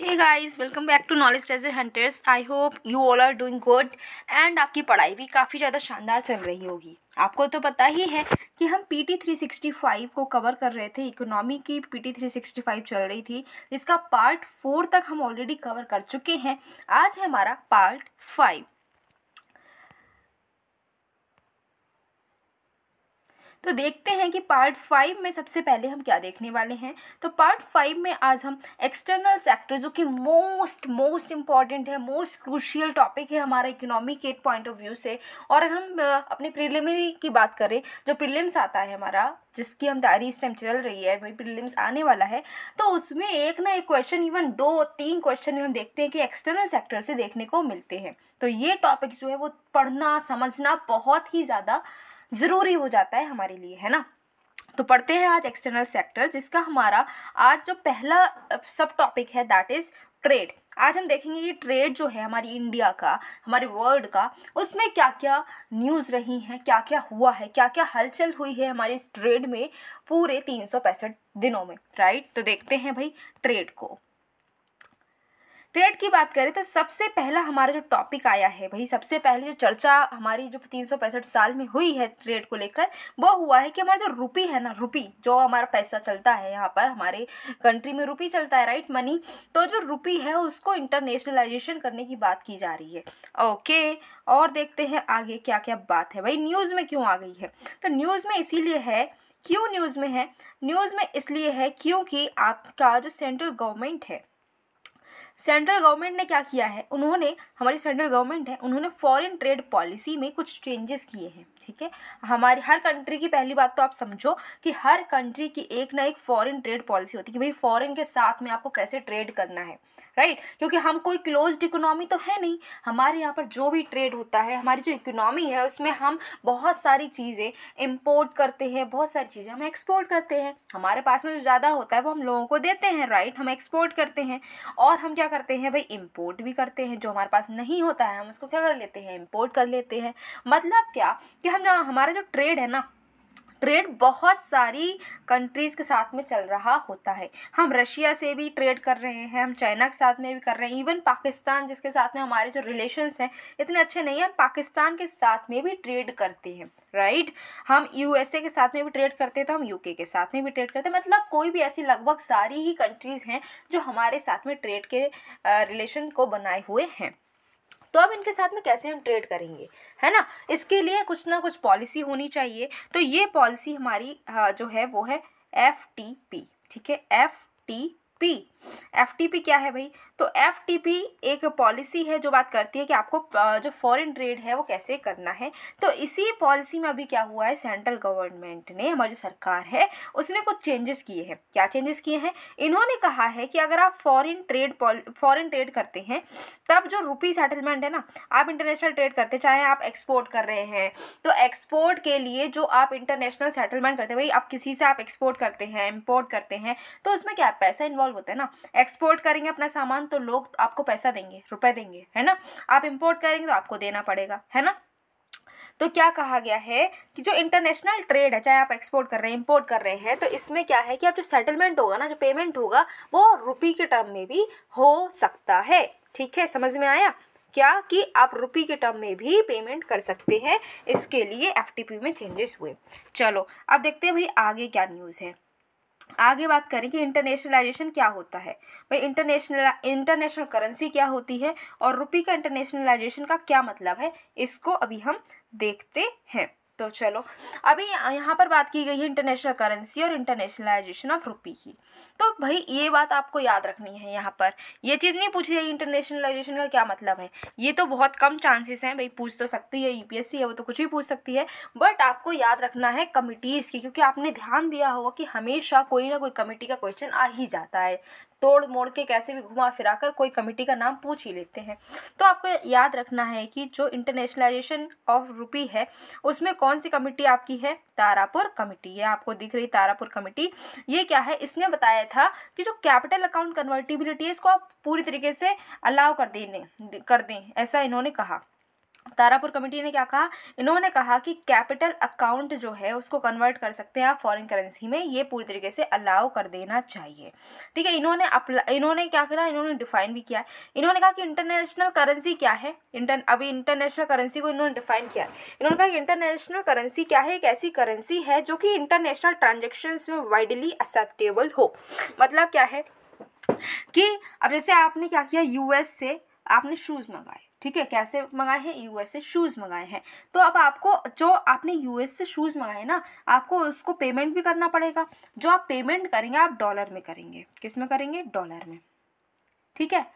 Hey guys, welcome back to knowledge treasure hunters. I hope you all are doing good and आपकी पढ़ाई भी काफ़ी ज़्यादा शानदार चल रही होगी। आपको तो पता ही है कि हम पीटी 365 को कवर कर रहे थे। इकोनॉमी की पीटी 365 चल रही थी, जिसका पार्ट 4 तक हम ऑलरेडी कवर कर चुके हैं। आज है हमारा पार्ट 5। तो देखते हैं कि पार्ट 5 में सबसे पहले हम क्या देखने वाले हैं। तो पार्ट 5 में आज हम एक्सटर्नल सेक्टर, जो कि मोस्ट इम्पॉर्टेंट है, मोस्ट क्रूशियल टॉपिक है हमारा इकोनॉमी के पॉइंट ऑफ व्यू से। और अगर हम अपनी प्रीलिमिनरी की बात करें, जो प्रीलिम्स आता है हमारा, जिसकी हम तैयारी इस टाइम चल रही है, वही प्रीलिम्स आने वाला है, तो उसमें एक ना एक क्वेश्चन, इवन 2-3 क्वेश्चन में हम देखते हैं कि एक्सटर्नल सेक्टर से देखने को मिलते हैं। तो ये टॉपिक जो है वो पढ़ना समझना बहुत ही ज़्यादा ज़रूरी हो जाता है हमारे लिए, है ना। तो पढ़ते हैं आज एक्सटर्नल सेक्टर, जिसका हमारा आज जो पहला सब टॉपिक है दैट इज़ ट्रेड। आज हम देखेंगे कि ट्रेड जो है हमारी इंडिया का, हमारे वर्ल्ड का, उसमें क्या क्या न्यूज़ रही हैं, क्या क्या हुआ है, क्या क्या हलचल हुई है हमारे इस ट्रेड में पूरे 365 दिनों में, राइट। तो देखते हैं भाई ट्रेड को। ट्रेड की बात करें तो सबसे पहला हमारा जो टॉपिक आया है भाई, सबसे पहले जो चर्चा हमारी जो 365 साल में हुई है ट्रेड को लेकर, वो हुआ है कि हमारा जो रुपी है ना, रुपी जो हमारा पैसा चलता है यहाँ पर, हमारे कंट्री में रुपी चलता है, राइट, मनी। तो जो रुपी है उसको इंटरनेशनलाइजेशन करने की बात की जा रही है। ओके, और देखते हैं आगे क्या क्या बात है भाई। न्यूज़ में क्यों आ गई है? तो न्यूज़ में इसीलिए है, क्यों न्यूज़ में है? न्यूज़ में इसलिए है क्योंकि आपका जो सेंट्रल गवर्नमेंट है, सेंट्रल गवर्नमेंट ने क्या किया है, उन्होंने, हमारी सेंट्रल गवर्नमेंट है, उन्होंने फॉरेन ट्रेड पॉलिसी में कुछ चेंजेस किए हैं। ठीक है, हमारी हर कंट्री की पहली बात तो आप समझो कि हर कंट्री की एक ना एक फॉरेन ट्रेड पॉलिसी होती है कि भाई फॉरेन के साथ में आपको कैसे ट्रेड करना है, राइट। क्योंकि हम कोई क्लोज्ड इकोनॉमी तो है नहीं, हमारे यहाँ पर जो भी ट्रेड होता है, हमारी जो इकोनॉमी है उसमें हम बहुत सारी चीज़ें इंपोर्ट करते हैं, बहुत सारी चीज़ें हम एक्सपोर्ट करते हैं। हमारे पास में जो ज़्यादा होता है वो हम लोगों को देते हैं, राइट, हम एक्सपोर्ट करते हैं। और हम क्या करते हैं भाई, इंपोर्ट भी करते हैं। जो हमारे पास नहीं होता है हम उसको क्या कर लेते हैं, इंपोर्ट कर लेते हैं। मतलब क्या कि हम, हमारा जो ट्रेड है ना, ट्रेड बहुत सारी कंट्रीज़ के साथ में चल रहा होता है। हम रशिया से भी ट्रेड कर रहे हैं, हम चाइना के साथ में भी कर रहे हैं, इवन पाकिस्तान जिसके साथ में हमारे जो रिलेशंस हैं इतने अच्छे नहीं हैं, पाकिस्तान के साथ में भी ट्रेड करते हैं, राइट। हम यूएसए के साथ में भी ट्रेड करते हैं, तो हम यूके के साथ में भी ट्रेड करते हैं। मतलब कोई भी ऐसी लगभग सारी ही कंट्रीज़ हैं जो हमारे साथ में ट्रेड के रिलेशन को बनाए हुए हैं। तो अब इनके साथ में कैसे हम ट्रेड करेंगे, है ना, इसके लिए कुछ ना कुछ पॉलिसी होनी चाहिए। तो ये पॉलिसी हमारी जो है वो है FTP। ठीक है, FTP क्या है भाई? तो FTP एक पॉलिसी है जो बात करती है कि आपको जो फॉरेन ट्रेड है वो कैसे करना है। तो इसी पॉलिसी में अभी क्या हुआ है, सेंट्रल गवर्नमेंट ने, हमारी जो सरकार है, उसने कुछ चेंजेस किए हैं। क्या चेंजेस किए हैं? इन्होंने कहा है कि अगर आप फॉरेन ट्रेड करते हैं, तब जो रुपी सेटलमेंट है ना, आप इंटरनेशनल ट्रेड करते, चाहे आप एक्सपोर्ट कर रहे हैं, तो एक्सपोर्ट के लिए जो आप इंटरनेशनल सेटलमेंट करते हैं भाई, आप किसी से आप एक्सपोर्ट करते हैं, इम्पोर्ट करते हैं, तो उसमें क्या पैसा इन्वॉल्व होता है ना। एक्सपोर्ट करेंगे अपना सामान तो लोग आपको पैसा देंगे, रुपए देंगे, है ना। आप इंपोर्ट करेंगे तो आपको देना पड़ेगा, है ना। तो क्या कहा गया है कि जो इंटरनेशनल ट्रेड है, चाहे आप एक्सपोर्ट कर रहे हैं, इंपोर्ट कर रहे हैं, तो इसमें क्या है कि आप जो सेटलमेंट होगा ना, जो पेमेंट होगा, वो रुपी के टर्म में भी हो सकता है। ठीक है, समझ में आया क्या, कि आप रुपी के टर्म में भी पेमेंट कर सकते हैं। इसके लिए FTP में चेंजेस हुए। चलो अब देखते हैं भाई आगे क्या न्यूज़ है। आगे बात करें कि इंटरनेशनलाइजेशन क्या होता है भाई, इंटरनेशनल करेंसी क्या होती है, और रुपी का इंटरनेशनलाइजेशन का क्या मतलब है, इसको अभी हम देखते हैं। तो चलो, अभी यहाँ पर बात की गई है इंटरनेशनल करेंसी और इंटरनेशनलाइजेशन ऑफ रुपी की। तो भाई ये बात आपको याद रखनी है, यहाँ पर ये चीज़ नहीं पूछी जाएगी इंटरनेशनलाइजेशन का क्या मतलब है। ये तो बहुत कम चांसेस हैं भाई, पूछ तो सकती है, UPSC है वो तो कुछ भी पूछ सकती है, बट आपको याद रखना है कमिटीज़ की, क्योंकि आपने ध्यान दिया होगा कि हमेशा कोई ना कोई कमेटी का क्वेश्चन आ ही जाता है, तोड़ मोड़ के कैसे भी घुमा फिरा कर कोई कमेटी का नाम पूछ ही लेते हैं। तो आपको याद रखना है कि जो इंटरनेशनलाइजेशन ऑफ रुपी है उसमें कौन सी कमेटी आपकी है, तारापुर कमेटी। ये आपको दिख रही तारापुर कमेटी, ये क्या है, इसने बताया था कि जो कैपिटल अकाउंट कन्वर्टिबिलिटी है इसको आप पूरी तरीके से अलाउ कर दें, ऐसा इन्होंने कहा। तारापुर कमेटी ने क्या कहा, इन्होंने कहा कि कैपिटल अकाउंट जो है उसको कन्वर्ट कर सकते हैं आप फॉरेन करेंसी में, ये पूरी तरीके से अलाउ कर देना चाहिए। ठीक है, इन्होंने क्या करा, इन्होंने डिफाइन भी किया है। इन्होंने कहा कि इंटरनेशनल करेंसी क्या है, अभी इंटरनेशनल करेंसी को इन्होंने डिफाइन किया है। इन्होंने कहा कि इंटरनेशनल करेंसी क्या है, एक ऐसी करेंसी है जो कि इंटरनेशनल ट्रांजेक्शन्स में वाइडली एक्सेप्टेबल हो। मतलब क्या है कि अब जैसे आपने क्या किया, यूएस से आपने शूज़ मंगाए, ठीक है, कैसे मंगाए हैं, यूएस से शूज़ मंगाए हैं, तो अब आपको जो आपने यूएस से शूज़ मंगाए ना, आपको उसको पेमेंट भी करना पड़ेगा। जो आप पेमेंट करेंगे आप डॉलर में करेंगे, किस में करेंगे, डॉलर में। ठीक है,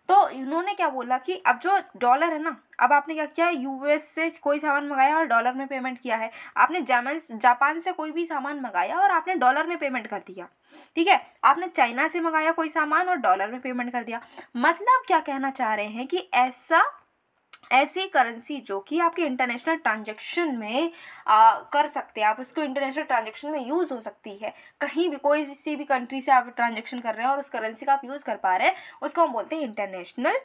तो इन्होंने क्या बोला कि अब जो डॉलर है ना, अब आपने क्या किया, यूएस से कोई सामान मंगाया और डॉलर में पेमेंट किया है। आपने जापान से कोई भी सामान मंगाया और आपने डॉलर में पेमेंट कर दिया। ठीक है, आपने चाइना से मंगाया कोई सामान और डॉलर में पेमेंट कर दिया। मतलब क्या कहना चाह रहे हैं कि ऐसी करेंसी जो कि आपके इंटरनेशनल ट्रांजैक्शन में कर सकते हैं आप, उसको इंटरनेशनल ट्रांजैक्शन में यूज़ हो सकती है। कहीं भी कोई सी भी कंट्री से आप ट्रांजैक्शन कर रहे हैं और उस करेंसी का आप यूज़ कर पा रहे हैं, उसको हम बोलते हैं इंटरनेशनल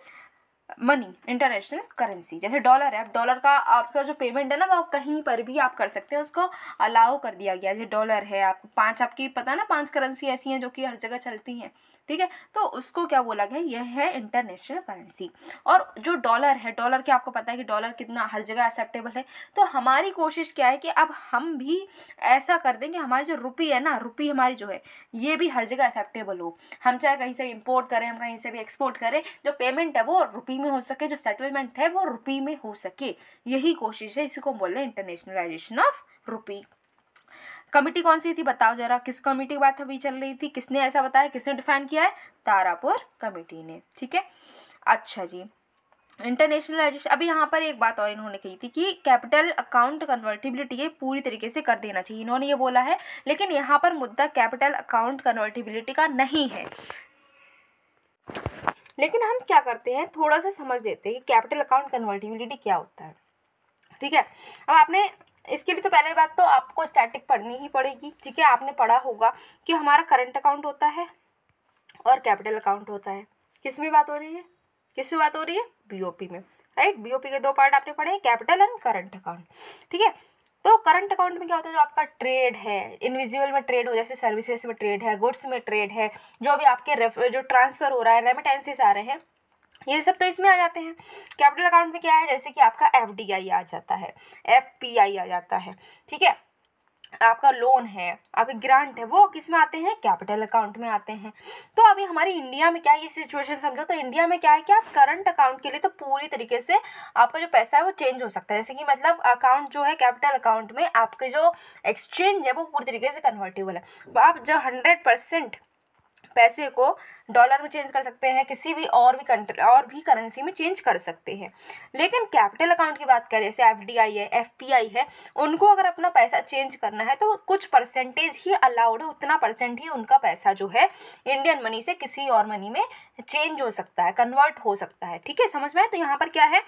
मनी, इंटरनेशनल करेंसी। जैसे डॉलर है, अब डॉलर का आपका जो पेमेंट है ना, वो आप कहीं पर भी आप कर सकते हैं, उसको अलाउ कर दिया गया। जैसे डॉलर है, आप 5, आपकी पता है ना 5 करेंसी ऐसी हैं जो कि हर जगह चलती हैं। ठीक है, तो उसको क्या बोला गया, यह है इंटरनेशनल करेंसी। और जो डॉलर है, डॉलर के आपको पता है कि डॉलर कितना हर जगह एक्सेप्टेबल है। तो हमारी कोशिश क्या है कि अब हम भी ऐसा कर देंगे, हमारी जो रुपी है ना, रुपी हमारी जो है ये भी हर जगह एक्सेप्टेबल हो। हम चाहे कहीं से भी इम्पोर्ट करें, हम कहीं से भी एक्सपोर्ट करें, जो पेमेंट है वो रुपी में हो सके, जो सेटलमेंट है वो रुपी में हो सके, यही कोशिश है। इसी को बोल रहे हैं इंटरनेशनलाइजेशन ऑफ रुपी। कमिटी कौन सी थी बताओ जरा, किस कमिटी की बात अभी चल रही थी, किसने ऐसा बताया, किसने डिफाइन किया है, तारापुर कमेटी ने। ठीक है, अच्छा जी, इंटरनेशनलाइजेशन। अभी यहाँ पर एक बात और इन्होंने कही थी कि कैपिटल अकाउंट कन्वर्टिबिलिटी ये पूरी तरीके से कर देना चाहिए, इन्होंने ये बोला है। लेकिन यहाँ पर मुद्दा कैपिटल अकाउंट कन्वर्टिबिलिटी का नहीं है, लेकिन हम क्या करते हैं, थोड़ा सा समझ लेते हैं कि कैपिटल अकाउंट कन्वर्टिबिलिटी क्या होता है। ठीक है, अब आपने इसके लिए तो पहले बात तो आपको स्टैटिक पढ़नी ही पड़ेगी। ठीक है, आपने पढ़ा होगा कि हमारा करंट अकाउंट होता है और कैपिटल अकाउंट होता है। किस में बात हो रही है, किस में बात हो रही है, बीओपी में, राइट। बीओपी के 2 पार्ट आपने पढ़े, कैपिटल एंड करंट अकाउंट। ठीक है, तो करंट अकाउंट में क्या होता है, जो आपका ट्रेड है, इनविजिबल में ट्रेड हो, जैसे सर्विसेज में ट्रेड है, गुड्स में ट्रेड है, जो भी आपके जो ट्रांसफ़र हो रहा है, रेमिटेंसेस आ रहे हैं, ये सब तो इसमें आ जाते हैं। कैपिटल अकाउंट में क्या है, जैसे कि आपका एफडीआई आ जाता है, एफपीआई आ जाता है। ठीक है, आपका लोन है, आपके ग्रांट है, वो किस में आते हैं, कैपिटल अकाउंट में आते हैं। तो अभी हमारी इंडिया में क्या है, ये सिचुएशन समझो। तो इंडिया में क्या है कि आप करंट अकाउंट के लिए तो पूरी तरीके से आपका जो पैसा है वो चेंज हो सकता है। जैसे कि मतलब अकाउंट जो है कैपिटल अकाउंट में आपके जो एक्सचेंज है वो पूरी तरीके से कन्वर्टेबल है। आप जब 100% पैसे को डॉलर में चेंज कर सकते हैं, किसी भी और भी करेंसी में चेंज कर सकते हैं। लेकिन कैपिटल अकाउंट की बात करें, जैसे एफडीआई है, एफपीआई है, उनको अगर अपना पैसा चेंज करना है तो कुछ परसेंटेज ही अलाउड है, उतना परसेंट ही उनका पैसा जो है इंडियन मनी से किसी और मनी में चेंज हो सकता है, कन्वर्ट हो सकता है। ठीक है, समझ में आए। तो यहाँ पर क्या है,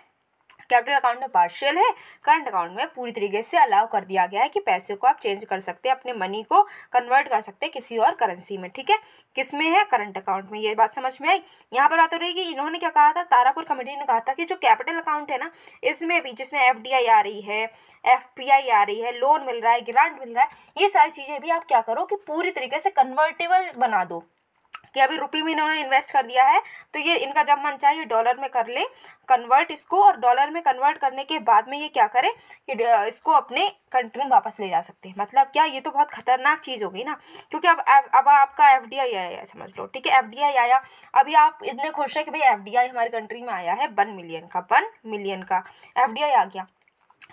कैपिटल अकाउंट में पार्शियल है, करंट अकाउंट में पूरी तरीके से अलाउ कर दिया गया है कि पैसे को आप चेंज कर सकते हैं, अपने मनी को कन्वर्ट कर सकते हैं किसी और करेंसी में। ठीक है, किस में है, करंट अकाउंट में। ये बात समझ में आई। यहाँ पर बात हो रही है कि इन्होंने क्या कहा था, तारापुर कमेटी ने कहा था कि जो कैपिटल अकाउंट है ना, इसमें भी जिसमें एफडीआई आ रही है, एफपीआई आ रही है, लोन मिल रहा है, ग्रांट मिल रहा है, ये सारी चीज़ें भी आप क्या करो कि पूरी तरीके से कन्वर्टेबल बना दो। कि अभी रुपये में इन्होंने इन्वेस्ट कर दिया है, तो ये इनका जब मन चाहे डॉलर में कर ले कन्वर्ट इसको, और डॉलर में कन्वर्ट करने के बाद में ये क्या करें कि इसको अपने कंट्री में वापस ले जा सकते हैं। मतलब क्या, ये तो बहुत खतरनाक चीज़ हो गई ना, क्योंकि अब आपका एफडीआई आया है, समझ लो। ठीक है, एफडीआई आया, अभी आप इतने खुश हैं कि भाई एफडीआई हमारी कंट्री में आया है, 1 मिलियन का एफडीआई आ गया।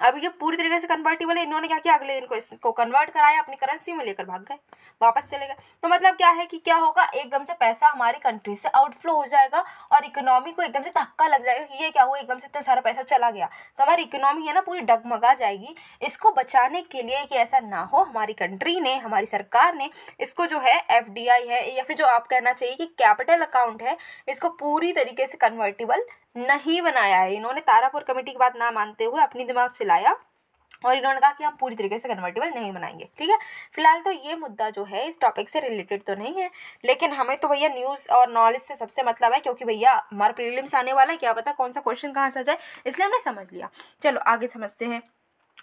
अब ये पूरी तरीके से कन्वर्टेबल है। इन्होंने क्या किया, अगले दिन को इसको कन्वर्ट कराया, अपनी करेंसी में लेकर भाग गए, वापस चले गए। तो मतलब क्या है कि क्या होगा, एकदम से पैसा हमारी कंट्री से आउटफ्लो हो जाएगा और इकोनॉमी को एकदम से धक्का लग जाएगा कि ये क्या हुआ, एकदम से इतना सारा पैसा चला गया। तो हमारी इकोनॉमी है ना पूरी डगमगा जाएगी। इसको बचाने के लिए कि ऐसा ना हो, हमारी कंट्री ने, हमारी सरकार ने इसको जो है एफडीआई है, या फिर जो आप कहना चाहिए कि कैपिटल अकाउंट है, इसको पूरी तरीके से कन्वर्टेबल नहीं बनाया है। इन्होंने तारापुर कमेटी की बात ना मानते हुए अपनी दिमाग चलाया और इन्होंने कहा कि हम पूरी तरीके से कन्वर्टेबल नहीं बनाएंगे। ठीक है, फिलहाल तो ये मुद्दा जो है इस टॉपिक से रिलेटेड तो नहीं है, लेकिन हमें तो भैया न्यूज़ और नॉलेज से सबसे मतलब है, क्योंकि भैया हमारा प्रीलिम्स आने वाला है, क्या पता कौन सा क्वेश्चन कहाँ से आ जाए, इसलिए हमने समझ लिया। चलो आगे समझते हैं।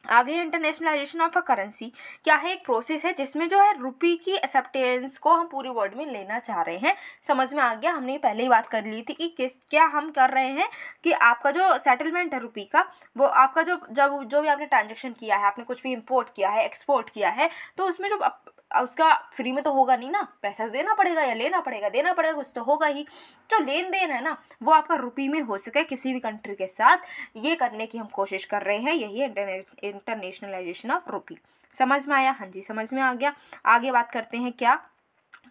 आगे इंटरनेशनलाइजेशन ऑफ अ करेंसी क्या है, एक प्रोसेस है जिसमें जो है रुपी की एक्सेप्टेंस को हम पूरे वर्ल्ड में लेना चाह रहे हैं। समझ में आ गया, हमने पहले ही बात कर ली थी कि क्या हम कर रहे हैं कि आपका जो सेटलमेंट है रुपी का, वो आपका जो भी आपने ट्रांजेक्शन किया है, आपने कुछ भी इंपोर्ट किया है, एक्सपोर्ट किया है, तो उसमें जो उसका फ्री में तो होगा नहीं ना, पैसा तो देना पड़ेगा या लेना पड़ेगा, देना पड़ेगा, कुछ तो होगा ही। जो लेन देन है ना वो आपका रुपी में हो सके किसी भी कंट्री के साथ, ये करने की हम कोशिश कर रहे हैं, यही है इंटरनेशनलाइजेशन ऑफ रुपी। समझ में आया? हाँ जी समझ में आ गया। आगे बात करते हैं क्या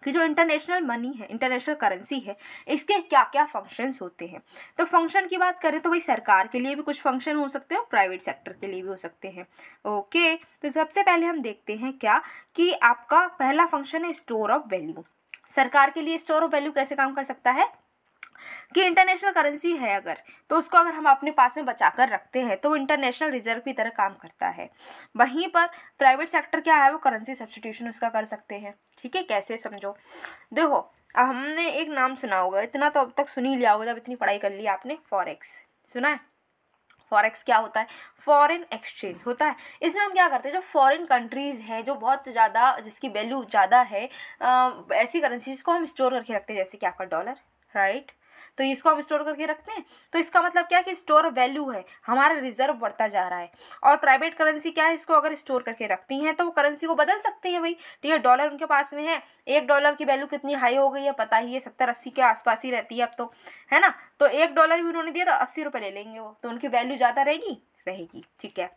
कि जो इंटरनेशनल मनी है, इंटरनेशनल करेंसी है, इसके क्या क्या फंक्शंस होते हैं। तो फंक्शन की बात करें तो भाई सरकार के लिए भी कुछ फंक्शन हो सकते हैं, प्राइवेट सेक्टर के लिए भी हो सकते हैं। ओके, तो सबसे पहले हम देखते हैं क्या कि आपका पहला फंक्शन है स्टोर ऑफ वैल्यू। सरकार के लिए स्टोर ऑफ वैल्यू कैसे काम कर सकता है कि इंटरनेशनल करेंसी है अगर, तो उसको अगर हम अपने पास में बचा कर रखते हैं तो वो इंटरनेशनल रिजर्व की तरह काम करता है। वहीं पर प्राइवेट सेक्टर क्या है, वो करेंसी सब्स्टिट्यूशन उसका कर सकते हैं। ठीक है, कैसे समझो, देखो हमने एक नाम सुना होगा, इतना तो अब तक सुन ही लिया होगा जब इतनी पढ़ाई कर ली आपने, फॉरेक्स सुना है। फॉरेक्स क्या होता है, फॉरेन एक्सचेंज होता है। इसमें हम क्या करते हैं, जो फॉरेन कंट्रीज़ हैं जो बहुत ज़्यादा, जिसकी वैल्यू ज़्यादा है, ऐसी करेंसीज को हम स्टोर करके रखते हैं, जैसे कि आपका डॉलर, राइट। तो इसको हम स्टोर करके रखते हैं, तो इसका मतलब क्या है कि स्टोर वैल्यू है, हमारा रिजर्व बढ़ता जा रहा है। और प्राइवेट करेंसी क्या है, इसको अगर स्टोर करके रखती हैं तो वो करेंसी को बदल सकती हैं भाई। ठीक है, डॉलर उनके पास में है, $1 की वैल्यू कितनी हाई हो गई है पता ही है, 70-80 के आसपास ही रहती है अब तो, है ना। तो $1 भी उन्होंने दिया तो 80 रुपये ले लेंगे वो, तो उनकी वैल्यू ज़्यादा रहेगी। ठीक है,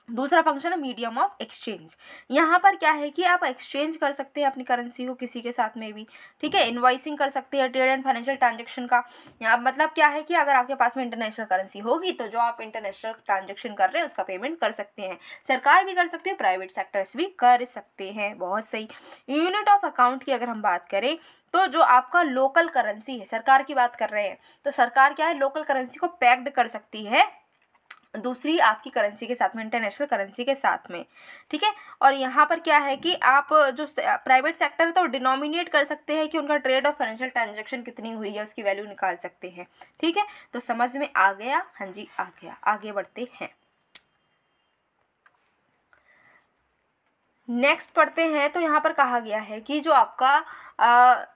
दूसरा फंक्शन है मीडियम ऑफ एक्सचेंज। यहाँ पर क्या है कि आप एक्सचेंज कर सकते हैं अपनी करेंसी को किसी के साथ में भी। ठीक है, इनवॉइसिंग कर सकते हैं ट्रेड एंड फाइनेंशियल ट्रांजेक्शन का। यहाँ मतलब क्या है कि अगर आपके पास में इंटरनेशनल करेंसी होगी तो जो आप इंटरनेशनल ट्रांजेक्शन कर रहे हैं उसका पेमेंट कर सकते हैं। सरकार भी कर सकती है, प्राइवेट सेक्टर्स भी कर सकते हैं। बहुत सही। यूनिट ऑफ अकाउंट की अगर हम बात करें तो जो आपका लोकल करेंसी है, सरकार की बात कर रहे हैं, तो सरकार क्या है, लोकल करेंसी को पैक्ड कर सकती है दूसरी आपकी करेंसी के साथ में, इंटरनेशनल करेंसी के साथ में। ठीक है, और यहाँ पर क्या है कि आप जो प्राइवेट सेक्टर है तो डिनोमिनेट कर सकते हैं कि उनका ट्रेड और फाइनेंशियल ट्रांजैक्शन कितनी हुई है, उसकी वैल्यू निकाल सकते हैं। ठीक है, तो समझ में आ गया? हाँ जी आ गया। आगे बढ़ते हैं, नेक्स्ट पढ़ते हैं। तो यहाँ पर कहा गया है कि जो आपका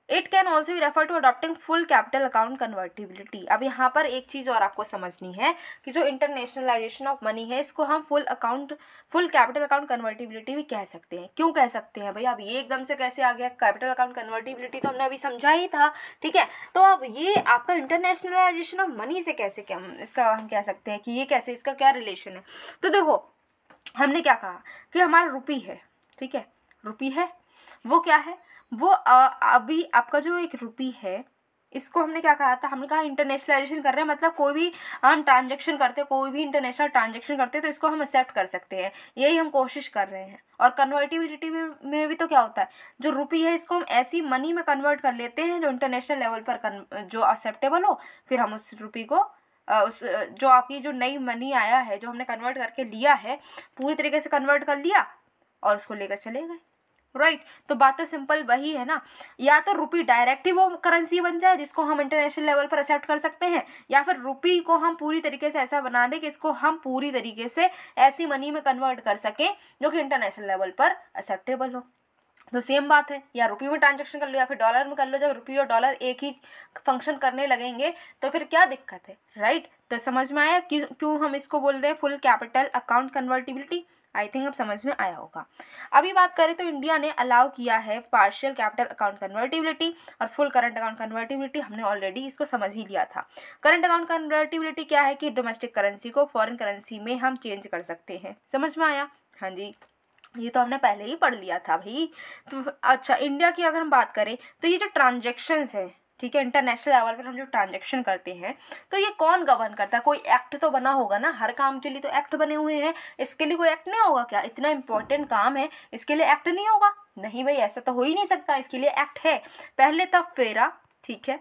it can also be refer to adopting full capital account convertibility. अब यहाँ पर एक चीज़ और आपको समझनी है कि जो इंटरनेशनलाइजेशन ऑफ मनी है इसको हम फुल कैपिटल अकाउंट कन्वर्टिबिलिटी भी कह सकते हैं। क्यों कह सकते हैं भाई, अब ये एकदम से कैसे आ गया, कैपिटल अकाउंट कन्वर्टिबिलिटी तो हमने अभी समझा ही था। ठीक है, तो अब ये आपका इंटरनेशनलाइजेशन ऑफ मनी से कैसे, क्या इसका हम कह सकते हैं कि ये कैसे, इसका क्या रिलेशन है। तो देखो हमने क्या कहा कि हमारा रुपी है, ठीक है, रुपी है, वो क्या है, वो अभी आपका जो एक रुपी है इसको हमने क्या कहा था, हमने कहा इंटरनेशनलाइजेशन कर रहे हैं, मतलब कोई भी हम ट्रांजेक्शन करते हैं, कोई भी इंटरनेशनल ट्रांजेक्शन करते हैं तो इसको हम एक्सेप्ट कर सकते हैं, यही हम कोशिश कर रहे हैं। और कन्वर्टिबिलिटी में भी तो क्या होता है, जो रुपी है इसको हम ऐसी मनी में कन्वर्ट कर लेते हैं जो इंटरनेशनल लेवल पर जो एक्सेप्टेबल हो, फिर हम उस रुपी को उस जो आपकी जो नई मनी आया है जो हमने कन्वर्ट करके लिया है, पूरी तरीके से कन्वर्ट कर लिया और उसको लेकर चले गए, राइट। तो बात तो सिंपल वही है ना, या तो रुपी डायरेक्ट ही वो करेंसी बन जाए जिसको हम इंटरनेशनल लेवल पर एक्सेप्ट कर सकते हैं, या फिर रुपी को हम पूरी तरीके से ऐसा बना दें कि इसको हम पूरी तरीके से ऐसी मनी में कन्वर्ट कर सकें जो कि इंटरनेशनल लेवल पर एक्सेप्टेबल हो। तो सेम बात है, या रुपी में ट्रांजेक्शन कर लो या फिर डॉलर में कर लो। जब रुपी और डॉलर एक ही फंक्शन करने लगेंगे तो फिर क्या दिक्कत है, राइट। तो समझ में आया क्यों हम इसको बोल रहे हैं full capital account convertibility. I think अब समझ में आया होगा। अभी बात करें तो इंडिया ने अलाउ किया है पार्शियल कैपिटल अकाउंट कन्वर्टिबिलिटी और फुल करंट अकाउंट कन्वर्टिबिलिटी, हमने ऑलरेडी इसको समझ ही लिया था। करंट अकाउंट कन्वर्टिबिलिटी क्या है कि डोमेस्टिक करेंसी को फॉरेन करेंसी में हम चेंज कर सकते हैं। समझ में आया? हाँ जी, ये तो हमने पहले ही पढ़ लिया था भाई। तो अच्छा, इंडिया की अगर हम बात करें तो ये जो ट्रांजेक्शन्स है, ठीक है, इंटरनेशनल लेवल पर हम जो ट्रांजेक्शन करते हैं तो ये कौन गवर्न करता है, कोई एक्ट तो बना होगा ना, हर काम के लिए तो एक्ट बने हुए हैं, इसके लिए कोई एक्ट नहीं होगा क्या, इतना इंपॉर्टेंट काम है इसके लिए एक्ट नहीं होगा, नहीं भाई ऐसा तो हो ही नहीं सकता, इसके लिए एक्ट है। पहले था फेरा, ठीक है,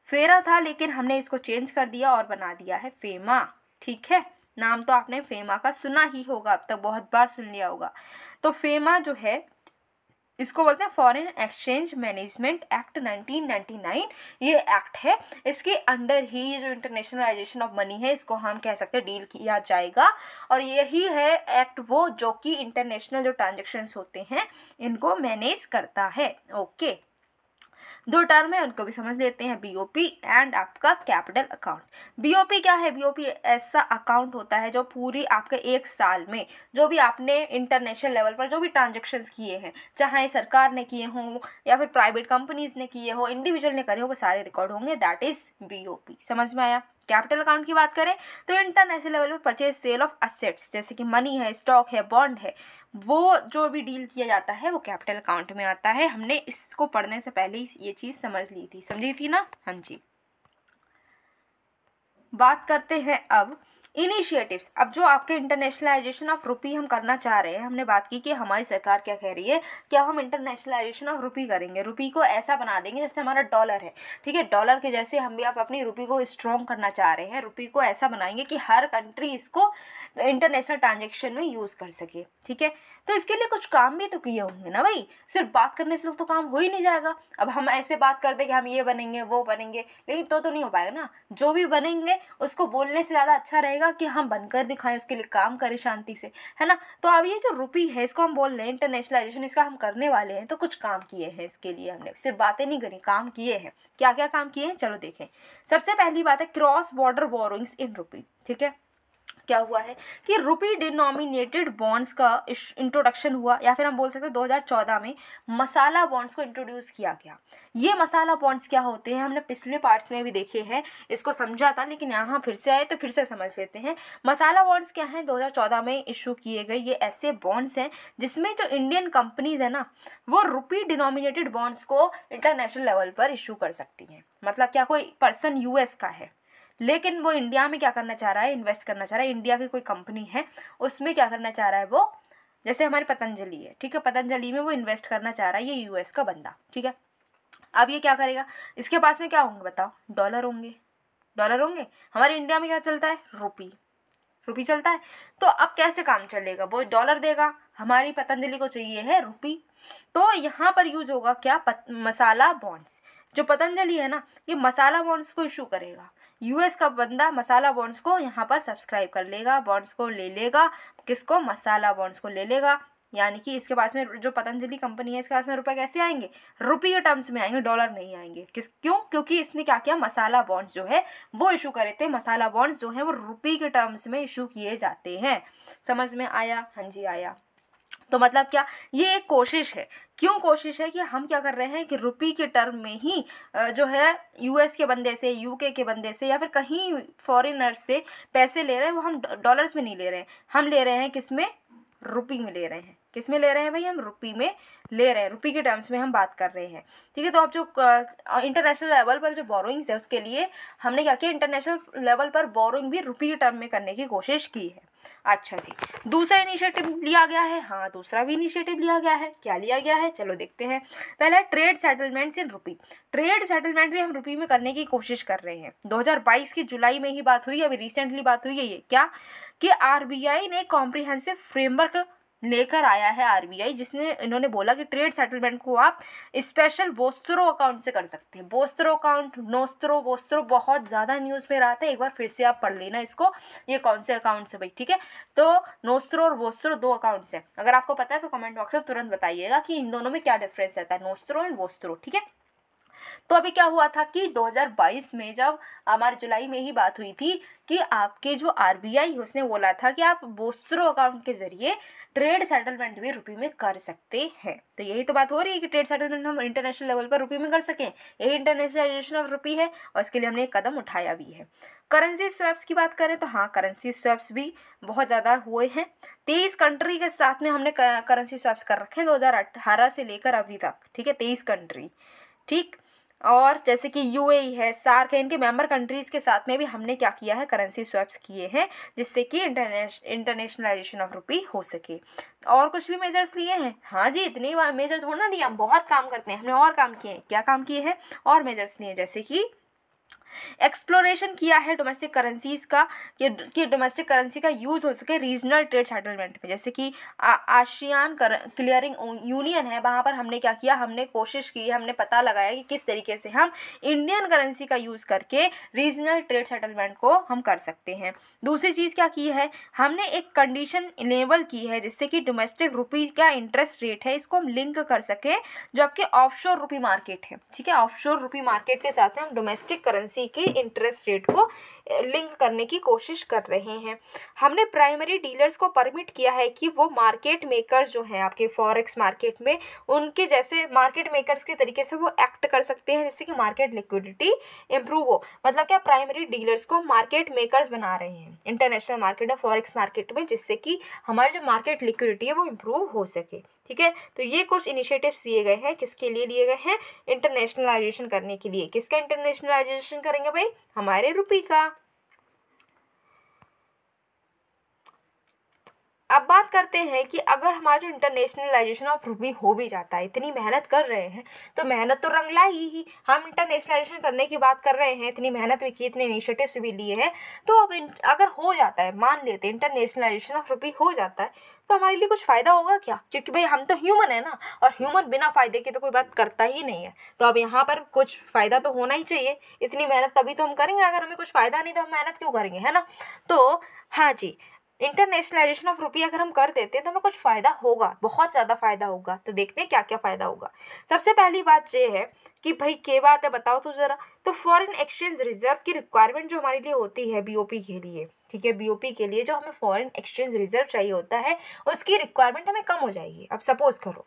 फेरा था लेकिन हमने इसको चेंज कर दिया और बना दिया है फेमा, ठीक है, नाम तो आपने फेमा का सुना ही होगा, अब तक बहुत बार सुन लिया होगा। तो फेमा जो है इसको बोलते हैं फॉरेन एक्सचेंज मैनेजमेंट एक्ट 1999। ये एक्ट है, इसके अंडर ही ये जो इंटरनेशनलाइजेशन ऑफ मनी है इसको हम कह सकते हैं डील किया जाएगा। और यही है एक्ट वो जो कि इंटरनेशनल जो ट्रांजेक्शन्स होते हैं इनको मैनेज करता है। ओके, दो टर्म है उनको भी समझ लेते हैं, बीओपी एंड आपका कैपिटल अकाउंट। बीओपी क्या है? बीओपी ऐसा अकाउंट होता है जो पूरी आपके एक साल में जो भी आपने इंटरनेशनल लेवल पर जो भी ट्रांजेक्शन्स किए हैं, चाहे सरकार ने किए हों या फिर प्राइवेट कंपनीज ने किए हो, इंडिविजुअल ने करे हो, वो सारे रिकॉर्ड होंगे, दैट इज बीओपी। समझ में आया? कैपिटल अकाउंट की बात करें तो इंटरनेशनल लेवल पे परचेज सेल ऑफ असेट्स जैसे कि मनी है, स्टॉक है, बॉन्ड है, वो जो भी डील किया जाता है वो कैपिटल अकाउंट में आता है। हमने इसको पढ़ने से पहले ही ये चीज़ समझ ली थी, समझी थी ना? हाँ जी। बात करते हैं अब इनिशिएटिव्स। अब जो आपके इंटरनेशनलाइजेशन ऑफ रुपी हम करना चाह रहे हैं, हमने बात की कि हमारी सरकार क्या कह रही है, क्या हम इंटरनेशनलाइजेशन ऑफ रुपी करेंगे, रुपी को ऐसा बना देंगे जैसे हमारा डॉलर है, ठीक है, डॉलर के जैसे हम भी आप अपनी रुपी को स्ट्रॉन्ग करना चाह रहे हैं, रुपी को ऐसा बनाएंगे कि हर कंट्री इसको इंटरनेशनल ट्रांजेक्शन में यूज़ कर सके, ठीक है। तो इसके लिए कुछ काम भी तो किए होंगे ना भाई, सिर्फ बात करने से तो काम हो ही नहीं जाएगा। अब हम ऐसे बात कर दें कि हम ये बनेंगे वो बनेंगे, लेकिन तो नहीं हो पाएगा ना। जो भी बनेंगे उसको बोलने से ज़्यादा अच्छा रहेगा कि हम बनकर दिखाएं, उसके लिए काम करें शांति से, है ना। तो अब ये जो रुपी है इसको हम बोल रहे हैं इंटरनेशनलाइजेशन, इसका हम करने वाले हैं, तो कुछ काम किए हैं इसके लिए, हमने सिर्फ बातें नहीं करी, काम किए हैं। क्या क्या काम किए हैं चलो देखें। सबसे पहली बात है क्रॉस बॉर्डर बोरोइंग्स इन रुपी, ठीक है। क्या हुआ है कि रुपी डिनोमिनेटेड बॉन्ड्स का इंट्रोडक्शन हुआ, या फिर हम बोल सकते हैं 2014 में मसाला बॉन्ड्स को इंट्रोड्यूस किया गया। ये मसाला बॉन्ड्स क्या होते हैं हमने पिछले पार्ट्स में भी देखे हैं, इसको समझा था, लेकिन यहाँ फिर से आए तो फिर से समझ लेते हैं। मसाला बॉन्ड्स क्या हैं? 2014 में इशू किए गए ये ऐसे बॉन्ड्स हैं जिसमें जो इंडियन कंपनीज है ना वो रुपी डिनोमिनेटेड बॉन्ड्स को इंटरनेशनल लेवल पर इशू कर सकती हैं। मतलब क्या कोई पर्सन यूएस का है लेकिन वो इंडिया में क्या करना चाह रहा है, इन्वेस्ट करना चाह रहा है, इंडिया की कोई कंपनी है उसमें क्या करना चाह रहा है वो, जैसे हमारी पतंजलि है, ठीक है, पतंजलि में वो इन्वेस्ट करना चाह रहा है ये यूएस का बंदा, ठीक है। अब ये क्या करेगा, इसके पास में क्या होंगे बताओ? डॉलर होंगे, डॉलर होंगे। हमारे इंडिया में क्या चलता है? रुपी, रुपी चलता है। तो अब कैसे काम चलेगा? वो डॉलर देगा, हमारी पतंजलि को चाहिए है रुपी, तो यहाँ पर यूज होगा क्या? मसाला बॉन्ड्स। जो पतंजलि है ना ये मसाला बॉन्ड्स को इशू करेगा, यूएस का बंदा मसाला बॉन्ड्स को यहाँ पर सब्सक्राइब कर लेगा, बॉन्ड्स को ले लेगा, किसको? मसाला बॉन्ड्स को ले लेगा। यानी कि इसके पास में जो पतंजलि कंपनी है इसके पास में रुपए कैसे आएंगे? रुपये के टर्म्स में आएंगे, डॉलर नहीं आएंगे। क्यों? क्योंकि इसने क्या किया, मसाला बॉन्ड्स जो है वो इशू करे थे। मसाला बॉन्ड्स जो है वो रुपये के टर्म्स में इशू किए जाते हैं। समझ में आया? हाँ जी आया। तो मतलब क्या, ये एक कोशिश है। क्यों कोशिश है? कि हम क्या कर रहे हैं कि रुपी के टर्म में ही जो है यूएस के बंदे से, यूके के बंदे से या फिर कहीं फॉरेनर से पैसे ले रहे हैं, वो हम डॉलर्स में नहीं ले रहे हैं, हम ले रहे हैं किस में? रुपी में ले रहे हैं। किस में ले रहे हैं भाई? हम रुपी में ले रहे हैं, रुपी के टर्म्स में हम बात कर रहे हैं, ठीक है। तो अब जो इंटरनेशनल लेवल पर जो बोरोइंग्स है उसके लिए हमने क्या किया, इंटरनेशनल लेवल पर बोरोइंग भी रुपी के टर्म में करने की कोशिश की है। अच्छा जी, दूसरा इनिशिएटिव लिया गया है। हाँ, दूसरा भी इनिशिएटिव लिया गया है। क्या लिया गया है चलो देखते हैं। पहला trade settlements in rupee. Trade settlement भी हम रुपी में करने की कोशिश कर रहे हैं। 2022 की जुलाई में ही बात हुई, अभी रिसेंटली बात हुई है ये क्या, कि आरबीआई ने कॉम्प्रिहेंसिव फ्रेमवर्क लेकर आया है आरबीआई, जिसने इन्होंने बोला कि ट्रेड सेटलमेंट को आप स्पेशल बोस्त्रो अकाउंट से कर सकते हैं। बोस्त्रो अकाउंट, नोस्त्रो, बोस्त्रो बहुत ज़्यादा न्यूज़ में रहा था, एक बार फिर से आप पढ़ लेना इसको, ये कौन से अकाउंट से भाई, ठीक है। तो नोस्त्रो और बोस्त्रो दो अकाउंट्स हैं, अगर आपको पता है तो कमेंट बॉक्स में तुरंत बताइएगा कि इन दोनों में क्या डिफरेंस रहता है, नोस्त्रो एंड बोस्त्रो, ठीक है। तो अभी क्या हुआ था कि 2022 में जब हमारे जुलाई में ही बात हुई थी कि आपके जो आरबीआई है उसने बोला था कि आप बोस्त्रो अकाउंट के जरिए ट्रेड सेटलमेंट भी रुपी में कर सकते हैं। तो यही तो बात हो रही है कि ट्रेड सेटलमेंट हम इंटरनेशनल लेवल पर रुपी में कर सकें, यही इंटरनेशनलाइजेशन ऑफ रुपी है और इसके लिए हमने एक कदम उठाया भी है। करेंसी स्वैप्स की बात करें तो हाँ, करेंसी स्वैप्स भी बहुत ज़्यादा हुए हैं। 23 कंट्री के साथ में हमने करेंसी स्वैप्स कर रखे हैं 2018 से लेकर अभी तक, ठीक है, 23 कंट्री, ठीक। और जैसे कि यूएई है, सार्क है, इनके मेंबर कंट्रीज़ के साथ में भी हमने क्या किया है, करेंसी स्वैप्स किए हैं, जिससे कि इंटरनेशनलाइजेशन ऑफ रुपी हो सके। और कुछ भी मेजर्स लिए हैं? हाँ जी, इतने मेजर थोड़ा ना लिए, हम बहुत काम करते हैं, हमने और काम किए हैं। क्या काम किए हैं? और मेजर्स लिए, जैसे कि एक्सप्लोरेशन किया है डोमेस्टिक करेंसीज का कि डोमेस्टिक करेंसी का यूज़ हो सके रीजनल ट्रेड सेटलमेंट में, जैसे कि आसियान क्लियरिंग यूनियन है, वहाँ पर हमने क्या किया, हमने कोशिश की, हमने पता लगाया कि किस तरीके से हम इंडियन करेंसी का यूज़ करके रीजनल ट्रेड सेटलमेंट को हम कर सकते हैं। दूसरी चीज़ क्या की है, हमने एक कंडीशन इनेबल की है जिससे कि डोमेस्टिक रुपी का इंटरेस्ट रेट है इसको हम लिंक कर सकें जो आपके ऑफशोर रुपी मार्केट है, ठीक है, ऑफशोर रुपी मार्केट के साथ में हम डोमेस्टिक करेंसी की इंटरेस्ट रेट को लिंक करने की कोशिश कर रहे हैं। हमने प्राइमरी डीलर्स को परमिट किया है कि वो मार्केट मेकर्स जो हैं आपके फॉरेक्स मार्केट में, उनके जैसे मार्केट मेकर्स के तरीके से वो एक्ट कर सकते हैं जिससे कि मार्केट लिक्विडिटी इंप्रूव हो। मतलब क्या, प्राइमरी डीलर्स को मार्केट मेकर्स बना रहे हैं इंटरनेशनल मार्केट और फॉरेक्स मार्केट में, जिससे कि हमारी जो मार्केट लिक्विडिटी है वो इम्प्रूव हो सके, ठीक है। तो ये कुछ इनिशिएटिव्स दिए गए हैं, किसके लिए लिए गए हैं, इंटरनेशनलाइजेशन करने के लिए। किसका इंटरनेशनलाइजेशन करेंगे भाई, हमारे रुपये का। अब बात करते हैं कि अगर हमारा जो इंटरनेशनलाइजेशन ऑफ रुपी हो भी जाता है, इतनी मेहनत कर रहे हैं तो मेहनत तो रंग लाएगी ही, हम इंटरनेशनलाइजेशन करने की बात कर रहे हैं, इतनी मेहनत भी की, इतने इनिशिएटिव्स भी लिए हैं, तो अब अगर हो जाता है, मान लेते हैं इंटरनेशनलाइजेशन ऑफ रुपी हो जाता है, तो हमारे लिए कुछ फ़ायदा होगा क्या, क्योंकि भाई हम तो ह्यूमन है ना, और ह्यूमन बिना फ़ायदे के तो कोई बात करता ही नहीं है। तो अब यहाँ पर कुछ फ़ायदा तो होना ही चाहिए, इतनी मेहनत तभी तो हम करेंगे, अगर हमें कुछ फ़ायदा नहीं तो हम मेहनत क्यों करेंगे, है ना। तो हाँ जी, इंटरनेशनलाइजेशन ऑफ रुपी अगर हम कर देते हैं तो हमें कुछ फ़ायदा होगा, बहुत ज़्यादा फ़ायदा होगा। तो देखते हैं क्या क्या फ़ायदा होगा। सबसे पहली बात ये है कि भाई क्या बात है, बताओ तो ज़रा। तो फॉरेन एक्सचेंज रिजर्व की रिक्वायरमेंट जो हमारे लिए होती है बीओपी के लिए, ठीक है, बीओपी के लिए जो हमें फॉरेन एक्सचेंज रिजर्व चाहिए होता है, उसकी रिक्वायरमेंट हमें कम हो जाएगी। अब सपोज करो,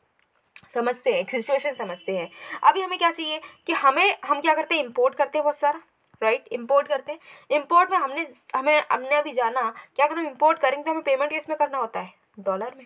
समझते हैं एक सिचुएशन, समझते हैं। अभी हमें क्या चाहिए कि हम क्या करते हैं, इम्पोर्ट करते हैं बहुत सारा, राइट, इंपोर्ट करते हैं। इंपोर्ट में हमने अभी जाना कि अगर हम इंपोर्ट करेंगे तो हमें पेमेंट किस में करना होता है, डॉलर में।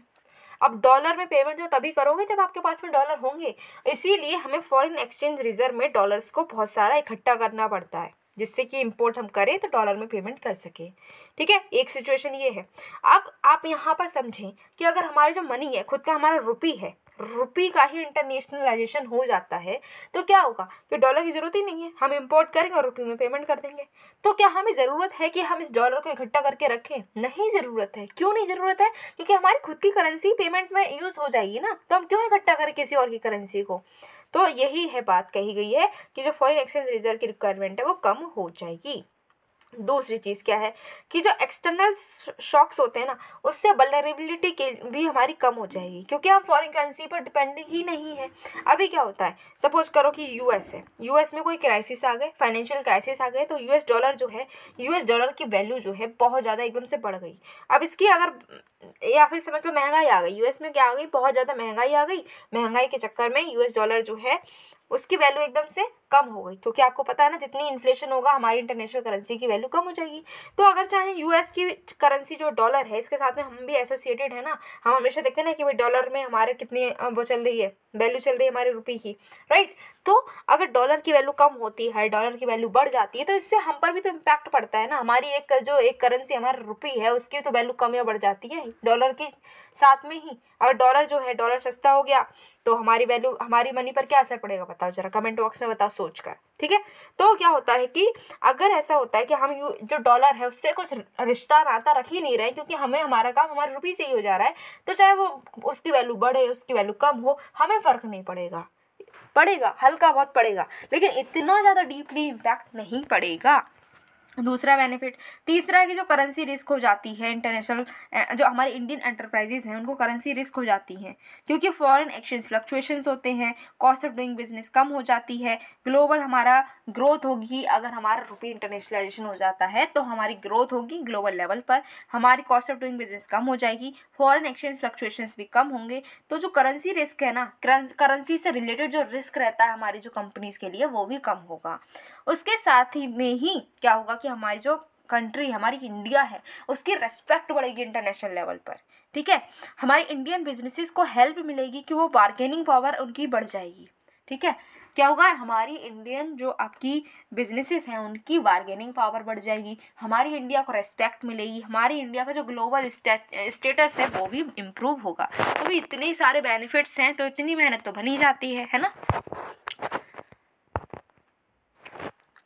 अब डॉलर में पेमेंट जो तभी करोगे जब आपके पास में डॉलर होंगे, इसीलिए हमें फॉरेन एक्सचेंज रिजर्व में डॉलर्स को बहुत सारा इकट्ठा करना पड़ता है जिससे कि इंपोर्ट हम करें तो डॉलर में पेमेंट कर सके, ठीक है। एक सिचुएशन ये है। अब आप यहाँ पर समझें कि अगर हमारी जो मनी है, खुद का हमारा रुपी है, रुपी का ही इंटरनेशनलाइजेशन हो जाता है तो क्या होगा कि डॉलर की ज़रूरत ही नहीं है, हम इंपोर्ट करेंगे और रुपये में पेमेंट कर देंगे। तो क्या हमें ज़रूरत है कि हम इस डॉलर को इकट्ठा करके रखें, नहीं ज़रूरत है। क्यों नहीं ज़रूरत है, क्योंकि हमारी खुद की करेंसी पेमेंट में यूज़ हो जाएगी ना, तो हम क्यों इकट्ठा करें किसी और की करेंसी को। तो यही है बात कही गई है कि जो फॉरेन एक्सचेंज रिजर्व की रिक्वायरमेंट है वो कम हो जाएगी। दूसरी चीज़ क्या है कि जो एक्सटर्नल शॉक्स होते हैं ना, उससे वल्नरेबिलिटी के भी हमारी कम हो जाएगी, क्योंकि हम फॉरेन करेंसी पर डिपेंड ही नहीं है। अभी क्या होता है, सपोज करो कि यूएस है, यूएस में कोई क्राइसिस आ गए, फाइनेंशियल क्राइसिस आ गए, तो यूएस डॉलर जो है, यूएस डॉलर की वैल्यू जो है बहुत ज़्यादा एकदम से बढ़ गई। अब इसकी अगर, या फिर समझ लो महंगाई आ गई, यूएस में क्या आ गई, बहुत ज़्यादा महंगाई आ गई। महंगाई के चक्कर में यूएस डॉलर जो है उसकी वैल्यू एकदम से कम हो गई, क्योंकि आपको पता है ना, जितनी इन्फ्लेशन होगा हमारी इंटरनेशनल करेंसी की वैल्यू कम हो जाएगी। तो अगर चाहे यूएस की करेंसी जो डॉलर है, इसके साथ में हम भी एसोसिएटेड है ना, हम हमेशा देखते हैं ना कि भाई डॉलर में हमारे कितनी वो चल रही है, वैल्यू चल रही है हमारे रुपये की, राइट। तो अगर डॉलर की वैल्यू कम होती है, डॉलर की वैल्यू बढ़ जाती है, तो इससे हम पर भी तो इम्पैक्ट पड़ता है ना। हमारी एक करेंसी हमारा रुपये है, उसकी तो वैल्यू कम या बढ़ जाती है डॉलर के साथ में ही। अगर डॉलर जो है, डॉलर सस्ता हो गया तो हमारी वैल्यू, हमारी मनी पर क्या असर पड़ेगा, बताओ जरा कमेंट बॉक्स में बताओ सोच कर, ठीक है। तो क्या होता है कि अगर ऐसा होता है कि हम जो डॉलर है उससे कुछ रिश्ता नाता रख ही नहीं रहे, क्योंकि हमें हमारा काम हमारे रुपये से ही हो जा रहा है, तो चाहे वो उसकी वैल्यू बढ़े, उसकी वैल्यू कम हो, हमें फ़र्क नहीं पड़ेगा। पड़ेगा, हल्का बहुत पड़ेगा, लेकिन इतना ज़्यादा डीपली इम्पैक्ट नहीं पड़ेगा। दूसरा बेनिफिट। तीसरा है कि जो करेंसी रिस्क हो जाती है, इंटरनेशनल जो हमारे इंडियन एंटरप्राइजेज हैं उनको करेंसी रिस्क हो जाती हैं, क्योंकि फॉरेन एक्सचेंज फ्लक्चुएशंस होते हैं, कॉस्ट ऑफ डूइंग बिजनेस कम हो जाती है, ग्लोबल हमारा ग्रोथ होगी। अगर हमारा रुपये इंटरनेशनलाइजेशन हो जाता है तो हमारी ग्रोथ होगी ग्लोबल लेवल पर, हमारी कॉस्ट ऑफ डूइंग बिजनेस कम हो जाएगी, फॉरेन एक्सचेंज फ्लक्चुएशंस भी कम होंगे। तो जो करेंसी रिस्क है ना, करेंसी से रिलेटेड जो रिस्क रहता है हमारी जो कंपनीज के लिए, वो भी कम होगा। उसके साथ ही में ही क्या होगा कि हमारी जो कंट्री, हमारी इंडिया है, उसकी रेस्पेक्ट बढ़ेगी इंटरनेशनल लेवल पर, ठीक है। हमारी इंडियन बिजनेसेस को हेल्प मिलेगी कि वो बार्गेनिंग पावर उनकी बढ़ जाएगी, ठीक है। क्या होगा, हमारी इंडियन जो आपकी बिजनेसेस हैं उनकी बार्गेनिंग पावर बढ़ जाएगी, हमारी इंडिया को रेस्पेक्ट मिलेगी, हमारी इंडिया का जो ग्लोबल स्टेटस है वो भी इम्प्रूव होगा। तो भी इतने सारे बेनिफिट्स हैं, तो इतनी मेहनत तो बनी जाती है ना।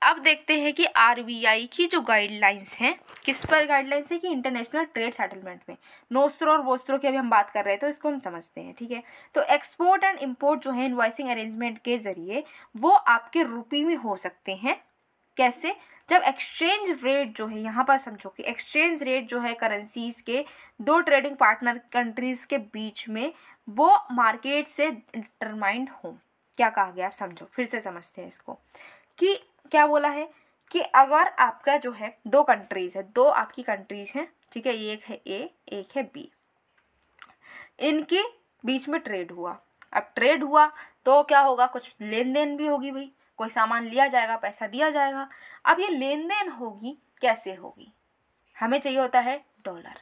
अब देखते हैं कि आरबीआई की जो गाइडलाइंस हैं, किस पर गाइडलाइंस है कि इंटरनेशनल ट्रेड सेटलमेंट में। नोस्ट्रो और वोस्ट्रो की अभी हम बात कर रहे थे, तो इसको हम समझते हैं, ठीक है। तो एक्सपोर्ट एंड इंपोर्ट जो है इनवॉइसिंग अरेंजमेंट के जरिए वो आपके रुपये में हो सकते हैं। कैसे? जब एक्सचेंज रेट जो है, यहाँ पर समझो कि एक्सचेंज रेट जो है करेंसीज के दो ट्रेडिंग पार्टनर कंट्रीज के बीच में वो मार्केट से डिटरमाइंड हो। क्या कहा गया आप समझो, फिर से समझते हैं इसको कि क्या बोला है कि अगर आपका जो है दो कंट्रीज है, दो आपकी कंट्रीज हैं, ठीक है, एक है ए एक है बी, इनके बीच में ट्रेड हुआ। अब ट्रेड हुआ तो क्या होगा, कुछ लेन देन भी होगी भाई, कोई सामान लिया जाएगा, पैसा दिया जाएगा। अब ये लेन देन होगी, कैसे होगी, हमें चाहिए होता है डॉलर।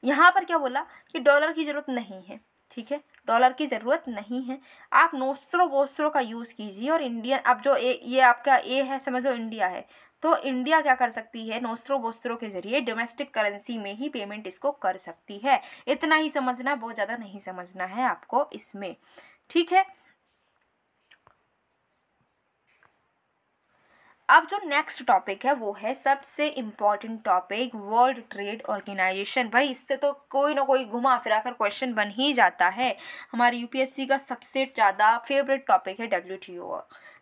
यहाँ पर क्या बोला कि डॉलर की ज़रूरत नहीं है, ठीक है, डॉलर की ज़रूरत नहीं है, आप नोस्ट्रो वोस्ट्रो का यूज़ कीजिए। और इंडिया, अब जो ये आपका ए है, समझ लो इंडिया है, तो इंडिया क्या कर सकती है, नोस्ट्रो वोस्ट्रो के ज़रिए डोमेस्टिक करेंसी में ही पेमेंट इसको कर सकती है। इतना ही समझना, बहुत ज़्यादा नहीं समझना है आपको इसमें, ठीक है। अब जो नेक्स्ट टॉपिक है वो है सबसे important topic, world trade organisation. भाई इससे तो कोई ना कोई घुमा फिरा कर क्वेश्चन बन ही जाता है। हमारी यूपीएससी का सबसे ज़्यादा फेवरेट टॉपिक है डब्ल्यूटीओ।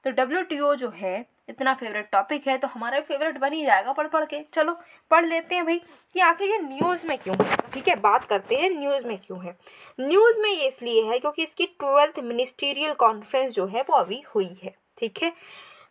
तो डब्ल्यूटीओ जो है इतना फेवरेट टॉपिक है, तो हमारा फेवरेट बन ही जाएगा पढ़ पढ़ के। चलो पढ़ लेते हैं भाई कि आखिर ये न्यूज़ में क्यों है, ठीक है। बात करते हैं न्यूज़ में क्यों है। न्यूज़ में ये इसलिए है क्योंकि इसकी 12th मिनिस्टीरियल कॉन्फ्रेंस जो है वो अभी हुई है, ठीक है।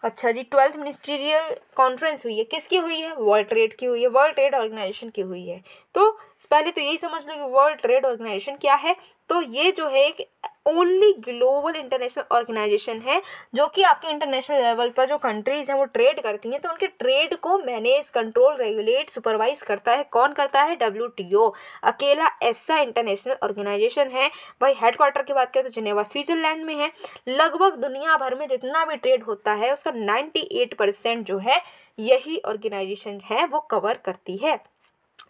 अच्छा जी, 12th मिनिस्ट्रियल कॉन्फ्रेंस हुई है, किसकी हुई है, वर्ल्ड ट्रेड की हुई है, वर्ल्ड ट्रेड ऑर्गेनाइजेशन की हुई है। तो पहले तो यही समझ लो कि वर्ल्ड ट्रेड ऑर्गेनाइजेशन क्या है। तो ये जो है एक ओनली ग्लोबल इंटरनेशनल ऑर्गेनाइजेशन है जो कि आपके इंटरनेशनल लेवल पर जो कंट्रीज हैं वो ट्रेड करती हैं, तो उनके ट्रेड को मैनेज, कंट्रोल, रेगुलेट, सुपरवाइज करता है। कौन करता है, डब्ल्यूटीओ। अकेला ऐसा इंटरनेशनल ऑर्गेनाइजेशन है। भाई हेडक्वार्टर की बात करें तो जिनेवा स्विट्जरलैंड में है। लगभग दुनिया भर में जितना भी ट्रेड होता है उसका 98% जो है यही ऑर्गेनाइजेशन है वो कवर करती है।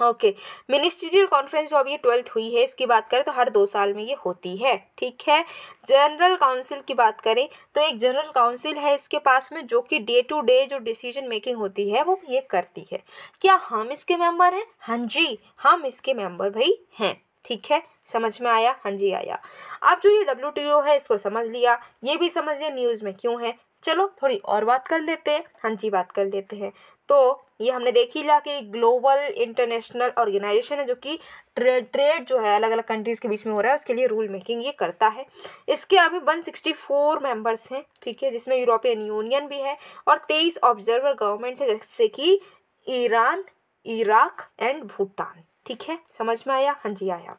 ओके, मिनिस्ट्रियल कॉन्फ्रेंस जो अभी 12th हुई है इसकी बात करें तो हर 2 साल में ये होती है, ठीक है। जनरल काउंसिल की बात करें तो एक जनरल काउंसिल है इसके पास में जो कि डे टू डे जो डिसीजन मेकिंग होती है वो ये करती है। क्या हम इसके मेंबर हैं? हाँ जी, हम इसके मेंबर भाई हैं, ठीक है। समझ में आया? हाँ जी आया। अब जो ये डब्ल्यूटीओ है इसको समझ लिया, ये भी समझ लिया न्यूज़ में क्यों है। चलो थोड़ी और बात कर लेते हैं। हाँ जी, बात कर लेते हैं। तो ये हमने देख ही लिया कि ग्लोबल इंटरनेशनल ऑर्गेनाइजेशन है जो कि ट्रेड जो है अलग अलग कंट्रीज़ के बीच में हो रहा है उसके लिए रूल मेकिंग ये करता है। इसके अभी 164 मेंबर्स हैं, ठीक है, जिसमें यूरोपियन यूनियन भी है और 23 ऑब्जर्वर गवर्नमेंट्स है जैसे कि ईरान, इराक एंड भूटान, ठीक है। समझ में आया? हाँ जी आया।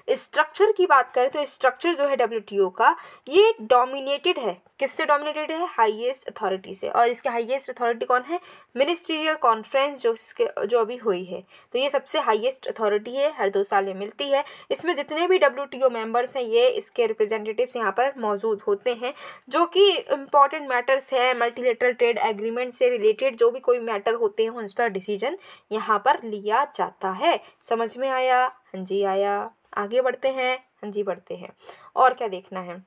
स्ट्रक्चर की बात करें तो स्ट्रक्चर जो है डब्ल्यूटीओ का ये डोमिनेटेड है, किससे डोमिनेटेड है, हाईएस्ट अथॉरिटी से। और इसके हाईएस्ट अथॉरिटी कौन है, मिनिस्ट्रियल कॉन्फ्रेंस जो अभी हुई है। तो ये सबसे हाईएस्ट अथॉरिटी है, हर 2 साल में मिलती है। इसमें जितने भी डब्ल्यूटीओ मेंबर्स हैं ये इसके रिप्रेजेंटेटिव्स यहाँ पर मौजूद होते हैं जो कि इम्पॉर्टेंट मैटर्स हैं, मल्टीलेटरल ट्रेड एग्रीमेंट से रिलेटेड जो भी कोई मैटर होते हैं उन पर डिसीजन यहाँ पर लिया जाता है। समझ में आया? हाँ जी आया। आगे बढ़ते हैं। हाँ जी बढ़ते हैं। और क्या देखना है,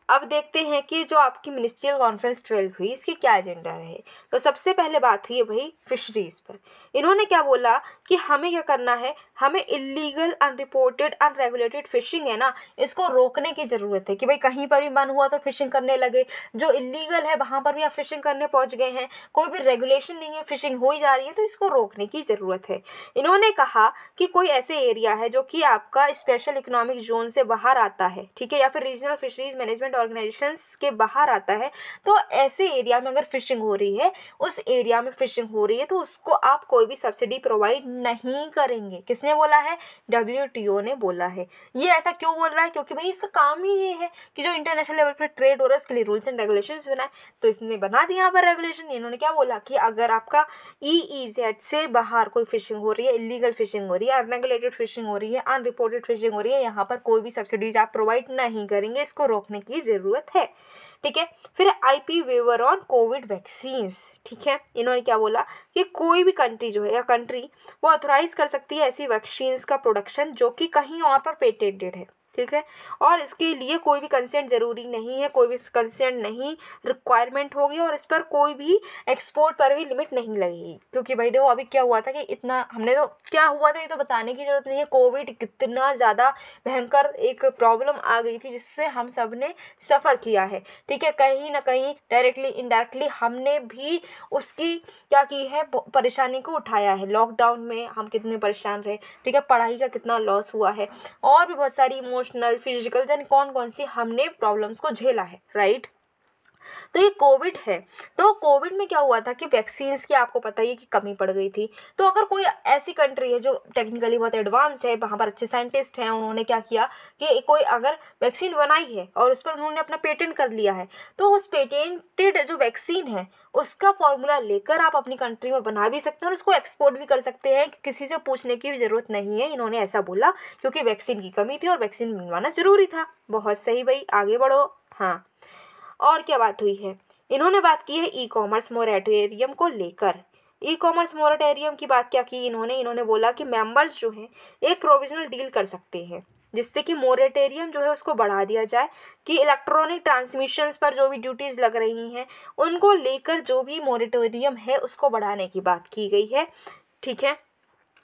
अब देखते हैं कि जो आपकी मिनिस्ट्रियल कॉन्फ्रेंस 12 हुई इसकी क्या एजेंडा रहे। तो सबसे पहले बात हुई है भाई फिशरीज़ पर। इन्होंने क्या बोला कि हमें क्या करना है, हमें इलीगल, अनरिपोर्टेड, अनरेगुलेटेड फिशिंग है ना, इसको रोकने की ज़रूरत है। कि भाई कहीं पर भी मन हुआ तो फिशिंग करने लगे, जो इलीगल है वहाँ पर भी आप फिशिंग करने पहुँच गए हैं, कोई भी रेगुलेशन नहीं है, फिशिंग हो ही जा रही है, तो इसको रोकने की ज़रूरत है। इन्होंने कहा कि कोई ऐसे एरिया है जो कि आपका स्पेशल इकोनॉमिक जोन से बाहर आता है, ठीक है, या फिर रीजनल फिशरीज मैनेजमेंट ऑर्गेनाइजेशंस के बाहर आता है, तो ऐसे एरिया में अगर फिशिंग हो रही है, उस एरिया में फिशिंग हो रही है, तो उसको आप कोई भी सब्सिडी प्रोवाइड नहीं करेंगे। किसने बोला है? डब्ल्यूटीओ ने बोला है। ये ऐसा क्यों बोल रहा है? क्योंकि भाई इसका काम ही ये है कि जो इंटरनेशनल लेवल पर ट्रेड हो रहा है उसके लिए रूल्स एंड रेगुलेशंस बनाए। तो इसने बना दिया यहाँ पर रेगुलेशन। इन्होंने क्या बोला कि अगर आपका EEZ से बाहर कोई फिशिंग हो रही है, इलीगल फिशिंग हो रही है, अनरेगुलेटेड फिशिंग हो रही है, अनरिपोर्टेड फिशिंग हो रही है, यहाँ पर कोई भी सब्सिडीज आप प्रोवाइड नहीं करेंगे, इसको रोकने की ज़रूरत है, ठीक है। फिर IP waiver on Covid vaccines, ठीक है। इन्होंने क्या बोला कि कोई भी कंट्री जो है या कंट्री वो ऑथोराइज कर सकती है ऐसी वैक्सीन्स का प्रोडक्शन जो कि कहीं और पर पेटेंटेड है, ठीक है। और इसके लिए कोई भी कंसेंट ज़रूरी नहीं है, कोई भी कंसेंट नहीं रिक्वायरमेंट होगी, और इस पर कोई भी एक्सपोर्ट पर भी लिमिट नहीं लगेगी। क्योंकि भाई देखो अभी क्या हुआ था कि इतना हमने तो क्या हुआ था ये तो बताने की ज़रूरत नहीं है, कोविड कितना ज़्यादा भयंकर एक प्रॉब्लम आ गई थी जिससे हम सब ने सफ़र किया है, ठीक है। कहीं ना कहीं डायरेक्टली इनडायरेक्टली हमने भी उसकी क्या की है, परेशानी को उठाया है। लॉकडाउन में हम कितने परेशान रहे, ठीक है, पढ़ाई का कितना लॉस हुआ है, और भी बहुत सारी इमोशनल फिजिकल जाने कौन कौन सी हमने प्रॉब्लम्स को झेला है, राइट। तो ये कोविड है। तो कोविड में क्या हुआ था कि वैक्सीन्स की आपको पता ही है कि कमी पड़ गई थी। तो अगर कोई ऐसी कंट्री है जो टेक्निकली बहुत एडवांस्ड है, वहाँ पर अच्छे साइंटिस्ट हैं, उन्होंने क्या किया कि कोई अगर वैक्सीन बनाई है और उस पर उन्होंने अपना पेटेंट कर लिया है, तो उस पेटेंटेड जो वैक्सीन है उसका फॉर्मूला लेकर आप अपनी कंट्री में बना भी सकते हैं और उसको एक्सपोर्ट भी कर सकते हैं। किसी से पूछने की भी ज़रूरत नहीं है। इन्होंने ऐसा बोला क्योंकि वैक्सीन की कमी थी और वैक्सीन बनवाना ज़रूरी था। बहुत सही भाई, आगे बढ़ो। हाँ, और क्या बात हुई है, इन्होंने बात की है ई कॉमर्स मोरेटोरियम को लेकर। ई कॉमर्स मोरेटोरियम की बात क्या की इन्होंने बोला कि मेंबर्स जो हैं एक प्रोविजनल डील कर सकते हैं जिससे कि मोरेटोरियम जो है उसको बढ़ा दिया जाए, कि इलेक्ट्रॉनिक ट्रांसमिशंस पर जो भी ड्यूटीज़ लग रही हैं उनको लेकर जो भी मोरेटोरियम है उसको बढ़ाने की बात की गई है, ठीक है।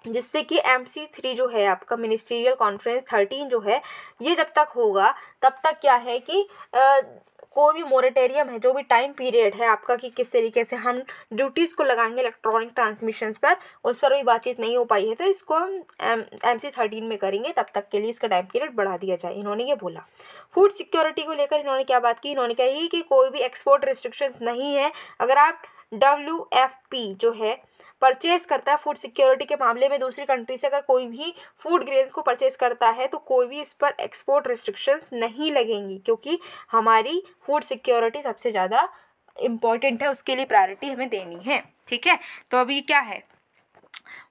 जिससे कि MC3 जो है आपका मिनिस्ट्रियल कॉन्फ्रेंस 13 जो है, ये जब तक होगा तब तक क्या है कि कोई भी मोरेटोरियम है, जो भी टाइम पीरियड है आपका कि किस तरीके से हम ड्यूटीज़ को लगाएंगे इलेक्ट्रॉनिक ट्रांसमिशंस पर, उस पर भी बातचीत नहीं हो पाई है, तो इसको हम MC13 में करेंगे, तब तक के लिए इसका टाइम पीरियड बढ़ा दिया जाए, इन्होंने ये बोला। फूड सिक्योरिटी को लेकर इन्होंने क्या बात की, इन्होंने कही कि कोई भी एक्सपोर्ट रिस्ट्रिक्शंस नहीं है। अगर आप WFP जो है परचेज करता है फूड सिक्योरिटी के मामले में दूसरी कंट्री से, अगर कोई भी फूड ग्रेन्स को परचेज करता है तो कोई भी इस पर एक्सपोर्ट रिस्ट्रिक्शंस नहीं लगेंगी, क्योंकि हमारी फूड सिक्योरिटी सबसे ज़्यादा इम्पॉर्टेंट है, उसके लिए प्रायोरिटी हमें देनी है, ठीक है। तो अभी क्या है,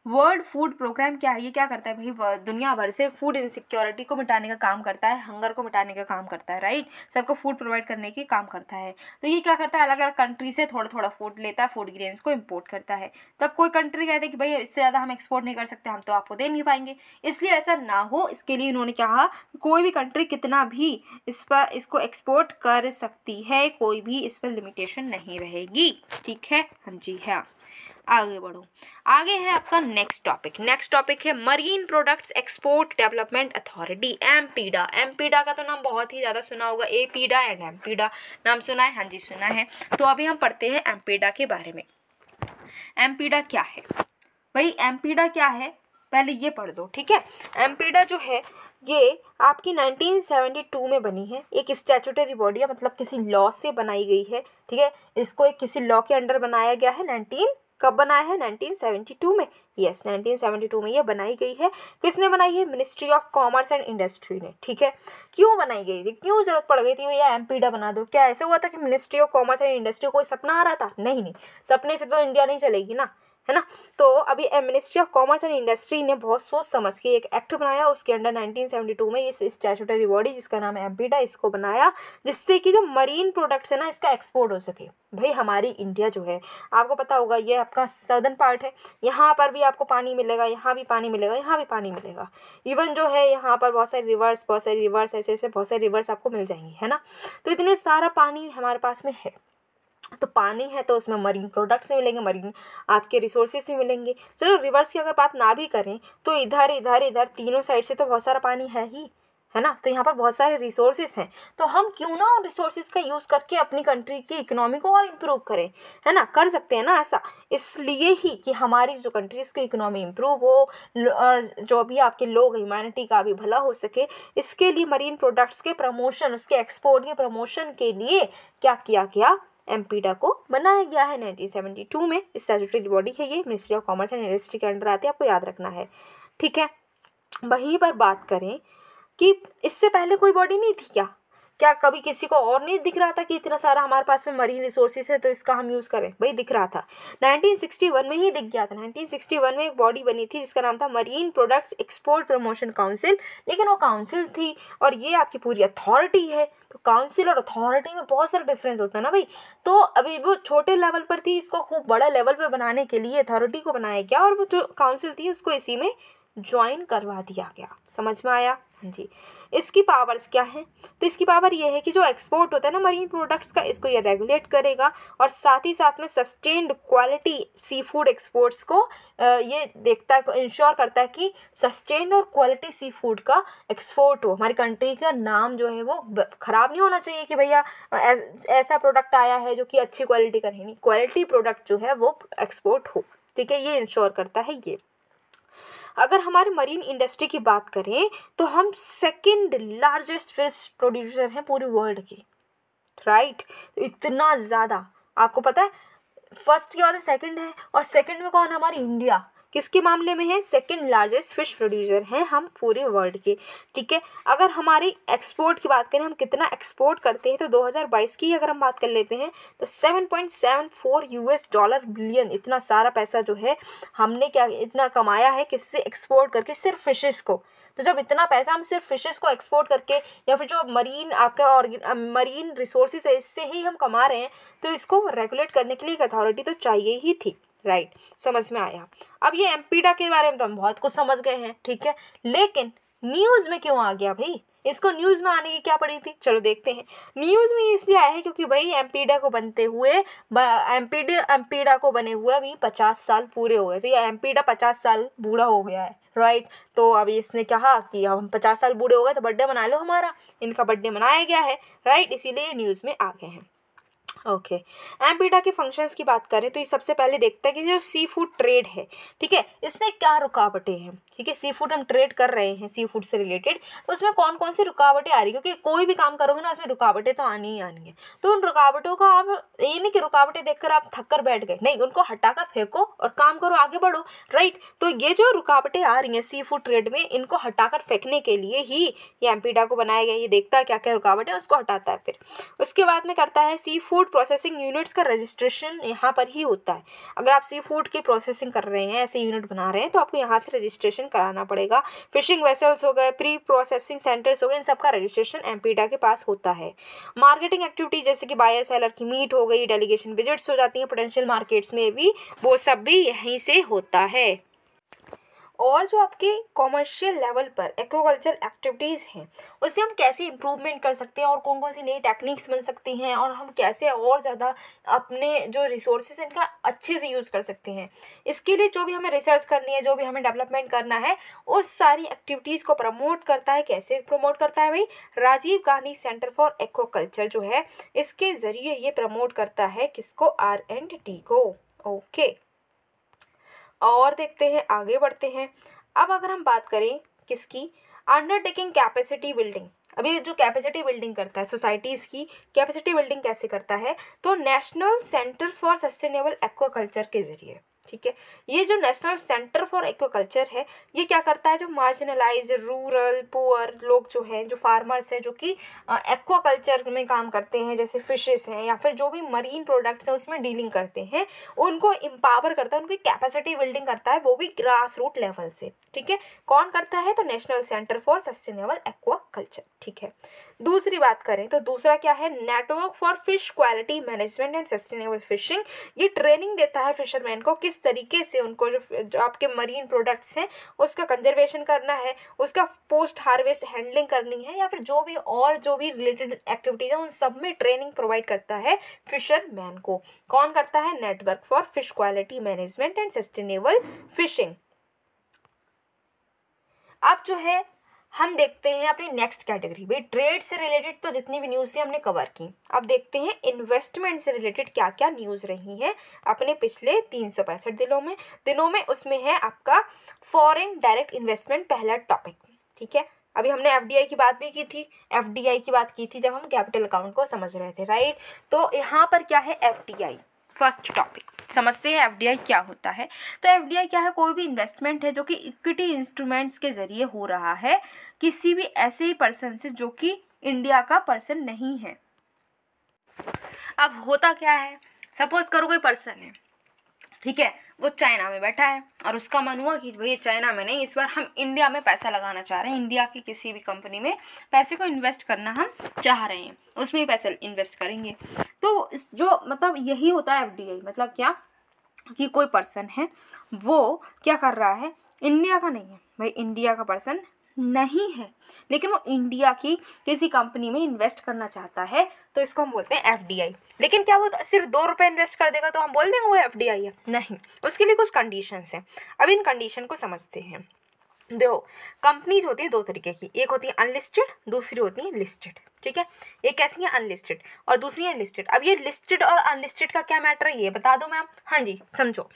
वर्ल्ड फूड प्रोग्राम क्या है, ये क्या करता है भाई, दुनिया भर से फूड इनसिक्योरिटी को मिटाने का काम करता है, हंगर को मिटाने का काम करता है, राइट, सबको फूड प्रोवाइड करने की काम करता है। तो ये क्या करता है, अलग अलग कंट्री से थोड़ा थोड़ा फूड लेता है, फूड ग्रेन्स को इम्पोर्ट करता है। तब कोई कंट्री कहते हैं कि भाई इससे ज़्यादा हम एक्सपोर्ट नहीं कर सकते, हम तो आपको दे नहीं पाएंगे, इसलिए ऐसा ना हो इसके लिए उन्होंने कहा कोई भी कंट्री कितना भी इसको एक्सपोर्ट कर सकती है, कोई भी इस पर लिमिटेशन नहीं रहेगी, ठीक है। हाँ जी, हाँ, आगे बढ़ो। आगे है आपका नेक्स्ट टॉपिक है marine products export development authority, MPEDA. MPEDA का तो नाम बहुत ही ज़्यादा सुना होगा, एपीडा एंड एमपीडा नाम सुना है, हाँ जी सुना है। तो अभी हम पढ़ते हैं एमपीडा के बारे में। एमपीडा क्या है भाई, एमपीडा क्या है पहले ये पढ़ दो, ठीक है। एमपीडा जो है ये आपकी 1972 में बनी है, एक स्टैट्यूटरी बॉडी है, मतलब किसी लॉ से बनाई गई है, ठीक है। इसको एक किसी लॉ के अंडर बनाया गया है। कब बनाया है, 1972 में, यस 1972 में ये बनाई गई है। किसने बनाई है, ministry of commerce and industry ने, ठीक है। क्यों बनाई गई थी, क्यों जरूरत पड़ गई थी भैया एमपीडा बना दो, क्या ऐसा हुआ था कि ministry of commerce and industry कोई सपना आ रहा था, नहीं, सपने से तो इंडिया नहीं चलेगी ना, है ना। तो अभी ministry of commerce and industry ने बहुत सोच समझ के एक एक्ट बनाया, उसके अंडर 1972 में इस स्टैट्यूटरी बॉडी जिसका नाम है एमपीडा, इसको बनाया, जिससे कि जो मरीन प्रोडक्ट्स है ना इसका एक्सपोर्ट हो सके। भाई हमारी इंडिया जो है आपको पता होगा ये आपका सदर्न पार्ट है, यहाँ पर भी आपको पानी मिलेगा, यहाँ भी पानी मिलेगा, यहाँ भी पानी मिलेगा, इवन जो है यहाँ पर बहुत सारे रिवर्स ऐसे बहुत सारे रिवर्स आपको मिल जाएंगे, है ना। तो इतने सारा पानी हमारे पास में है, तो पानी है तो उसमें मरीन प्रोडक्ट्स भी मिलेंगे, मरीन आपके रिसोर्सेज भी मिलेंगे। चलो रिवर्स की अगर बात ना भी करें तो इधर तीनों साइड से तो बहुत सारा पानी है ही, है ना। तो यहाँ पर बहुत सारे रिसोर्सेज हैं, तो हम क्यों ना उन रिसोर्सेज का यूज़ करके अपनी कंट्री की इकोनॉमी को और इम्प्रूव करें, है ना, कर सकते हैं ना ऐसा। इसलिए ही कि हमारी जो कंट्रीज़ की इकोनॉमी इम्प्रूव हो, जो भी आपके लोग ह्यूमैनिटी का भी भला हो सके, इसके लिए मरीन प्रोडक्ट्स के प्रमोशन, उसके एक्सपोर्ट के प्रमोशन के लिए क्या किया गया, एमपीडा को बनाया गया है 1972 में। स्टैट्यूटरी बॉडी है ये, ministry of commerce and industry के अंडर आती है, आपको याद रखना है, ठीक है। वहीं पर बात करें कि इससे पहले कोई बॉडी नहीं थी क्या कभी किसी को और नहीं दिख रहा था कि इतना सारा हमारे पास में मरीन रिसोर्सेज है तो इसका हम यूज़ करें, भाई दिख रहा था, 1961 में ही दिख गया था। 1961 में एक बॉडी बनी थी जिसका नाम था marine products export promotion council, लेकिन वो काउंसिल थी और ये आपकी पूरी अथॉरिटी है, तो काउंसिल और अथॉरिटी में बहुत सारा डिफरेंस होता है ना भाई। तो अभी वो छोटे लेवल पर थी, इसको खूब बड़ा लेवल पर बनाने के लिए अथॉरिटी को बनाया गया और वो जो काउंसिल थी उसको इसी में ज्वाइन करवा दिया गया, समझ में आया, जी। इसकी पावर्स क्या हैं? तो इसकी पावर ये है कि जो एक्सपोर्ट होता है ना मरीन प्रोडक्ट्स का, इसको ये रेगुलेट करेगा और साथ ही साथ में sustained quality sea food exports को ये देखता है, इंश्योर करता है कि सस्टेन्ड और क्वालिटी सी फूड का एक्सपोर्ट हो। हमारी कंट्री का नाम जो है वो ख़राब नहीं होना चाहिए कि भैया ऐसा प्रोडक्ट आया है जो कि अच्छी क्वालिटी का नहीं, क्वालिटी प्रोडक्ट जो है वो एक्सपोर्ट हो। ठीक है, ये इंश्योर करता है ये। अगर हमारे मरीन इंडस्ट्री की बात करें तो हम सेकंड लार्जेस्ट फिश प्रोड्यूसर हैं पूरे वर्ल्ड के, राइट। तो इतना ज़्यादा, आपको पता है फर्स्ट के बाद सेकंड है, और सेकंड में कौन है? हमारी इंडिया। किसके मामले में है? सेकंड लार्जेस्ट फिश प्रोड्यूसर हैं हम पूरे वर्ल्ड के। ठीक है, अगर हमारी एक्सपोर्ट की बात करें, हम कितना एक्सपोर्ट करते हैं, तो 2022 की अगर हम बात कर लेते हैं तो $7.74 बिलियन, इतना सारा पैसा जो है हमने क्या इतना कमाया है, किससे? एक्सपोर्ट करके, सिर्फ फिशेस को। तो जब इतना पैसा हम सिर्फ फिशेस को एक्सपोर्ट करके या फिर जो मरीन आपका और मरीन रिसोर्सेज है इससे ही हम कमा रहे हैं, तो इसको रेगुलेट करने के लिए एक अथॉरिटी तो चाहिए ही थी, राइट। समझ में आया। अब ये एम्पीडा के बारे में तो हम बहुत कुछ समझ गए हैं, ठीक है, लेकिन न्यूज़ में क्यों आ गया भाई? इसको न्यूज़ में आने की क्या पड़ी थी? चलो देखते हैं। न्यूज़ में इसलिए आया है क्योंकि भाई एम्पीडा को बनते हुए एम्पीडा को बने हुए अभी 50 साल पूरे हो गए थे। ये एम्पीडा 50 साल बूढ़ा हो गया है, राइट। तो अभी इसने कहा कि अब हम 50 साल बूढ़े हो गए तो बर्थडे मना लो हमारा। इनका बर्थडे मनाया गया है, राइट, इसीलिए न्यूज़ में आ गए हैं। ओके, एम्पीडा के फंक्शंस की बात करें तो ये सबसे पहले देखते हैं कि जो सी फूड ट्रेड है, ठीक है, इसमें क्या रुकावटें हैं। ठीक है, सी फूड हम ट्रेड कर रहे हैं सी फूड से रिलेटेड, तो उसमें कौन कौन सी रुकावटें आ रही है, क्योंकि कोई भी काम करोगे ना उसमें रुकावटें तो आनी ही आनी है। तो उन रुकावटों का आप ये नहीं कि रुकावटें देखकर आप थक कर बैठ गए, नहीं, उनको हटाकर फेंको और काम करो, आगे बढ़ो, राइट। तो ये जो रुकावटें आ रही हैं सी फूड ट्रेड में, इनको हटाकर फेंकने के लिए ही ये एम्पीडा को बनाया गया। ये देखता है क्या क्या रुकावट है, उसको हटाता है। फिर उसके बाद में करता है सी फूड प्रोसेसिंग यूनिट्स का रजिस्ट्रेशन यहाँ पर ही होता है। अगर आप सी फूड की प्रोसेसिंग कर रहे हैं, ऐसे यूनिट बना रहे हैं, तो आपको यहाँ से रजिस्ट्रेशन कराना पड़ेगा। फिशिंग वेसल्स हो गए, प्री प्रोसेसिंग सेंटर्स हो गए, इन सब का रजिस्ट्रेशन एम्पीडा के पास होता है। मार्केटिंग एक्टिविटी जैसे कि बायर सेलर की मीट हो गई, डेलीगेशन विजिट्स हो जाती हैं पोटेंशियल मार्केट्स में भी, वो सब भी यहीं से होता है। और जो आपके कॉमर्शियल लेवल पर एक्वाकल्चर एक्टिविटीज़ हैं, उससे हम कैसे इम्प्रूवमेंट कर सकते हैं और कौन कौन सी नई टेक्निक्स बन सकती हैं, और हम कैसे और ज़्यादा अपने जो रिसोर्सेज हैं इनका अच्छे से यूज़ कर सकते हैं। इसके लिए जो भी हमें रिसर्च करनी है, जो भी हमें डेवलपमेंट करना है, उस सारी एक्टिविटीज़ को प्रमोट करता है। कैसे प्रमोट करता है भाई? Rajiv Gandhi centre for aquaculture जो है, इसके ज़रिए ये प्रमोट करता है किसको? R&D को। ओके, और देखते हैं, आगे बढ़ते हैं। अब अगर हम बात करें किसकी? Undertaking capacity building. अभी जो कैपेसिटी बिल्डिंग करता है सोसाइटीज़ की, कैपेसिटी बिल्डिंग कैसे करता है? तो national centre for sustainable aquaculture के ज़रिए। ठीक है, ये जो नेशनल सेंटर फॉर एक्वाकल्चर है, ये क्या करता है? जो मार्जिनलाइज रूरल पुअर लोग जो हैं, जो फार्मर्स हैं, जो कि एक्वाकल्चर में काम करते हैं, जैसे फिशेस हैं या फिर जो भी मरीन प्रोडक्ट्स हैं उसमें डीलिंग करते हैं, उनको एम्पावर करता है, उनकी कैपेसिटी बिल्डिंग करता है, वो भी ग्रास रूट लेवल से। ठीक है, कौन करता है? तो national centre for sustainable aquaculture. ठीक है, दूसरी बात करें तो दूसरा क्या है? Network for fish quality management and sustainable fishing. ये ट्रेनिंग देता है फिशरमैन को किस तरीके से उनको जो आपके मरीन प्रोडक्ट्स हैं उसका कंजर्वेशन करना है, उसका पोस्ट हार्वेस्ट हैंडलिंग करनी है, या फिर जो भी रिलेटेड एक्टिविटीज़ हैं उन सब में ट्रेनिंग प्रोवाइड करता है फिशरमैन को। कौन करता है? Network for fish quality management and sustainable fishing. अब जो है हम देखते हैं अपनी नेक्स्ट कैटेगरी भाई, ट्रेड से रिलेटेड तो जितनी भी न्यूज़ थी हमने कवर की। अब देखते हैं इन्वेस्टमेंट से रिलेटेड क्या क्या न्यूज़ रही है अपने पिछले 365 दिनों में। उसमें है आपका फॉरेन डायरेक्ट इन्वेस्टमेंट पहला टॉपिक। ठीक है, अभी हमने एफडीआई की बात भी की थी, एफडीआई की बात की थी जब हम कैपिटल अकाउंट को समझ रहे थे, राइट। तो यहाँ पर क्या है? FDI first topic. समझते हैं एफडीआई क्या होता है। तो एफडीआई क्या है? कोई भी इन्वेस्टमेंट है जो कि इक्विटी इंस्ट्रूमेंट्स के ज़रिए हो रहा है किसी भी ऐसे ही पर्सन से जो कि इंडिया का पर्सन नहीं है। अब होता क्या है? सपोज करो कोई पर्सन है, ठीक है, वो चाइना में बैठा है और उसका मन हुआ कि भाई चाइना में नहीं, इस बार हम इंडिया में पैसा लगाना चाह रहे हैं, इंडिया की किसी भी कंपनी में पैसे को इन्वेस्ट करना हम चाह रहे हैं, उसमें ही पैसे इन्वेस्ट करेंगे। तो जो मतलब यही होता है एफडीआई। मतलब क्या कि कोई पर्सन है वो क्या कर रहा है? इंडिया का नहीं है भाई, इंडिया का पर्सन नहीं है, लेकिन वो इंडिया की किसी कंपनी में इन्वेस्ट करना चाहता है तो इसको हम बोलते हैं एफडीआई। लेकिन क्या वो सिर्फ 2 रुपये इन्वेस्ट कर देगा तो हम बोल देंगे वो एफडीआई है? नहीं, उसके लिए कुछ कंडीशंस हैं। अब इन कंडीशन को समझते हैं। देखो, कंपनीज होती है 2 तरीके की, एक होती है अनलिस्टेड, दूसरी होती है लिस्टेड। ठीक है, एक कैसी है अनलिस्टेड और दूसरी है लिस्टेड। अब ये लिस्टेड और अनलिस्टेड का क्या मैटर है ये बता दो मैम। हाँ जी, समझो।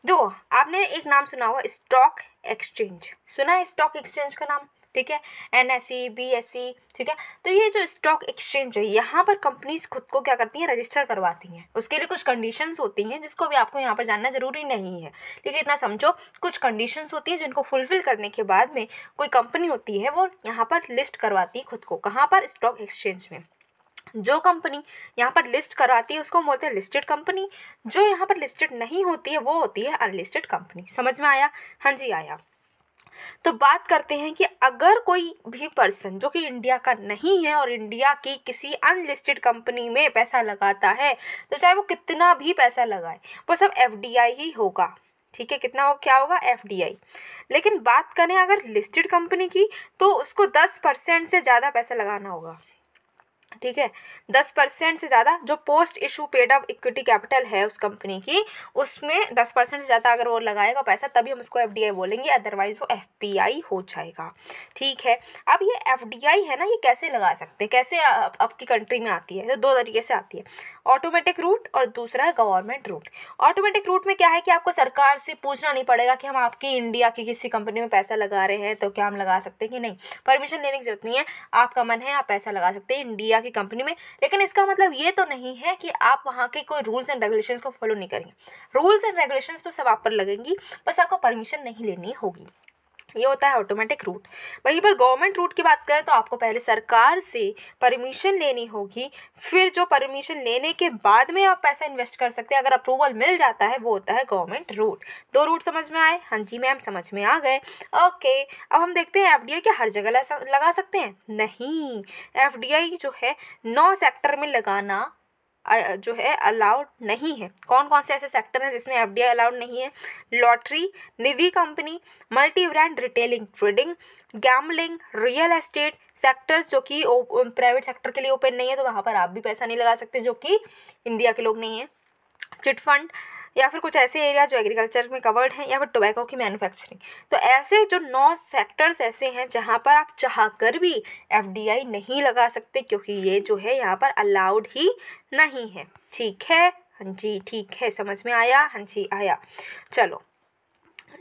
देखो, आपने एक नाम सुना होगा स्टॉक एक्सचेंज, सुना है स्टॉक एक्सचेंज का नाम? ठीक है, एनएसई, बीएसई। ठीक है, तो ये जो स्टॉक एक्सचेंज है यहाँ पर कंपनीज खुद को क्या करती हैं, रजिस्टर करवाती हैं। उसके लिए कुछ कंडीशंस होती हैं जिसको भी आपको यहाँ पर जानना जरूरी नहीं है, लेकिन इतना समझो कुछ कंडीशंस होती है जिनको फुलफिल करने के बाद में कोई कंपनी होती है वो यहाँ पर लिस्ट करवाती है खुद को। कहाँ पर? स्टॉक एक्सचेंज में। जो कंपनी यहाँ पर लिस्ट कराती है उसको बोलते हैं लिस्टेड कंपनी, जो यहाँ पर लिस्टेड नहीं होती है वो होती है अनलिस्टेड कंपनी। समझ में आया? हाँ जी, आया। तो बात करते हैं कि अगर कोई भी पर्सन जो कि इंडिया का नहीं है और इंडिया की किसी अनलिस्टेड कंपनी में पैसा लगाता है तो चाहे वो कितना भी पैसा लगाए वो सब एफडीआई ही होगा। ठीक है, कितना हो, क्या होगा? एफडीआई। लेकिन बात करें अगर लिस्टेड कंपनी की तो उसको 10% से ज़्यादा पैसा लगाना होगा। ठीक है, 10% से ज़्यादा जो post issue paid up equity capital है उस कंपनी की, उसमें 10% से ज़्यादा अगर वो लगाएगा पैसा तभी हम उसको एफडीआई बोलेंगे, अदरवाइज वो एफपीआई हो जाएगा। ठीक है, अब ये एफडीआई है ना, ये कैसे लगा सकते हैं, कैसे आपकी कंट्री में आती है? तो 2 तरीके से आती है, ऑटोमेटिक रूट और दूसरा है गवर्नमेंट रूट। ऑटोमेटिक रूट में क्या है कि आपको सरकार से पूछना नहीं पड़ेगा कि हम आपकी इंडिया की किसी कंपनी में पैसा लगा रहे हैं तो क्या हम लगा सकते हैं कि नहीं, परमिशन लेने की जरूरत नहीं है, आपका मन है आप पैसा लगा सकते हैं इंडिया की कंपनी में। लेकिन इसका मतलब ये तो नहीं है कि आप वहाँ के कोई रूल्स एंड रेगुलेशंस को फॉलो नहीं करेंगे। रूल्स एंड रेगुलेशंस तो सब आप पर लगेंगी, बस आपको परमिशन नहीं लेनी होगी। ये होता है ऑटोमेटिक रूट। वहीं पर गवर्नमेंट रूट की बात करें तो आपको पहले सरकार से परमिशन लेनी होगी, फिर जो परमिशन लेने के बाद में आप पैसा इन्वेस्ट कर सकते हैं, अगर अप्रूवल मिल जाता है वो होता है गवर्नमेंट रूट। 2 रूट समझ में आए? हाँ जी मैम, समझ में आ गए। ओके, अब हम देखते हैं एफडीआई क्या हर जगह लगा सकते हैं? नहीं, एफडीआई जो है 9 सेक्टर में लगाना जो है अलाउड नहीं है। कौन कौन से ऐसे सेक्टर हैं जिसमें एफडीआई अलाउड नहीं है? Lottery, Nidhi company, multi brand retailing trading, gambling, real estate sectors जो कि प्राइवेट सेक्टर के लिए ओपन नहीं है तो वहाँ पर आप भी पैसा नहीं लगा सकते जो कि इंडिया के लोग नहीं हैं। चिट फंड या फिर कुछ ऐसे एरिया जो एग्रीकल्चर में कवर्ड हैं या फिर टोबैको की मैन्युफैक्चरिंग। तो ऐसे जो 9 सेक्टर्स ऐसे हैं जहाँ पर आप चाहकर भी एफडीआई नहीं लगा सकते क्योंकि ये जो है यहाँ पर अलाउड ही नहीं है। ठीक है? हाँ जी, ठीक है, समझ में आया? हाँ जी, आया। चलो,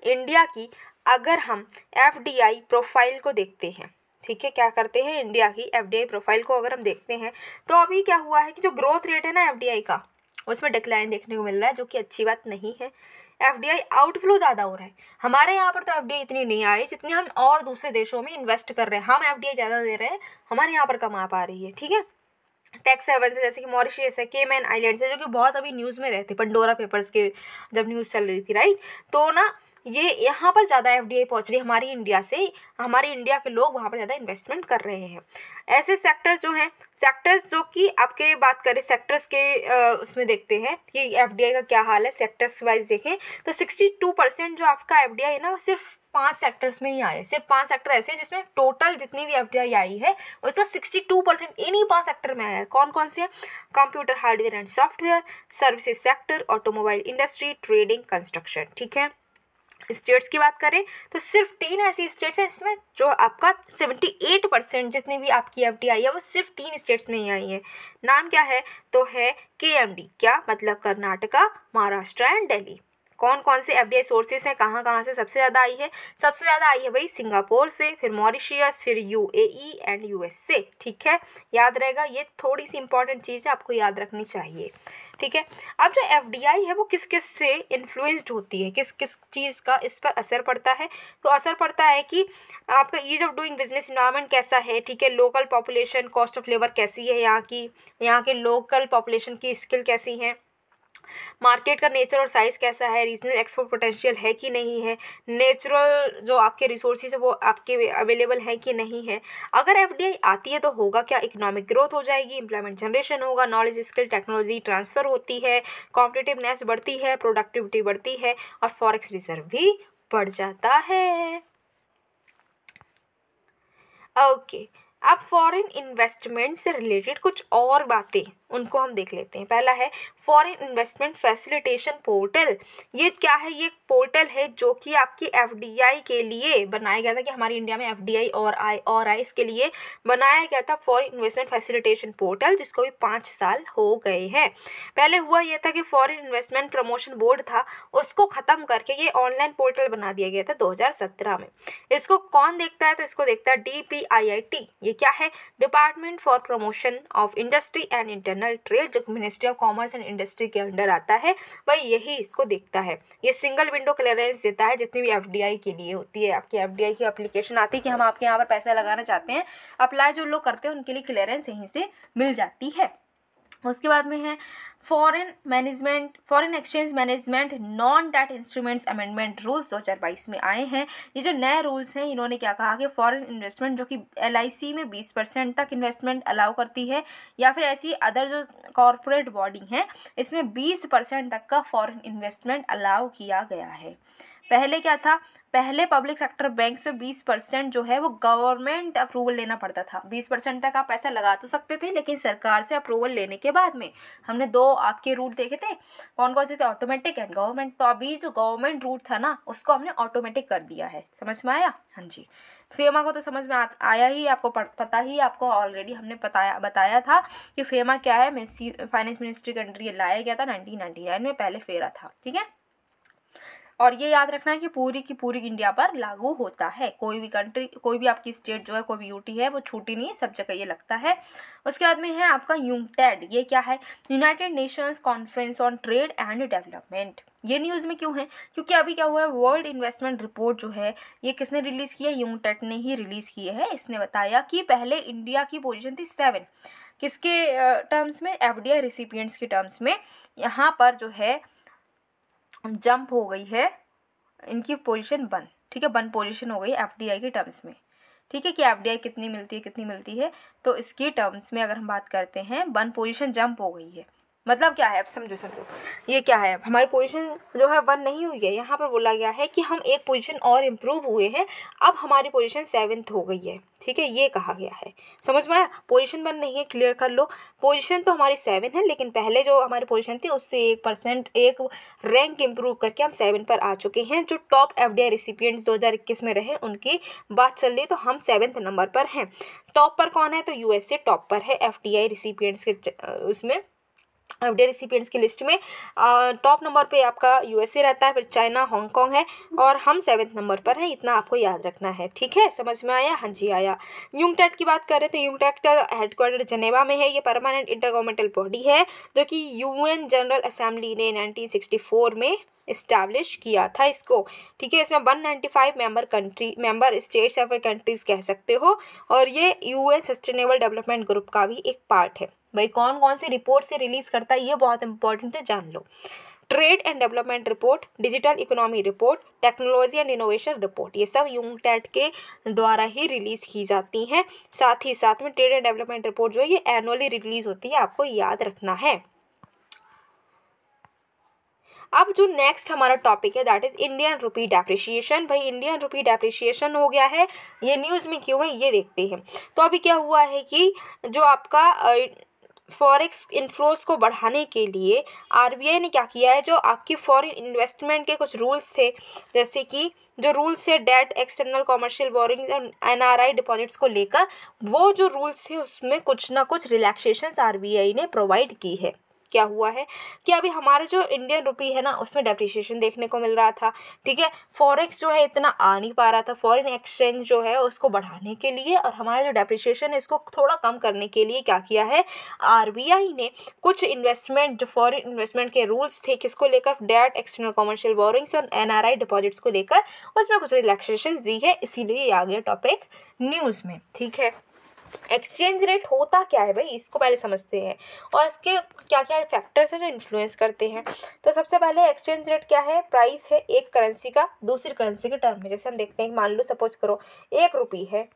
इंडिया की अगर हम एफडीआई प्रोफाइल को देखते हैं, ठीक है, क्या करते हैं, इंडिया की एफडीआई प्रोफाइल को अगर हम देखते हैं तो अभी क्या हुआ है कि जो ग्रोथ रेट है ना एफडीआई का उसमें डिक्लाइन देखने को मिल रहा है, जो कि अच्छी बात नहीं है। एफडीआई आउटफ्लो ज़्यादा हो रहा है। हमारे यहाँ पर तो एफडीआई इतनी नहीं आ रही जितनी हम और दूसरे देशों में इन्वेस्ट कर रहे हैं। हम एफडीआई ज़्यादा दे रहे हैं, हमारे यहाँ पर कम आ पा रही है। ठीक है, टैक्स हेवन से जैसे कि मॉरिशस है, केमैन आइलैंड्स है, जो कि बहुत अभी न्यूज़ में रहते, पंडोरा पेपर्स के जब न्यूज़ चल रही थी, राइट, तो ना ये यहाँ पर ज़्यादा एफडीआई पहुँच रही है हमारी इंडिया से, हमारे इंडिया के लोग वहाँ पर ज़्यादा इन्वेस्टमेंट कर रहे हैं। ऐसे सेक्टर्स जो हैं, सेक्टर्स जो कि आपके बात करें सेक्टर्स के उसमें देखते हैं कि एफडीआई का क्या हाल है, सेक्टर्स वाइज देखें तो 62% जो आपका एफडीआई है ना वो सिर्फ 5 सेक्टर्स में ही आए। सिर्फ 5 सेक्टर ऐसे हैं जिसमें टोटल जितनी भी एफडीआई आई है उसका 62% इन्हीं 5 सेक्टर में आया है। कौन कौन से हैं? Computer hardware and software, services sector, automobile industry, trading, construction. ठीक है, स्टेट्स की बात करें तो सिर्फ 3 ऐसी स्टेट्स हैं इसमें जो आपका 78% जितनी भी आपकी एफडीआई है वो सिर्फ 3 स्टेट्स में ही आई है। नाम क्या है? तो है केएमडी। क्या मतलब? कर्नाटका, महाराष्ट्र एंड दिल्ली। कौन कौन से एफडीआई सोर्सेस हैं, कहाँ कहाँ से सबसे ज़्यादा आई है? सबसे ज़्यादा आई है भाई सिंगापुर से, फिर मॉरिशियस, फिर यूएई एंड यूएसए। ठीक है, याद रहेगा, ये थोड़ी सी इंपॉर्टेंट चीज़ है, आपको याद रखनी चाहिए। ठीक है, अब जो एफडीआई है वो किस किस से इन्फ्लुएंस्ड होती है, किस किस चीज़ का इस पर असर पड़ता है? तो असर पड़ता है कि आपका ease of doing business environment कैसा है, ठीक है, local population, cost of labour कैसी है यहाँ की, यहाँ के लोकल पॉपुलेशन की स्किल कैसी है, मार्केट का नेचर और साइज़ कैसा है, रीजनल एक्सपोर्ट पोटेंशियल है कि नहीं है, नेचुरल जो आपके रिसोर्सेज है वो आपके अवेलेबल है कि नहीं है। अगर एफडीआई आती है तो होगा क्या? इकोनॉमिक ग्रोथ हो जाएगी, एम्प्लॉयमेंट जनरेशन होगा, नॉलेज स्किल टेक्नोलॉजी ट्रांसफ़र होती है, कॉम्पिटिटिवनेस बढ़ती है, प्रोडक्टिविटी बढ़ती है और फॉरेक्स रिजर्व भी बढ़ जाता है। ओके, अब फॉरेन इन्वेस्टमेंट से रिलेटेड कुछ और बातें उनको हम देख लेते हैं। पहला है फॉरेन इन्वेस्टमेंट फैसिलिटेशन पोर्टल। ये क्या है? ये पोर्टल है जो कि आपकी एफडीआई के लिए बनाया गया था, कि हमारी इंडिया में एफडीआई और आई इसके लिए बनाया गया था फॉरेन इन्वेस्टमेंट फैसिलिटेशन पोर्टल, जिसको भी 5 साल हो गए हैं। पहले हुआ ये था कि फॉरेन इन्वेस्टमेंट प्रमोशन बोर्ड था, उसको ख़त्म करके ये ऑनलाइन पोर्टल बना दिया गया था 2017 में। इसको कौन देखता है? तो इसको देखता है DPIIT। ये क्या है? Department for promotion of industry and internal trade, जो ministry of commerce and industry के अंडर आता है, भाई यही इसको देखता है। ये सिंगल विंडो क्लियरेंस देता है जितनी भी एफडीआई के लिए होती है। आपकी एफडीआई की एप्लीकेशन आती है कि हम आपके यहाँ पर पैसा लगाना चाहते हैं, अप्लाई जो लोग करते हैं उनके लिए क्लियरेंस यहीं से मिल जाती है। उसके बाद में है foreign exchange management non debt instruments amendment rules 2022 में आए हैं। ये जो नए रूल्स हैं, इन्होंने क्या कहा कि फॉरेन इन्वेस्टमेंट जो कि LIC में 20% तक इन्वेस्टमेंट अलाउ करती है, या फिर ऐसी अदर जो कॉरपोरेट बॉडी हैं इसमें 20% तक का फॉरेन इन्वेस्टमेंट अलाउ किया गया है। पहले क्या था? पहले पब्लिक सेक्टर बैंक्स में 20% जो है वो गवर्नमेंट अप्रूवल लेना पड़ता था। 20% तक आप पैसा लगा तो सकते थे, लेकिन सरकार से अप्रूवल लेने के बाद में हमने 2 आपके रूट देखे थे, कौन कौन से थे? Automatic and government. तो अभी जो गवर्नमेंट रूट था ना, उसको हमने ऑटोमेटिक कर दिया है। समझ में आया? हाँ जी। फेमा को तो समझ में आया ही, आपको पता ही, आपको ऑलरेडी हमने बताया था कि फेमा क्या है। फाइनेंस मिनिस्ट्री के अंडर ये लाया गया था 1999 में, पहले फेरा था। ठीक है, और ये याद रखना है कि पूरी की पूरी इंडिया पर लागू होता है। कोई भी कंट्री, कोई भी आपकी स्टेट जो है, कोई भी यूटी है, वो छूटी नहीं है, सब जगह ये लगता है। उसके बाद में है आपका यूंगटेड। ये क्या है? United Nations conference on trade and development. ये न्यूज़ में क्यों है? क्योंकि अभी क्या हुआ है, वर्ल्ड इन्वेस्टमेंट रिपोर्ट जो है ये किसने रिलीज़ की है? यूंगटेड ने ही रिलीज़ की है। इसने बताया कि पहले इंडिया की पोजीशन थी 7, किसके टर्म्स में? एफडीआई रिसिपिएंट्स के टर्म्स में। यहाँ पर जो है जंप हो गई है इनकी पोजीशन 1। ठीक है, 1 पोजीशन हो गई एफडीआई के टर्म्स में। ठीक है, कि एफडीआई कितनी मिलती है, तो इसके टर्म्स में अगर हम बात करते हैं 1 पोजीशन जंप हो गई है। मतलब क्या है? अब समझो ये क्या है? हमारी पोजीशन जो है 1 नहीं हुई है, यहाँ पर बोला गया है कि हम 1 पोजीशन और इम्प्रूव हुए हैं, अब हमारी पोजीशन 7th हो गई है। ठीक है, ये कहा गया है। समझ में आया? पोजीशन 1 नहीं है, क्लियर कर लो। पोजीशन तो हमारी 7 है, लेकिन पहले जो हमारी पोजीशन थी उससे 1% एक रैंक इम्प्रूव करके हम 7 पर आ चुके हैं। जो टॉप एफडीआई रिसिपिएंट्स 2021 में रहे उनकी बात चल रही, तो हम 7th नंबर पर हैं। टॉप पर कौन है? तो USA टॉप पर है एफडीआई रिसिपिएंट्स के उसमें, एफडीआई रिसिपिएंट्स की लिस्ट में। टॉप नंबर पे आपका USA रहता है, फिर चाइना, हांगकांग है, और हम 7th नंबर पर हैं। इतना आपको याद रखना है। ठीक है, समझ में आया? हाँ जी आया। यूंगटेड की बात कर रहे थे, यूंगटेड का हेडक्वार्टर जनेवा में है। ये परमानेंट इंटरगवर्नमेंटल बॉडी है जो कि UN जनरल असेंबली ने 1964 में इस्टेब्लिश किया था इसको। ठीक है, इसमें 195 मेंबर स्टेट्स या फिर कंट्रीज कह सकते हो, और ये UN सस्टेनेबल डेवलपमेंट ग्रुप का भी एक पार्ट है। भाई कौन कौन सी रिपोर्ट से रिलीज करता है, ये बहुत इंपॉर्टेंट है, जान लो। Trade and development report, digital economy report, technology and innovation report, ये सब यूंगटेड के द्वारा ही रिलीज की जाती हैं। साथ ही साथ में ट्रेड एंड डेवलपमेंट रिपोर्ट जो है ये एनुअली रिलीज होती है, आपको याद रखना है। अब जो नेक्स्ट हमारा टॉपिक है that is Indian rupee depreciation. भाई इंडियन रुपी डेप्रिसिएशन हो गया है, ये न्यूज़ में क्यों है ये देखते हैं। तो अभी क्या हुआ है कि जो आपका फॉरेक्स इनफ्लोज को बढ़ाने के लिए RBI ने क्या किया है, जो आपकी फॉरेन इन्वेस्टमेंट के कुछ रूल्स थे, जैसे कि जो रूल्स है डेट, एक्सटर्नल कॉमर्शियल बोरिंग और NRI डिपॉजिट्स को लेकर, वो जो रूल्स थे उसमें कुछ ना कुछ रिलैक्सेशंस RBI ने प्रोवाइड की है। क्या हुआ है कि अभी हमारे जो इंडियन रुपी है ना उसमें डेप्रिसिएशन देखने को मिल रहा था। ठीक है, फॉरेक्स जो है इतना आ नहीं पा रहा था, फॉरेन एक्सचेंज जो है उसको बढ़ाने के लिए, और हमारा जो डेप्रिसिएशन है इसको थोड़ा कम करने के लिए क्या किया है, RBI ने कुछ इन्वेस्टमेंट, जो फॉरेन इन्वेस्टमेंट के रूल्स थे किसको लेकर, डेट, एक्सटर्नल कॉमर्शियल बोरिंग्स और NRI डिपॉजिट्स को लेकर, उसमें कुछ रिलैक्सेशन दी है, इसीलिए ये आ गया टॉपिक न्यूज़ में। ठीक है, एक्सचेंज रेट होता क्या है भाई, इसको पहले समझते हैं, और इसके क्या क्या फैक्टर्स हैं जो इन्फ्लुएंस करते हैं। तो सबसे पहले एक्सचेंज रेट क्या है, प्राइस है एक करेंसी का दूसरी करेंसी के टर्म में। जैसे हम देखते हैं, मान लो सपोज करो 1 रुपी है,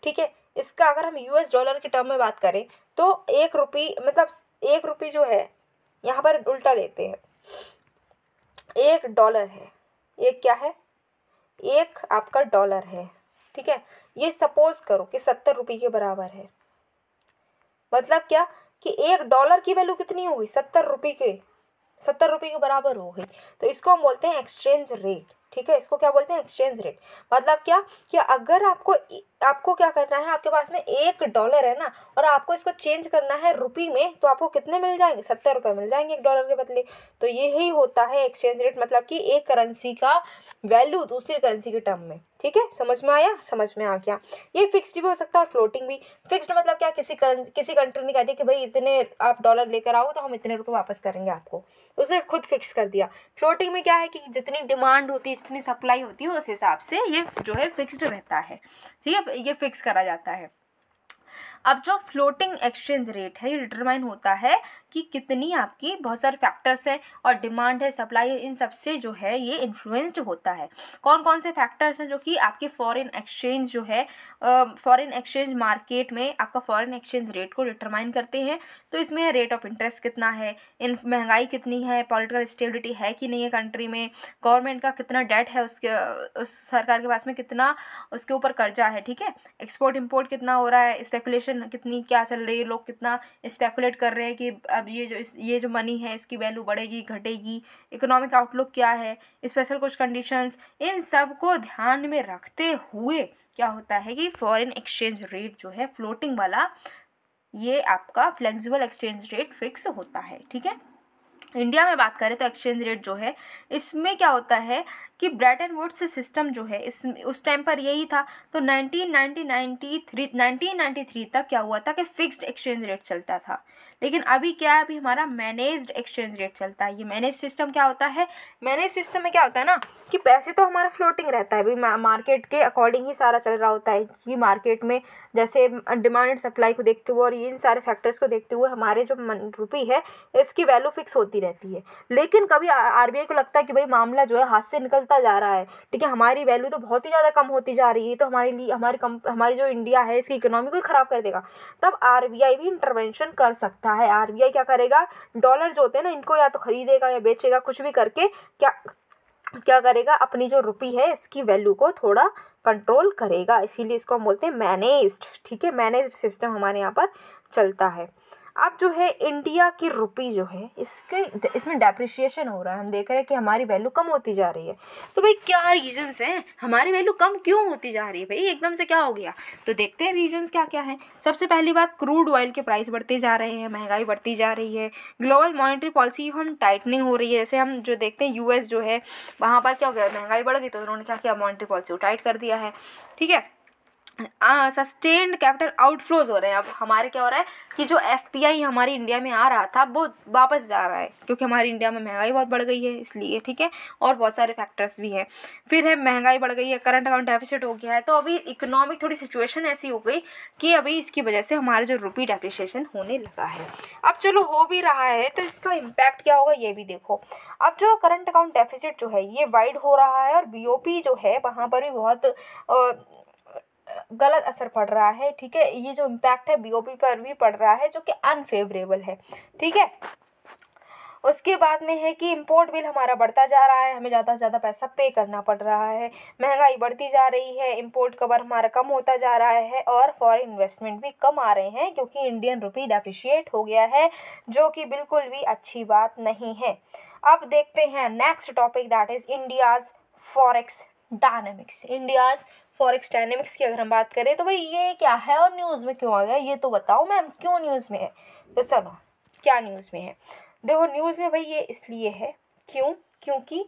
ठीक है, इसका अगर हम US डॉलर के टर्म में बात करें तो 1 रुपी मतलब 1 रुपी जो है, यहाँ पर उल्टा लेते हैं, 1 डॉलर है, एक क्या है, एक आपका डॉलर है। ठीक है। ये सपोज करो कि 70 रुपये के बराबर है, मतलब क्या कि $1 की वैल्यू कितनी हो गई, 70 रुपये के बराबर हो गई। तो इसको हम बोलते हैं एक्सचेंज रेट, ठीक है। इसको क्या बोलते हैं, एक्सचेंज रेट। मतलब क्या कि अगर आपको क्या करना है, आपके पास में $1 है ना, और आपको इसको चेंज करना है रुपये में, तो आपको कितने मिल जाएंगे, 70 रुपये मिल जाएंगे $1 के बदले। तो यही होता है एक्सचेंज रेट, मतलब कि एक करेंसी का वैल्यू दूसरी करेंसी के टर्म में, ठीक है। समझ में आया, समझ में आ गया। ये फिक्स्ड भी हो सकता है और फ्लोटिंग भी। फिक्स्ड मतलब क्या, किसी कंट्री ने कह दिया कि भाई इतने आप डॉलर लेकर आओ तो हम इतने रुपए वापस करेंगे आपको, तो उसने खुद फिक्स कर दिया। फ्लोटिंग में क्या है कि जितनी डिमांड होती है, जितनी सप्लाई होती है, उस हिसाब से ये जो है फिक्स्ड रहता है, ठीक है, ये फिक्स करा जाता है। अब जो फ्लोटिंग एक्सचेंज रेट है, ये डिटरमाइन होता है कि कितनी आपकी बहुत सारे फैक्टर्स हैं, और डिमांड है, सप्लाई है, इन सब से जो है ये इन्फ्लुएंस्ड होता है। कौन कौन से फैक्टर्स हैं जो कि आपके फॉरेन एक्सचेंज जो है, फॉरेन एक्सचेंज मार्केट में आपका फॉरेन एक्सचेंज रेट को डिटरमाइन करते हैं। तो इसमें रेट ऑफ इंटरेस्ट कितना है, महंगाई कितनी है, पॉलिटिकल स्टेबिलिटी है कि नहीं है कंट्री में, गवर्नमेंट का कितना डेट है, उस सरकार के पास में कितना उसके ऊपर कर्जा है, ठीक है, एक्सपोर्ट इम्पोर्ट कितना हो रहा है, स्पेकुलेशन कितनी क्या चल रही है, लोग कितना स्पेकुलेट कर रहे हैं कि अब ये जो मनी है इसकी वैल्यू बढ़ेगी घटेगी, इकोनॉमिक आउटलुक क्या है, स्पेशल कुछ कंडीशंस, इन सब को ध्यान में रखते हुए क्या होता है कि फॉरेन एक्सचेंज रेट जो है फ्लोटिंग वाला, ये आपका फ्लेक्सिबल एक्सचेंज रेट फिक्स होता है, ठीक है। इंडिया में बात करें तो एक्सचेंज रेट जो है, इसमें क्या होता है कि ब्रेटन वुड्स सिस्टम जो है इस उस टाइम पर यही था। तो 1993 तक क्या हुआ था कि फिक्स्ड एक्सचेंज रेट चलता था, लेकिन अभी क्या है, अभी हमारा मैनेज्ड एक्सचेंज रेट चलता है। ये मैनेज सिस्टम क्या होता है, मैनेज सिस्टम में क्या होता है ना कि पैसे तो हमारा फ्लोटिंग रहता है, भाई मार्केट के अकॉर्डिंग ही सारा चल रहा होता है कि मार्केट में जैसे डिमांड एंड सप्लाई को देखते हुए और इन सारे फैक्टर्स को देखते हुए हमारे जो रुपये है इसकी वैल्यू फिक्स होती रहती है। लेकिन कभी आरबीआई को लगता है कि भाई मामला जो है हाथ से निकलता जा रहा है, ठीक है, हमारी वैल्यू तो बहुत ही ज़्यादा कम होती जा रही है, तो हमारे लिए हमारी जो इंडिया है इसकी इकोनॉमी को ही ख़राब कर देगा, तब आरबीआई भी इंटरवेंशन कर सकता है। आरबीआई क्या करेगा, डॉलर जो होते हैं ना इनको या तो खरीदेगा या बेचेगा, कुछ भी करके क्या करेगा, अपनी जो रुपये है इसकी वैल्यू को थोड़ा कंट्रोल करेगा। इसीलिए इसको हम बोलते हैं मैनेज्ड, ठीक है, मैनेज्ड सिस्टम हमारे यहाँ पर चलता है। अब जो है इंडिया की रुपये जो है इसमें डेप्रिसिएशन हो रहा है, हम देख रहे हैं कि हमारी वैल्यू कम होती जा रही है। तो भाई क्या रीजंस हैं, हमारी वैल्यू कम क्यों होती जा रही है, भाई एकदम से क्या हो गया, तो देखते हैं रीजंस क्या क्या हैं। सबसे पहली बात, क्रूड ऑयल के प्राइस बढ़ते जा रहे हैं, महंगाई बढ़ती जा रही है, ग्लोबल मॉनेटरी पॉलिसी हम टाइटनिंग हो रही है। जैसे हम जो देखते हैं यूएस जो है वहाँ पर क्या हो गया, महंगाई बढ़ गई तो उन्होंने क्या किया, मॉनेटरी पॉलिसी को टाइट कर दिया है, ठीक है। सस्टेन्ड कैपिटल आउटफ्लोज हो रहे हैं। अब हमारे क्या हो रहा है कि जो एफपीआई हमारी इंडिया में आ रहा था वो वापस जा रहा है, क्योंकि हमारी इंडिया में महंगाई बहुत बढ़ गई है इसलिए, ठीक है, और बहुत सारे फैक्टर्स भी हैं। फिर है महंगाई बढ़ गई है, करंट अकाउंट डेफिसिट हो गया है, तो अभी इकोनॉमिक थोड़ी सिचुएशन ऐसी हो गई कि अभी इसकी वजह से हमारा जो रुपये डेप्रिसिएशन होने लगा है। अब चलो हो भी रहा है तो इसका इम्पैक्ट क्या होगा ये भी देखो। अब जो करंट अकाउंट डेफिसिट जो है ये वाइड हो रहा है, और बीओपी जो है वहाँ पर भी बहुत गलत असर पड़ रहा है, ठीक है। ये जो इम्पैक्ट है बीओपी पर भी पड़ रहा है जो कि अनफेवरेबल है, ठीक है। उसके बाद में है कि इंपोर्ट बिल हमारा बढ़ता जा रहा है, हमें ज़्यादा से ज़्यादा पैसा पे करना पड़ रहा है, महंगाई बढ़ती जा रही है, इंपोर्ट कवर हमारा कम होता जा रहा है, और फॉरेन इन्वेस्टमेंट भी कम आ रहे हैं क्योंकि इंडियन रुपये डेप्रिशिएट हो गया है, जो कि बिल्कुल भी अच्छी बात नहीं है। अब देखते हैं next topic, that is India's forex dynamics. India's forex dynamics की अगर हम बात करें तो भाई ये क्या है और न्यूज़ में क्यों आ गया, ये तो बताओ मैम, क्यों न्यूज़ में है। तो सुनो क्या न्यूज़ में है, देखो न्यूज़ में भाई ये इसलिए है क्योंकि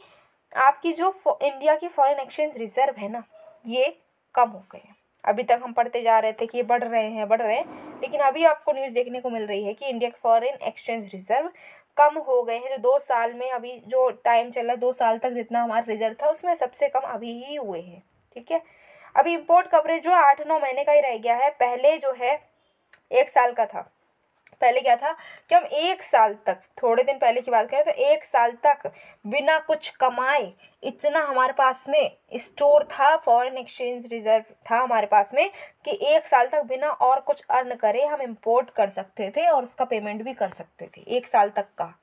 आपकी जो इंडिया की फॉरेन एक्सचेंज रिजर्व है ना ये कम हो गए हैं। अभी तक हम पढ़ते जा रहे थे कि ये बढ़ रहे हैं, लेकिन अभी आपको न्यूज़ देखने को मिल रही है कि इंडिया के फॉरेन एक्सचेंज रिजर्व कम हो गए हैं। जो 2 साल में अभी जो टाइम चल रहा है, 2 साल तक जितना हमारा रिजर्व था उसमें सबसे कम अभी ही हुए हैं, ठीक है। अभी इंपोर्ट कवरेज जो 8-9 महीने का ही रह गया है, पहले जो है 1 साल का था। पहले क्या था कि हम 1 साल तक, थोड़े दिन पहले की बात करें तो 1 साल तक बिना कुछ कमाए इतना हमारे पास में स्टोर था, फॉरेन एक्सचेंज रिजर्व था हमारे पास में कि 1 साल तक बिना और कुछ अर्न करे हम इंपोर्ट कर सकते थे और उसका पेमेंट भी कर सकते थे 1 साल तक का।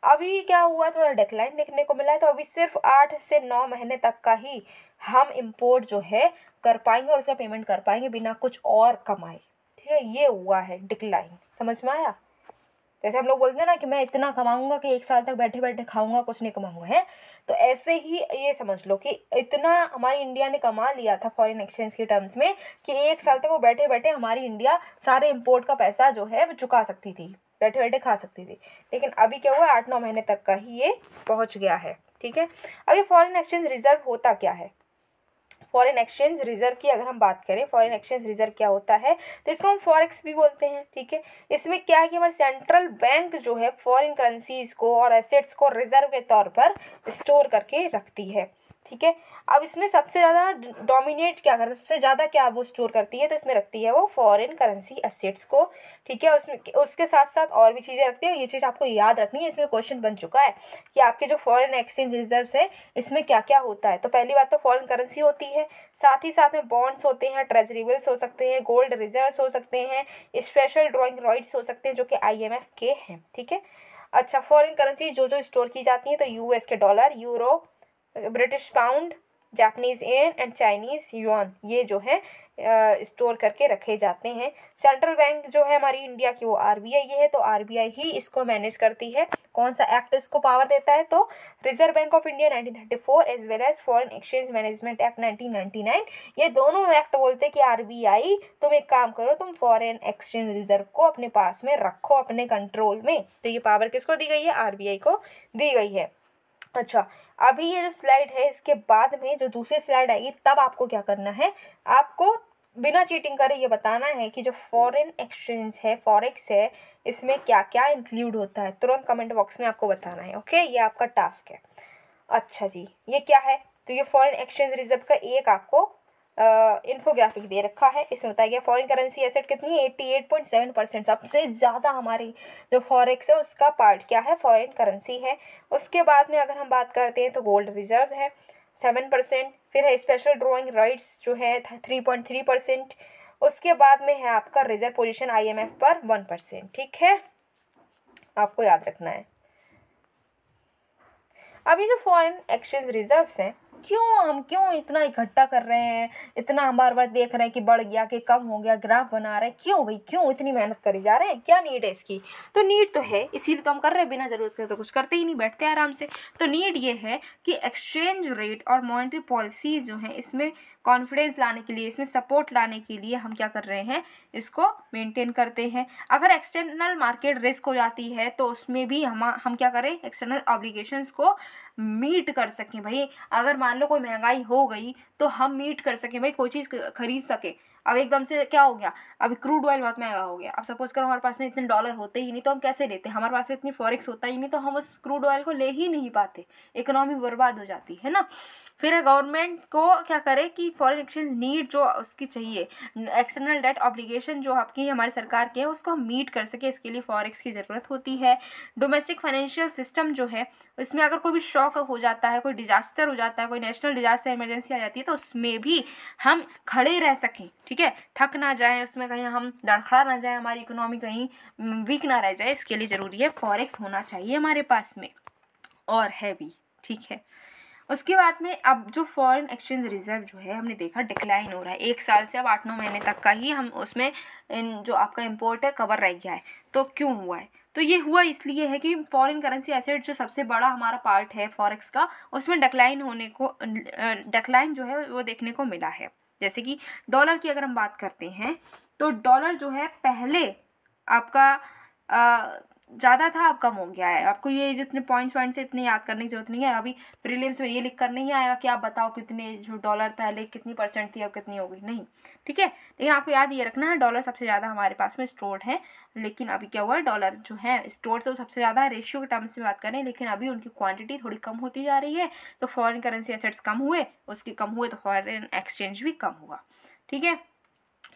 अभी क्या हुआ, थोड़ा डिक्लाइन देखने को मिला है। तो अभी सिर्फ 8 से 9 महीने तक का ही हम इम्पोर्ट जो है कर पाएंगे और उसका पेमेंट कर पाएंगे बिना कुछ और कमाए। ठीक है, ये हुआ है डिक्लाइन, समझ में आया। जैसे हम लोग बोलते हैं ना कि मैं इतना कमाऊंगा कि 1 साल तक बैठे बैठे खाऊंगा, कुछ नहीं कमाऊंगा, है। तो ऐसे ही ये समझ लो कि इतना हमारी इंडिया ने कमा लिया था फॉरेन एक्सचेंज के टर्म्स में कि 1 साल तक वो बैठे बैठे हमारी इंडिया सारे इम्पोर्ट का पैसा जो है वो चुका सकती थी, बैठे बैठे खा सकती थी। लेकिन अभी क्या हुआ, 8-9 महीने तक का ही ये पहुँच गया है। ठीक है, अब ये फॉरेन एक्सचेंज रिजर्व होता क्या है। फॉरेन एक्सचेंज रिजर्व की अगर हम बात करें, फॉरेन एक्सचेंज रिजर्व क्या होता है, तो इसको हम फॉरेक्स भी बोलते हैं। ठीक है, इसमें क्या है कि हमारे सेंट्रल बैंक जो है फॉरेन करेंसीज को और एसेट्स को रिजर्व के तौर पर स्टोर करके रखती है। ठीक है, अब इसमें सबसे ज़्यादा डोमिनेट क्या करता है, सबसे ज़्यादा क्या वो स्टोर करती है, तो इसमें रखती है वो फॉरेन करेंसी एसेट्स को। ठीक है, उसमें उसके साथ साथ और भी चीज़ें रखती है। ये चीज़ आपको याद रखनी है, इसमें क्वेश्चन बन चुका है कि आपके जो फॉरेन एक्सचेंज रिजर्व्स है इसमें क्या क्या होता है। तो पहली बात तो फॉरेन करेंसी होती है, साथ ही साथ में बॉन्ड्स होते हैं, ट्रेजरी बिल्स हो सकते हैं, गोल्ड रिजर्व्स हो सकते हैं, स्पेशल ड्रॉइंग राइट्स हो सकते हैं जो कि IMF के हैं। ठीक है, अच्छा, फॉरेन करेंसी जो जो स्टोर की जाती हैं, तो US के dollar, euro, British pound, Japanese yen and Chinese yuan, ये जो है स्टोर करके रखे जाते हैं। सेंट्रल बैंक जो है हमारी इंडिया की वो RBI ये है, तो RBI ही इसको मैनेज करती है। कौन सा एक्ट इसको पावर देता है, तो reserve bank of India 1934 as well as foreign exchange management act 1999। ये दोनों एक्ट बोलते हैं कि RBI तुम एक काम करो, तुम फॉरेन एक्सचेंज रिजर्व को अपने पास में रखो, अपने कंट्रोल में। तो ये पावर किसको दी गई है, RBI को दी गई है। अच्छा, अभी ये जो स्लाइड है इसके बाद में जो दूसरी स्लाइड आएगी तब आपको क्या करना है, आपको बिना चीटिंग करे ये बताना है कि जो फॉरेन एक्सचेंज है, फॉरेक्स है, इसमें क्या क्या इंक्लूड होता है। तुरंत कमेंट बॉक्स में आपको बताना है। ओके, ये आपका टास्क है। अच्छा जी, ये क्या है, तो ये फॉरेन एक्सचेंज रिजर्व का एक आपको इन्फोग्राफिक दे रखा है। इसमें बताया गया फॉरेन करेंसी एसेट कितनी है, 88.7%। सबसे ज़्यादा हमारी जो फॉरेक्स है उसका पार्ट क्या है, फॉरेन करेंसी है। उसके बाद में अगर हम बात करते हैं तो गोल्ड रिजर्व है 7%, फिर है स्पेशल ड्रॉइंग राइट्स जो है 3.3%। उसके बाद में है आपका रिजर्व पोजीशन IMF पर 1%। ठीक है, आपको याद रखना है। अभी जो फॉरेन एक्सचेंज रिजर्व्स हैं, हम क्यों इतना इकट्ठा कर रहे हैं, इतना हम बार बार देख रहे हैं कि बढ़ गया कि कम हो गया, ग्राफ बना रहे हैं, क्यों भाई, क्यों इतनी मेहनत करी जा रहे हैं, क्या नीड है इसकी। तो नीड तो है, इसीलिए तो हम कर रहे हैं, बिना ज़रूरत के तो कुछ करते ही नहीं, बैठते आराम से। तो नीड ये है कि एक्सचेंज रेट और मॉनेटरी पॉलिसीज जो हैं इसमें कॉन्फिडेंस लाने के लिए, इसमें सपोर्ट लाने के लिए हम क्या कर रहे हैं, इसको मेंटेन करते हैं। अगर एक्सटर्नल मार्केट रिस्क हो जाती है तो उसमें भी हम क्या करें, एक्सटर्नल ऑब्लिगेशंस को मीट कर सकें। भाई अगर मान लो कोई महंगाई हो गई तो हम मीट कर सकें, भाई कोई चीज़ खरीद सके। अब एकदम से क्या हो गया, अभी क्रूड ऑयल बहुत महंगा हो गया, अब सपोज करो हमारे पास में इतने डॉलर होते ही नहीं तो हम कैसे लेते, हमारे पास इतनी फॉरेक्स होता ही नहीं तो हम उस क्रूड ऑयल को ले ही नहीं पाते, इकोनॉमी बर्बाद हो जाती है ना। फिर गवर्नमेंट को क्या करे कि फॉरेन एक्सचेंज नीड जो उसकी चाहिए, एक्सटर्नल डेट ऑब्लिगेशन जो आपकी हमारी सरकार के है उसको हम मीट कर सके, इसके लिए फॉरेक्स की ज़रूरत होती है। डोमेस्टिक फाइनेंशियल सिस्टम जो है उसमें अगर कोई भी शॉक हो जाता है, कोई डिजास्टर हो जाता है, कोई नेशनल डिजास्टर इमरजेंसी आ जाती है तो उसमें भी हम खड़े रह सकें। ठीक है, थक ना जाए, उसमें कहीं हम लड़खड़ा ना जाए, हमारी इकोनॉमी कहीं वीक ना रह जाए, इसके लिए ज़रूरी है फॉरेक्स होना चाहिए हमारे पास में, और है भी। ठीक है, उसके बाद में अब जो फॉरेन एक्सचेंज रिजर्व जो है हमने देखा डिक्लाइन हो रहा है 1 साल से, अब 8-9 महीने तक का ही हम उसमें जो आपका इम्पोर्ट है कवर रह गया है। तो क्यों हुआ है, तो ये हुआ इसलिए है कि फॉरेन करेंसी एसेट जो सबसे बड़ा हमारा पार्ट है फॉरेक्स का, उसमें डिक्लाइन जो है वो देखने को मिला है। जैसे कि डॉलर की अगर हम बात करते हैं तो डॉलर जो है पहले आपका ज़्यादा था, अब कम हो गया है। आपको ये जितने पॉइंट्स से इतने याद करने की जरूरत नहीं है, अभी प्रीलिम्स में ये लिख कर नहीं आएगा कि आप बताओ कितने जो डॉलर पहले कितनी % थी अब कितनी हो गई, नहीं। ठीक है, लेकिन आपको याद ये रखना है डॉलर सबसे ज़्यादा हमारे पास में स्टोर्ड है। लेकिन अभी क्या हुआ, डॉलर जो है स्टोर्ड तो सबसे ज़्यादा है, रेशियो के टर्म्स में बात करें, लेकिन अभी उनकी क्वांटिटी थोड़ी कम होती जा रही है। तो फॉरेन करेंसी एसेट्स कम हुए, उसके कम हुए तो फॉरेन एक्सचेंज भी कम हुआ। ठीक है,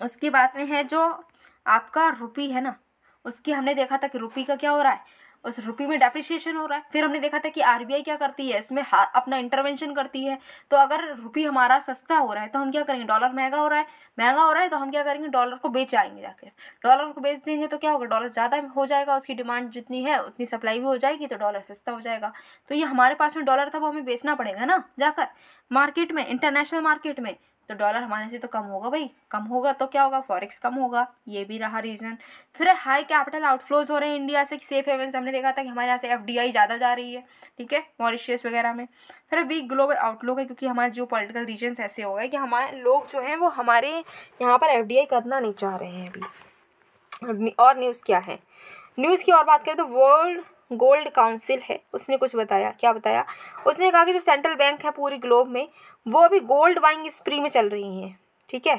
उसके बाद में है जो आपका रुपी है ना, उसकी हमने देखा था कि रुपी का क्या हो रहा है, उस रुपये में डेप्रिसिएशन हो रहा है। फिर हमने देखा था कि आरबीआई क्या करती है, इसमें अपना इंटरवेंशन करती है। तो अगर रुपये हमारा सस्ता हो रहा है तो हम क्या करेंगे, डॉलर महंगा हो रहा है तो हम क्या करेंगे, डॉलर को बेच आएंगे जाकर। डॉलर को बेच देंगे तो क्या होगा, डॉलर ज़्यादा हो जाएगा, उसकी डिमांड जितनी है उतनी सप्लाई भी हो जाएगी, तो डॉलर सस्ता हो जाएगा। तो ये हमारे पास में डॉलर था, वो हमें बेचना पड़ेगा ना जाकर मार्केट में, इंटरनेशनल मार्केट में। तो डॉलर हमारे से तो कम होगा भाई, कम होगा तो क्या होगा, फॉरेक्स कम होगा, ये भी रहा रीज़न। फिर हाई कैपिटल आउटफ्लोज हो रहे हैं इंडिया से, सेफ हेवन से हमने देखा था कि हमारे यहाँ से एफडीआई ज़्यादा जा रही है, ठीक है, मॉरिशस वगैरह में। फिर वीक ग्लोबल आउटलुक है, क्योंकि हमारे जो पॉलिटिकल रीजन्स ऐसे हो गए कि हमारे लोग जो हैं वो हमारे यहाँ पर एफडीआई करना नहीं चाह रहे हैं अभी। और न्यूज़ क्या है, न्यूज़ की और बात करें तो वर्ल्ड गोल्ड काउंसिल है, उसने कुछ बताया। क्या बताया, उसने कहा कि जो सेंट्रल बैंक है पूरी ग्लोब में वो अभी गोल्ड बाइंग स्प्री में चल रही हैं, ठीक है।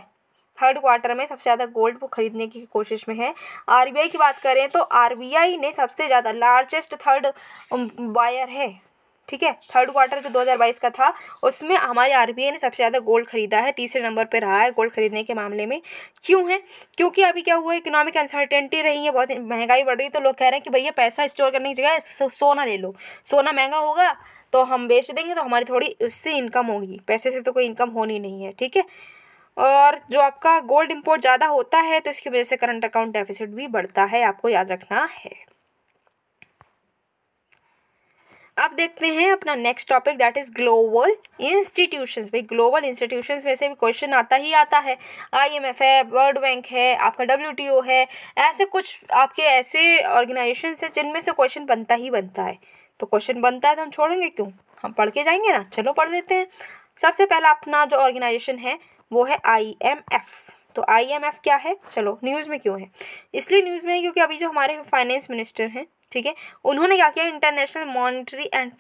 थर्ड क्वार्टर में सबसे ज़्यादा गोल्ड वो खरीदने की कोशिश में है। आरबीआई की बात करें तो आरबीआई ने सबसे ज़्यादा लार्जेस्ट थर्ड बायर है, ठीक है। थर्ड क्वार्टर जो 2022 का था उसमें हमारे आरबीआई ने सबसे ज़्यादा गोल्ड खरीदा है, तीसरे नंबर पे रहा है गोल्ड खरीदने के मामले में। क्यों है, क्योंकि अभी क्या हुआ, इकोनॉमिक अनसर्टेनिटी रही है, बहुत महंगाई बढ़ रही है, तो लोग कह रहे हैं कि भैया पैसा स्टोर करने की जगह सोना ले लो, सोना महंगा होगा तो हम बेच देंगे तो हमारी थोड़ी उससे इनकम होगी, पैसे से तो कोई इनकम होनी नहीं है, ठीक है। और जो आपका गोल्ड इंपोर्ट ज़्यादा होता है तो इसकी वजह से करंट अकाउंट डेफिसिट भी बढ़ता है, आपको याद रखना है। अब देखते हैं अपना next topic, that is global institutions. भाई ग्लोबल इंस्टीट्यूशंस में से भी क्वेश्चन आता ही आता है, आईएमएफ है, वर्ल्ड बैंक है, आपका डब्ल्यूटीओ है, ऐसे कुछ आपके ऐसे ऑर्गेनाइजेशंस हैं जिनमें से क्वेश्चन बनता ही बनता है। तो क्वेश्चन बनता है तो हम छोड़ेंगे क्यों, हम पढ़ के जाएंगे ना, चलो पढ़ लेते हैं। सबसे पहला अपना जो ऑर्गेनाइजेशन है वो है आईएमएफ। तो आईएमएफ क्या है, चलो न्यूज़ में क्यों है, इसलिए न्यूज़ में है क्योंकि अभी जो हमारे फाइनेंस मिनिस्टर हैं, ठीक है, उन्होंने क्या किया, international monetary and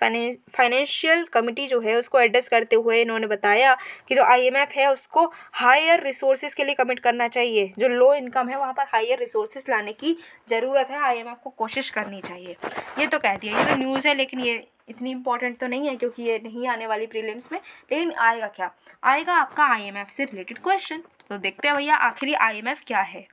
financial committee जो है उसको एड्रेस करते हुए इन्होंने बताया कि जो आईएमएफ है उसको हायर रिसोर्सेज के लिए कमिट करना चाहिए। जो लो इनकम है वहाँ पर हायर रिसोर्सेज लाने की ज़रूरत है, आईएमएफ को कोशिश करनी चाहिए। ये तो कह दिया, ये तो न्यूज़ है, लेकिन ये इतनी इंपॉर्टेंट तो नहीं है क्योंकि ये नहीं आने वाली प्रीलिम्स में। लेकिन आएगा क्या, आएगा आपका आईएमएफ से रिलेटेड क्वेश्चन। तो देखते हैं भैया आखिरी आईएमएफ क्या है।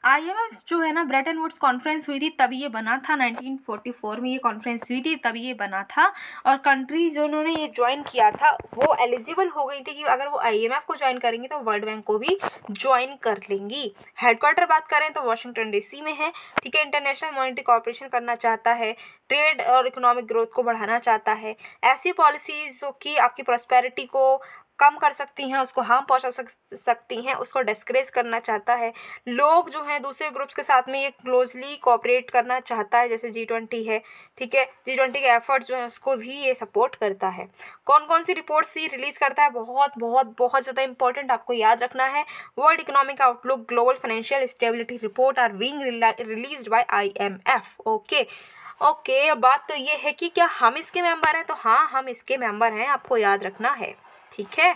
आईएमएफ जो है ना, ब्रेटन वुड्स कॉन्फ्रेंस हुई थी तभी ये बना था, 1944 में ये कॉन्फ्रेंस हुई थी तभी ये बना था। और कंट्रीज जो उन्होंने ये ज्वाइन किया था वो एलिजिबल हो गई थी कि अगर वो आईएमएफ को ज्वाइन करेंगी तो वर्ल्ड बैंक को भी ज्वाइन कर लेंगी। हेडक्वार्टर बात करें तो वाशिंगटन डीसी में है, ठीक है। इंटरनेशनल मॉनेटरी कॉर्पोरेशन करना चाहता है, ट्रेड और इकोनॉमिक ग्रोथ को बढ़ाना चाहता है, ऐसी पॉलिसीज जो कि आपकी प्रॉस्पेरिटी को कम कर सकती हैं, उसको हार्म पहुंचा सकती हैं, उसको डिस्करेज करना चाहता है। लोग जो हैं दूसरे ग्रुप्स के साथ में ये क्लोजली कोऑपरेट करना चाहता है, जैसे G20 है, ठीक है। G20 के एफर्ट्स जो हैं उसको भी ये सपोर्ट करता है। कौन कौन सी रिपोर्ट्स ये रिलीज़ करता है, बहुत बहुत बहुत ज़्यादा इंपॉर्टेंट आपको याद रखना है। World economic outlook, global financial stability report are being released by IMF। Okay, अब बात तो ये है कि क्या हम इसके मेंबर हैं, तो हाँ हम इसके मेंबर हैं, आपको याद रखना है, ठीक है।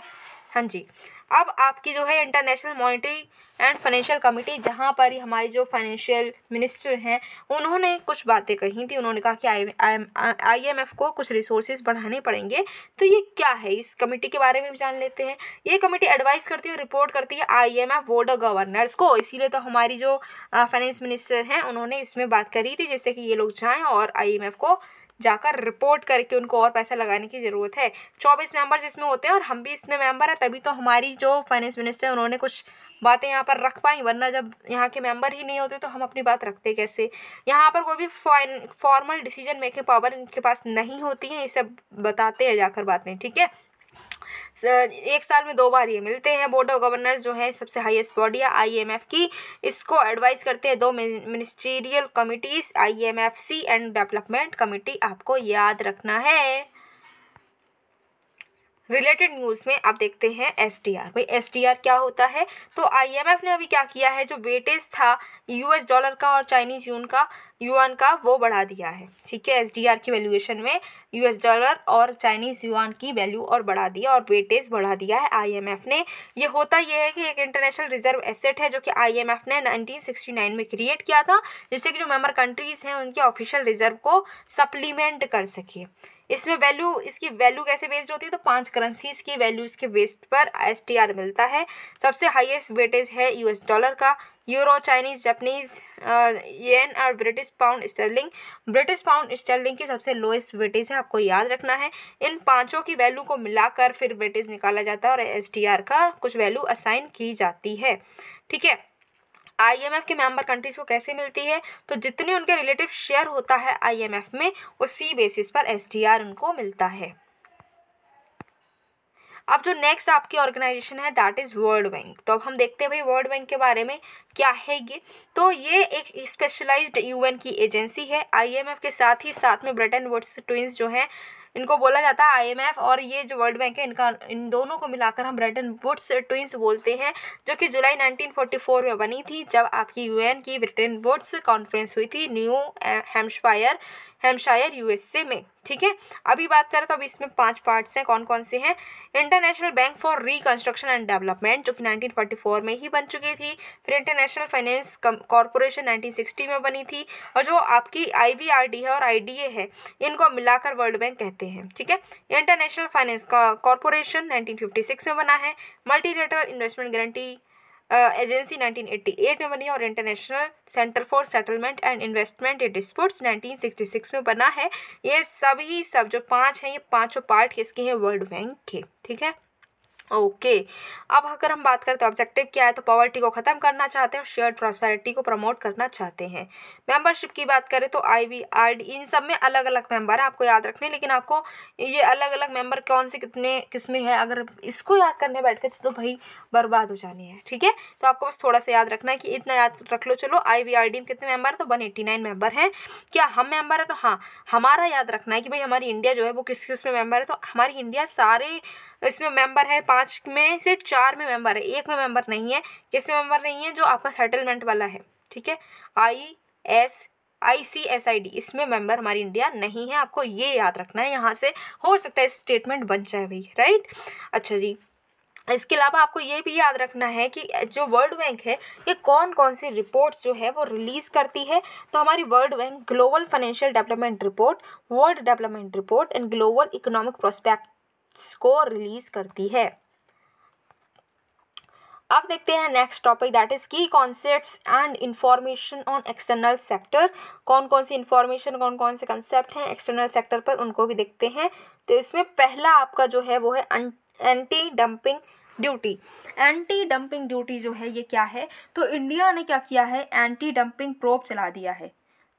हाँ जी, अब आपकी जो है international monetary and financial committee, जहाँ पर हमारे जो फाइनेंशियल मिनिस्टर हैं उन्होंने कुछ बातें कही थी। उन्होंने कहा कि आईएमएफ को कुछ रिसोर्सेज बढ़ाने पड़ेंगे। तो ये क्या है, इस कमेटी के बारे में भी जान लेते हैं। ये कमेटी एडवाइस करती है, रिपोर्ट करती है आईएमएफ बोर्ड ऑफ गवर्नर्स को। इसीलिए तो हमारी जो फाइनेंस मिनिस्टर हैं उन्होंने इसमें बात करी थी, जिससे कि ये लोग जाएँ और आईएमएफ को जाकर रिपोर्ट करके उनको और पैसा लगाने की ज़रूरत है। 24 मेंबर्स इसमें होते हैं और हम भी इसमें मेंबर हैं, तभी तो हमारी जो फाइनेंस मिनिस्टर है उन्होंने कुछ बातें यहाँ पर रख पाई, वरना जब यहाँ के मेंबर ही नहीं होते तो हम अपनी बात रखते कैसे। यहाँ पर कोई भी फॉर्मल डिसीजन मेकिंग पावर इनके पास नहीं होती है, ये सब बताते हैं जाकर बातें, ठीक है। एक साल में 2 बार ये मिलते हैं। बोर्ड ऑफ गवर्नर्स जो है सबसे हाईएस्ट बॉडी है आईएमएफ की, इसको एडवाइस करते हैं 2 ministerial committees, IMFC and development committee, आपको याद रखना है। रिलेटेड न्यूज़ में आप देखते हैं SDR। भाई SDR क्या होता है, तो IMF ने अभी क्या किया है, जो वेटेज था US डॉलर का और चाइनीज़ युआन का वो बढ़ा दिया है, ठीक है। SDR की वैल्यूएशन में US डॉलर और चाइनीज़ युआन की वैल्यू और बढ़ा दिया और वेटेज बढ़ा दिया है IMF ने। ये होता ये है कि एक इंटरनेशनल रिजर्व एसेट है जो कि IMF ने 1969 में क्रिएट किया था, जिससे कि जो मेंबर कंट्रीज़ हैं उनके ऑफिशियल रिजर्व को सप्लीमेंट कर सके। इसमें वैल्यू, इसकी वैल्यू कैसे बेस्ड होती है, तो 5 करेंसीज की वैल्यूज़ के बेस्ड पर SDR मिलता है। सबसे हाईएस्ट वेटेज है US डॉलर का, यूरो, चाइनीज़, जापानीज़ येन और British pound sterling. British pound sterling की सबसे लोएस्ट वेटेज है, आपको याद रखना है। इन पांचों की वैल्यू को मिलाकर फिर वेटेज निकाला जाता है और एसटीआर का कुछ वैल्यू असाइन की जाती है। ठीक है, आईएमएफ के मेंबर कंट्रीज को कैसे मिलती है, तो जितने उनके रिलेटिव शेयर होता है आईएमएफ में, उसी बेसिस पर एसटीआर उनको मिलता है। अब जो नेक्स्ट आपकी ऑर्गेनाइजेशन है दैट इज़ वर्ल्ड बैंक। तो अब हम देखते हैं भाई वर्ल्ड बैंक के बारे में क्या है ये। तो ये एक स्पेशलाइज्ड यूएन की एजेंसी है। आईएमएफ के साथ में ब्रिटेन वुड्स ट्विंस जो हैं, इनको बोला जाता है आईएमएफ, और ये जो वर्ल्ड बैंक है इन दोनों को मिलाकर हम ब्रिटेन वुड्स ट्विंस बोलते हैं, जो कि जुलाई 1944 में बनी थी, जब आपकी यूएन की ब्रिटेन वुड्स कॉन्फ्रेंस हुई थी न्यू हैम्पशायर यूएसए में। ठीक है, अभी बात करें तो अभी इसमें 5 पार्ट्स हैं। कौन कौन से हैं? International bank for reconstruction and development, जो कि 1944 में ही बन चुकी थी। फिर इंटरनेशनल फाइनेंस कॉरपोरेशन 1960 में बनी थी। और जो आपकी आईवीआरडी है और आईडीए है, इनको मिलाकर वर्ल्ड बैंक कहते हैं। ठीक है, इंटरनेशनल फाइनेंस कॉरपोरेशन 1956 में बना है। मल्टीलेटरल इन्वेस्टमेंट गारंटी एजेंसी 1988 में बनी है, और international centre for settlement and investment disputes 1966 में बना है। ये सभी जो 5 हैं, ये पांचों पार्ट किसके हैं? वर्ल्ड बैंक के। ठीक है, ओके। अब अगर हम बात करें तो ऑब्जेक्टिव क्या है, तो पॉवर्टी को ख़त्म करना चाहते हैं और शेयर्ड प्रॉस्पेरिटी को प्रमोट करना चाहते हैं। मेंबरशिप की बात करें तो आईवीआरडी, इन सब में अलग अलग मेंबर हैं, आपको याद रखने, लेकिन आपको ये अलग अलग मेंबर कौन से कितने किस्में हैं, अगर इसको याद करने बैठ गए तो भाई बर्बाद हो जानी है। ठीक है, तो आपको बस थोड़ा सा याद रखना है कि इतना याद रख लो। चलो, आईवीआरडी में कितने मेंबर हैं? तो 189 मेंबर हैं। क्या हम मेंबर है? तो हाँ, हमारा याद रखना है कि भाई हमारी इंडिया जो है वो किस किस में मेंबर है। तो हमारी इंडिया सारे इसमें मेंबर है, 5 में से 4 में मेंबर है, 1 में मेंबर नहीं है। किस में मेंबर नहीं है? जो आपका सेटलमेंट वाला है। ठीक है, ICSID, इसमें मेंबर हमारी इंडिया नहीं है, आपको ये याद रखना है। यहाँ से हो सकता है स्टेटमेंट बन जाए भाई, राइट। अच्छा जी, इसके अलावा आपको ये भी याद रखना है कि जो वर्ल्ड बैंक है ये कौन कौन सी रिपोर्ट्स जो है वो रिलीज़ करती है। तो हमारी world bank global financial development report, world development report and global economic prospects को रिलीज करती है। अब देखते हैं नेक्स्ट टॉपिक दैट इज की concepts and information on external sector. कौन कौन सी इंफॉर्मेशन, कौन कौन से कंसेप्ट हैं एक्सटर्नल सेक्टर पर, उनको भी देखते हैं। तो इसमें पहला आपका जो है वो है anti dumping duty. Anti dumping duty जो है ये क्या है? तो इंडिया ने क्या किया है, एंटी डंपिंग प्रोब चला दिया है।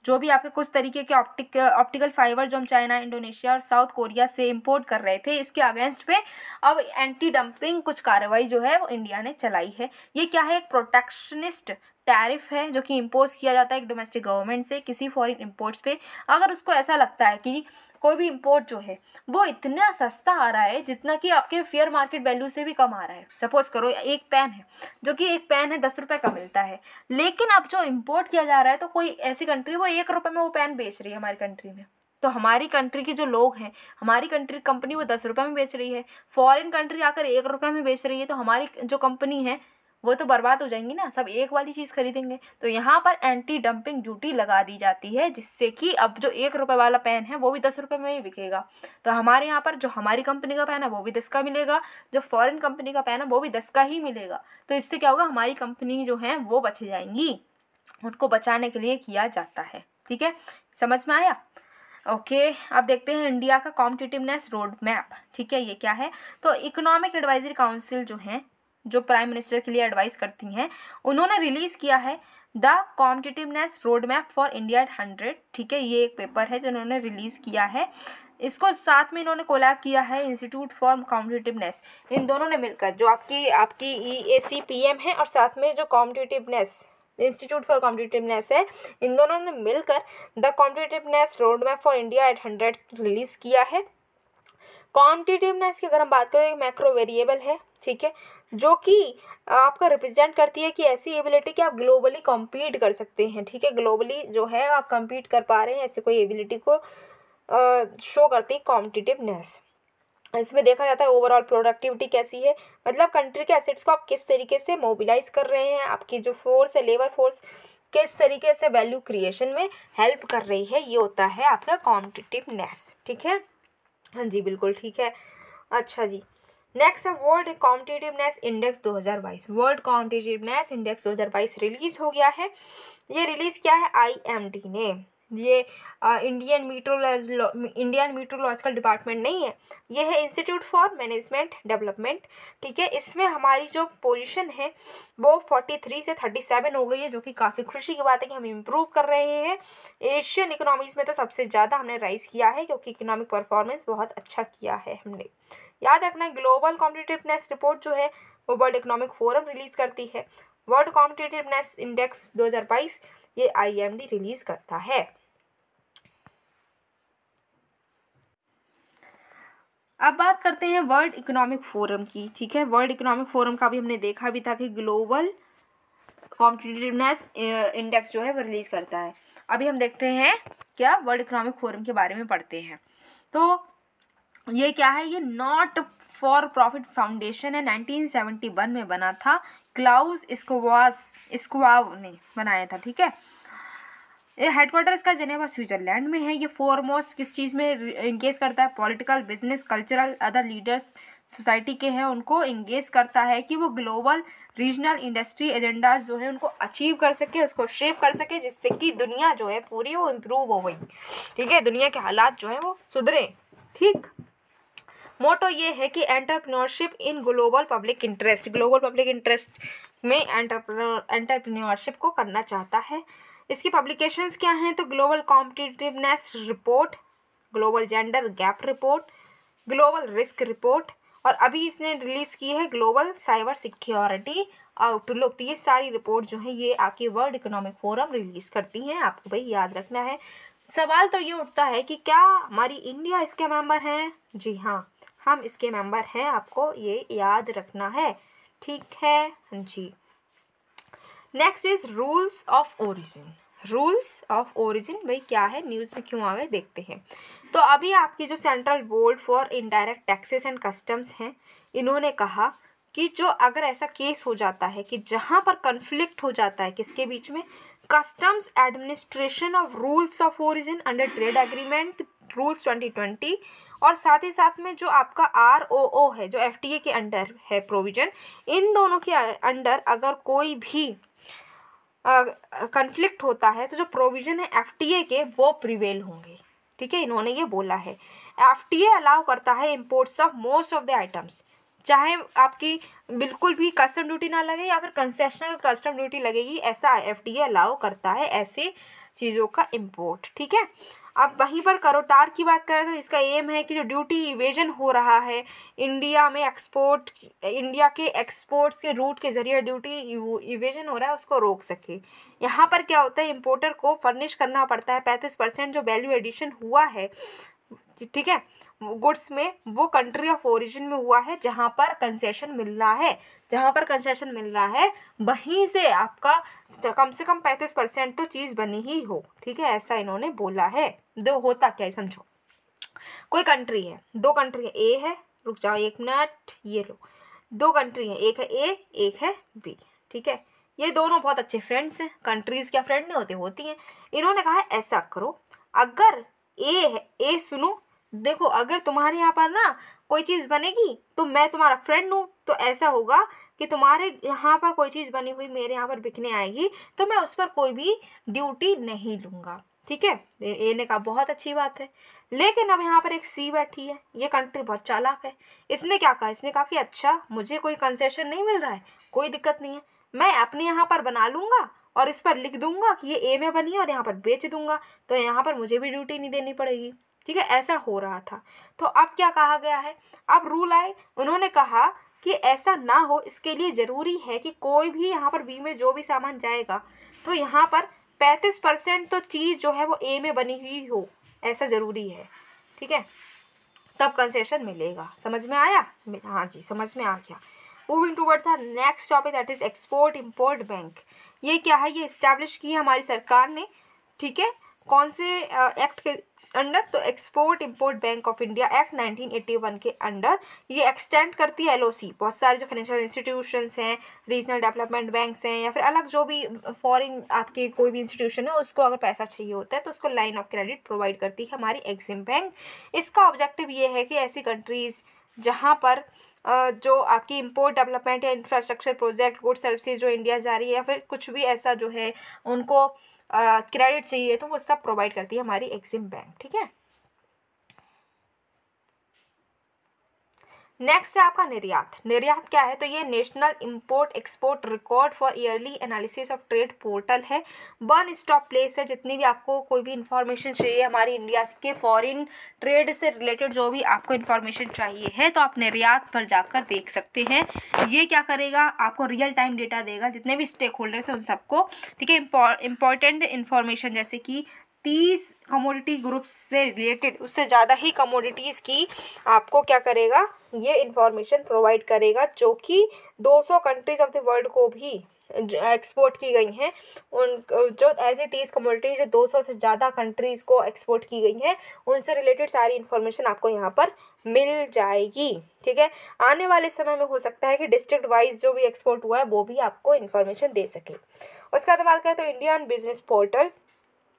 जो भी आपके कुछ तरीके के ऑप्टिकल फाइबर जो हम चाइना, इंडोनेशिया और साउथ कोरिया से इंपोर्ट कर रहे थे, इसके अगेंस्ट पे अब एंटी डंपिंग कुछ कार्रवाई जो है वो इंडिया ने चलाई है। ये क्या है? एक प्रोटेक्शनिस्ट टैरिफ है जो कि इम्पोज किया जाता है एक डोमेस्टिक गवर्नमेंट से किसी फॉरेन इंपोर्ट्स पे। अगर उसको ऐसा लगता है कि कोई भी इंपोर्ट जो है वो इतना सस्ता आ रहा है जितना कि आपके फेयर मार्केट वैल्यू से भी कम आ रहा है। सपोज करो एक पेन है, जो कि एक पेन है 10 रुपये का मिलता है, लेकिन अब जो इंपोर्ट किया जा रहा है तो कोई ऐसी कंट्री वो 1 रुपये में वो पेन बेच रही है हमारी कंट्री में। तो हमारी कंट्री के जो लोग हैं, हमारी कंट्री कंपनी वो 10 रुपये में बेच रही है, फॉरेन कंट्री आकर 1 रुपये में बेच रही है, तो हमारी जो कंपनी है वो तो बर्बाद हो जाएंगी ना, सब एक वाली चीज़ खरीदेंगे। तो यहाँ पर एंटी डंपिंग ड्यूटी लगा दी जाती है, जिससे कि अब जो 1 रुपये वाला पेन है वो भी 10 रुपये में ही बिकेगा। तो हमारे यहाँ पर जो हमारी कंपनी का पेन है वो भी 10 का मिलेगा, जो फॉरेन कंपनी का पेन है वो भी 10 का ही मिलेगा। तो इससे क्या होगा, हमारी कंपनी जो है वो बच जाएंगी, उनको बचाने के लिए किया जाता है। ठीक है, समझ में आया? ओके, अब देखते हैं इंडिया का कॉम्पिटिटिवनेस रोड मैप। ठीक है, ये क्या है? तो इकोनॉमिक एडवाइजरी काउंसिल जो है, जो प्राइम मिनिस्टर के लिए एडवाइस करती हैं, उन्होंने रिलीज़ किया है the competitiveness road map for India 100। ठीक है, ये एक पेपर है जो उन्होंने रिलीज़ किया है। इसको साथ में इन्होंने कोलैब किया है इंस्टीट्यूट फॉर कॉम्पिटिटिवनेस। इन दोनों ने मिलकर, जो आपकी EACPM है और साथ में जो कॉम्पिटिटिवनेस इंस्टीट्यूट फॉर कॉम्पिटिटिवनेस है, इन दोनों ने मिलकर the competitiveness road map for India 100 release किया है। कॉम्पिटिटिवनेस की अगर हम बात करें, मैक्रो वेरिएबल है, ठीक है, जो कि आपका रिप्रेजेंट करती है कि ऐसी एबिलिटी कि आप ग्लोबली कम्पीट कर सकते हैं। ठीक है, ग्लोबली जो है आप कम्पीट कर पा रहे हैं, ऐसे कोई एबिलिटी को शो करती है कॉम्पिटिटिवनेस। इसमें देखा जाता है ओवरऑल प्रोडक्टिविटी कैसी है, मतलब कंट्री के एसेट्स को आप किस तरीके से मोबिलाइज कर रहे हैं, आपकी जो फोर्स है, लेबर फोर्स किस तरीके से वैल्यू क्रिएशन में हेल्प कर रही है, ये होता है आपका कॉम्पिटिटिवनेस। ठीक है, हाँ जी, बिल्कुल ठीक है। अच्छा जी, नेक्स्ट है world competitiveness index 2022। World competitiveness index 2022 release हो गया है। ये रिलीज किया है IMD ने। ये इंडियन मीट्रोलॉजिकल डिपार्टमेंट नहीं है, ये है इंस्टीट्यूट फॉर मैनेजमेंट डेवलपमेंट। ठीक है, इसमें हमारी जो पोजीशन है वो 43 से 37 हो गई है, जो कि काफ़ी खुशी की बात है कि हम इम्प्रूव कर रहे हैं। एशियन इकोनॉमीज़ में तो सबसे ज़्यादा हमने राइज किया है, क्योंकि इकोनॉमिक परफॉर्मेंस बहुत अच्छा किया है हमने। याद रखना, ग्लोबल कॉम्पिटिटिवनेस रिपोर्ट जो है वो वर्ल्ड इकोनॉमिक फोरम रिलीज करती है। वर्ल्ड कॉम्पिटिटिवनेस इंडेक्स 2022 ये IMD रिलीज करता है। अब बात करते हैं वर्ल्ड इकोनॉमिक फोरम की। ठीक है, वर्ल्ड इकोनॉमिक फोरम का भी हमने देखा भी था कि ग्लोबल कॉम्पिटिटिवनेस इंडेक्स जो है वो रिलीज करता है। अभी हम देखते हैं क्या वर्ल्ड इकोनॉमिक फोरम के बारे में पढ़ते हैं। तो ये क्या है, ये नॉट फॉर प्रॉफिट फाउंडेशन है, 1971 में बना था, क्लाउस स्क्वाब ने बनाया था। ठीक है, ये हेडक्वार्टर इसका जेनेवा स्विट्जरलैंड में है। ये फोरमोस्ट किस चीज़ में इंगेज करता है, political, business, cultural, other leaders society के हैं उनको इंगेज करता है कि वो ग्लोबल रीजनल इंडस्ट्री एजेंडाज जो है उनको अचीव कर सके, उसको शेप कर सके, जिससे कि दुनिया जो है पूरी वो इम्प्रूव हो गई। ठीक है, दुनिया के हालात जो है वो सुधरे। ठीक, मोटो ये है कि entrepreneurship in global public interest, global public interest में एंटरप्रेन्योरशिप को करना चाहता है। इसकी पब्लिकेशंस क्या हैं, तो global competitiveness report, global gender gap report, global risk report, और अभी इसने रिलीज़ की है ग्लोबल साइबर सिक्योरिटी आउटलुक। तो ये सारी रिपोर्ट जो है ये आपकी वर्ल्ड इकोनॉमिक फोरम रिलीज़ करती हैं, आपको भाई याद रखना है। सवाल तो ये उठता है कि क्या हमारी इंडिया इसके मेंबर हैं? जी हाँ, हम इसके मेंबर हैं, आपको ये याद रखना है। ठीक है जी। Next is rules of origin. Rules of origin भाई क्या है, न्यूज़ में क्यों आ गए देखते हैं। तो अभी आपकी जो central board for indirect taxes and customs हैं, इन्होंने कहा कि जो अगर ऐसा केस हो जाता है कि जहाँ पर कन्फ्लिक्ट हो जाता है किसके बीच में, customs administration of rules of origin under trade agreement rules 2020, और साथ ही साथ में जो आपका ROO है जो FTA के अंडर है प्रोविजन, इन दोनों के अंडर अगर कोई भी कन्फ्लिक्ट होता है तो जो प्रोविजन है FTA के वो प्रिवेल होंगे। ठीक है, इन्होंने ये बोला है। FTA अलाउ करता है imports of most of the items, चाहे आपकी बिल्कुल भी कस्टम ड्यूटी ना लगे या फिर कंसेशनल कस्टम ड्यूटी लगेगी, ऐसा FTA अलाउ करता है ऐसे चीज़ों का इम्पोर्ट। ठीक है, अब वहीं पर करोटार की बात करें तो इसका एम है कि जो ड्यूटी इवेजन हो रहा है इंडिया में एक्सपोर्ट, इंडिया के एक्सपोर्ट्स के रूट के जरिए ड्यूटी इवेजन हो रहा है उसको रोक सके। यहाँ पर क्या होता है, इम्पोर्टर को फर्निश करना पड़ता है 35% जो वैल्यू एडिशन हुआ है, ठीक है, गुड्स में, वो कंट्री ऑफ ओरिजिन में हुआ है जहाँ पर कंसेशन मिल रहा है, जहाँ पर कंसेशन मिल रहा है वहीं से आपका कम से कम 35% तो चीज़ बनी ही हो। ठीक है, ऐसा इन्होंने बोला है। दो होता क्या है समझो, कोई कंट्री है, दो कंट्री है, ए है, रुक जाओ एक मिनट, ये लो, दो कंट्री है, एक है ए एक है बी। ठीक है, ये दोनों बहुत अच्छे फ्रेंड्स हैं, कंट्रीज़ क्या फ्रेंड नहीं होती, होती हैं। इन्होंने कहा है ऐसा करो, अगर ए है, ए सुनो, देखो अगर तुम्हारे यहाँ पर ना कोई चीज़ बनेगी तो मैं तुम्हारा फ्रेंड हूँ, तो ऐसा होगा कि तुम्हारे यहाँ पर कोई चीज़ बनी हुई मेरे यहाँ पर बिकने आएगी तो मैं उस पर कोई भी ड्यूटी नहीं लूँगा। ठीक है, ए ने कहा बहुत अच्छी बात है। लेकिन अब यहाँ पर एक सी बैठी है, ये कंट्री बहुत चालाक है, इसने क्या कहा, इसने कहा कि अच्छा मुझे कोई कंसेशन नहीं मिल रहा है, कोई दिक्कत नहीं है, मैं अपने यहाँ पर बना लूँगा और इस पर लिख दूंगा कि ये ए में बनी है और यहाँ पर बेच दूंगा, तो यहाँ पर मुझे भी ड्यूटी नहीं देनी पड़ेगी। ठीक है, ऐसा हो रहा था। तो अब क्या कहा गया है, अब रूल आए, उन्होंने कहा कि ऐसा ना हो, इसके लिए ज़रूरी है कि कोई भी यहाँ पर बी में जो भी सामान जाएगा तो यहाँ पर 35% तो चीज़ जो है वो ए में बनी हुई हो, ऐसा ज़रूरी है। ठीक है, तब कंसेशन मिलेगा। समझ में आया? हाँ जी, समझ में आ गया। Moving towards our next topic that is export import bank. ये क्या है, ये इस्टेब्लिश की है हमारी सरकार ने। ठीक है, कौन से एक्ट के अंडर, तो export import bank of India act 1981 के अंडर ये एक्सटेंड करती है LOC। बहुत सारे जो फाइनेंशियल इंस्टीट्यूशंस हैं, रीजनल डेवलपमेंट बैंक्स हैं या फिर अलग जो भी फॉरेन आपके कोई भी इंस्टीट्यूशन है, उसको अगर पैसा चाहिए होता है तो उसको लाइन ऑफ क्रेडिट प्रोवाइड करती है हमारी एक्सिम बैंक। इसका ऑब्जेक्टिव ये है कि ऐसी कंट्रीज़ जहाँ पर जो आपकी इंपोर्ट डेवलपमेंट या इंफ्रास्ट्रक्चर प्रोजेक्ट, गुड सर्विसेज जो इंडिया जा रही है, या फिर कुछ भी ऐसा जो है उनको क्रेडिट चाहिए, तो वो सब प्रोवाइड करती है हमारी एक्सिम बैंक। ठीक है। नेक्स्ट है आपका निर्यात। निर्यात क्या है? तो ये national import export record for yearly analysis of trade portal है। वन स्टॉप प्लेस है, जितनी भी आपको कोई भी इंफॉर्मेशन चाहिए हमारी इंडिया के फॉरेन ट्रेड से रिलेटेड, जो भी आपको इंफॉर्मेशन चाहिए है, तो आप निर्यात पर जाकर देख सकते हैं। ये क्या करेगा? आपको रियल टाइम डेटा देगा, जितने भी स्टेक होल्डर्स हैं उन सबको। ठीक है। इंपॉर्टेंट इंफॉर्मेशन जैसे कि 30 कमोडिटी ग्रुप्स से रिलेटेड, उससे ज़्यादा ही कमोडिटीज़ की आपको क्या करेगा? ये इंफॉर्मेशन प्रोवाइड करेगा, जो कि 200 कंट्रीज़ ऑफ द वर्ल्ड को भी एक्सपोर्ट की गई हैं। उन जो ऐसे 30 कमोडिटीज़ जो 200 से ज़्यादा कंट्रीज़ को एक्सपोर्ट की गई हैं, उनसे रिलेटेड सारी इन्फॉर्मेशन आपको यहाँ पर मिल जाएगी। ठीक है। आने वाले समय में हो सकता है कि डिस्ट्रिक्ट वाइज जो भी एक्सपोर्ट हुआ है वो भी आपको इन्फॉर्मेशन दे सके। उसके बाद बात करें तो इंडियन बिजनेस पोर्टल,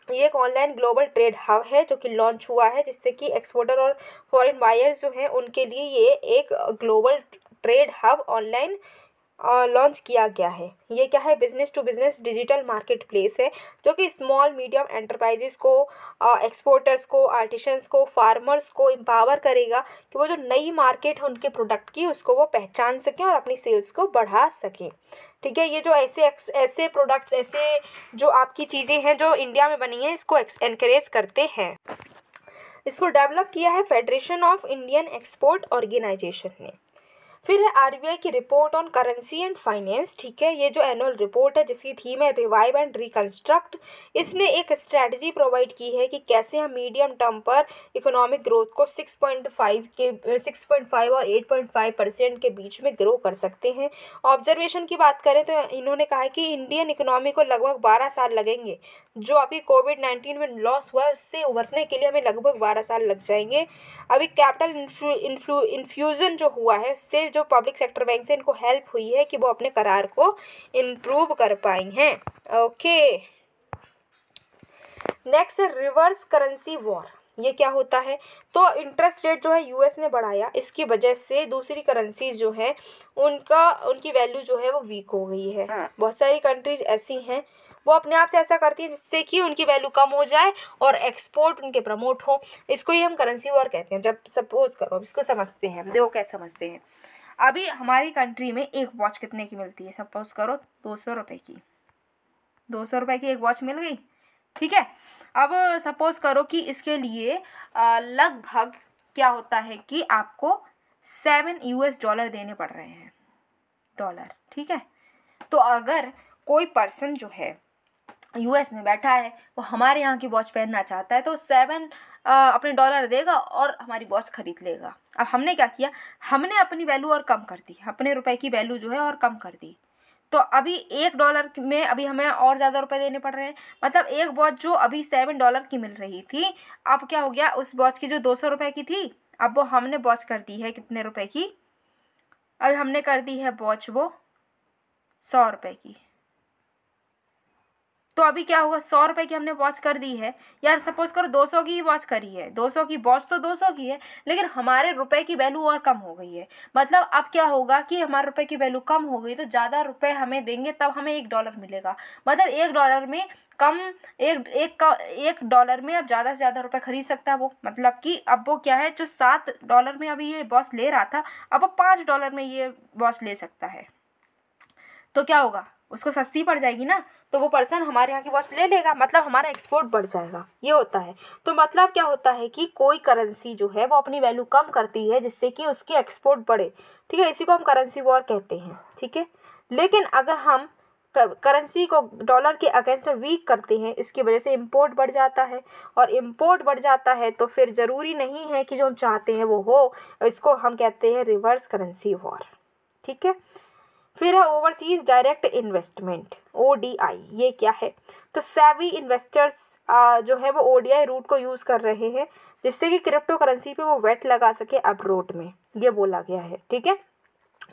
ये एक ऑनलाइन ग्लोबल ट्रेड हब है जो कि लॉन्च हुआ है, जिससे कि एक्सपोर्टर और फॉरेन बायर्स जो हैं उनके लिए ये एक global trade hub online launch किया गया है। ये क्या है? Business to business digital market place है, जो कि स्मॉल मीडियम एंटरप्राइजेस को, एक्सपोर्टर्स को, आर्टिशंस को, फार्मर्स को एम्पावर करेगा कि वो जो नई मार्केट है उनके प्रोडक्ट की, उसको वो पहचान सकें और अपनी सेल्स को बढ़ा सकें। ठीक है। ये जो ऐसे प्रोडक्ट्स, ऐसे जो आपकी चीज़ें हैं जो इंडिया में बनी हैं, इसको एनकरेज करते हैं। इसको डेवलप किया है federation of Indian export organisation ने। फिर है आरबीआई की report on currency and finance. ठीक है। ये जो एनुअल रिपोर्ट है जिसकी थीम है रिवाइव एंड रिकंस्ट्रक्ट, इसने एक स्ट्रैटेजी प्रोवाइड की है कि कैसे हम मीडियम टर्म पर इकोनॉमिक ग्रोथ को 6.5 और 8.5% के बीच में ग्रो कर सकते हैं। ऑब्जर्वेशन की बात करें तो इन्होंने कहा है कि इंडियन इकोनॉमी को लगभग 12 साल लगेंगे। जो अभी कोविड-19 में लॉस हुआ है उससे उभरने के लिए हमें लगभग 12 साल लग जाएंगे। अभी कैपिटल इन्फ्यूजन जो हुआ है, उससे जो पब्लिक सेक्टर बैंक से इनको हेल्प हुई है कि वो अपने करार को इम्प्रूव कर पाई हैं। ओके। नेक्स्ट है रिवर्स करेंसी वॉर। ये क्या होता है? तो इंटरेस्ट रेट जो है यूएस ने बढ़ाया, इसकी वजह से दूसरी करेंसीज जो है उनकी वैल्यू जो है वो वीक हो गई है। बहुत सारी कंट्रीज ऐसी हैं वो अपने आप से ऐसा करती है जिससे कि उनकी वैल्यू कम हो जाए और एक्सपोर्ट उनके प्रमोट हो। इसको ही हम करेंसी वॉर कहते हैं। जब सपोज करो, इसको समझते हैं, देखो कैसे समझते हैं। अभी हमारी कंट्री में एक वॉच कितने की मिलती है? सपोज करो 200 रुपये की। 200 रुपये की एक वॉच मिल गई। ठीक है। अब सपोज करो कि इसके लिए लगभग क्या होता है कि आपको $7 देने पड़ रहे हैं, डॉलर। ठीक है। तो अगर कोई पर्सन जो है यूएस में बैठा है, वो हमारे यहाँ की वॉच पहनना चाहता है, तो 7 अपने डॉलर देगा और हमारी वॉच खरीद लेगा। अब हमने क्या किया? हमने अपनी वैल्यू और कम कर दी, अपने रुपए की वैल्यू जो है और कम कर दी। तो अभी $1 में अभी हमें और ज़्यादा रुपए देने पड़ रहे हैं। मतलब एक वॉच जो अभी $7 की मिल रही थी, अब क्या हो गया? उस वॉच की जो 200 रुपये की थी, अब वो हमने वॉच कर दी है कितने रुपए की? अब हमने कर दी है वॉच वो 100 रुपये की। तो अभी क्या होगा? 100 रुपये की हमने वॉच कर दी है। यार सपोज करो 200 की ही वॉच करी है, 200 की वॉच तो 200 की है, लेकिन हमारे रुपए की वैल्यू और कम हो गई है। मतलब अब क्या होगा कि हमारे रुपए की वैल्यू कम हो गई, तो ज़्यादा रुपए हमें देंगे तब हमें $1 मिलेगा। मतलब $1 में कम, एक डॉलर में अब ज़्यादा से ज़्यादा रुपए खरीद सकता है वो। मतलब कि अब वो क्या है, जो $7 में अभी ये वॉच ले रहा था, अब वो $5 में ये वॉच ले सकता है। तो क्या होगा? उसको सस्ती पड़ जाएगी ना, तो वो पर्सन हमारे यहाँ की वॉच ले लेगा, मतलब हमारा एक्सपोर्ट बढ़ जाएगा। ये होता है। तो मतलब क्या होता है कि कोई करेंसी जो है वो अपनी वैल्यू कम करती है जिससे कि उसकी एक्सपोर्ट बढ़े। ठीक है। इसी को हम करेंसी वॉर कहते हैं। ठीक है। लेकिन अगर हम करेंसी को डॉलर के अगेंस्ट में वीक करते हैं, इसकी वजह से इम्पोर्ट बढ़ जाता है, और इम्पोर्ट बढ़ जाता है तो फिर ज़रूरी नहीं है कि जो हम चाहते हैं वो हो। इसको हम कहते हैं रिवर्स करेंसी वॉर। ठीक है। फिर है ओवरसीज डायरेक्ट इन्वेस्टमेंट, ODI। ये क्या है? तो सेवी इन्वेस्टर्स जो है वो ODI रूट को यूज़ कर रहे हैं जिससे कि क्रिप्टो करेंसी पे वो वेट लगा सके अब्रोड में, ये बोला गया है। ठीक है।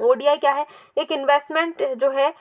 ODI क्या है? एक इन्वेस्टमेंट जो है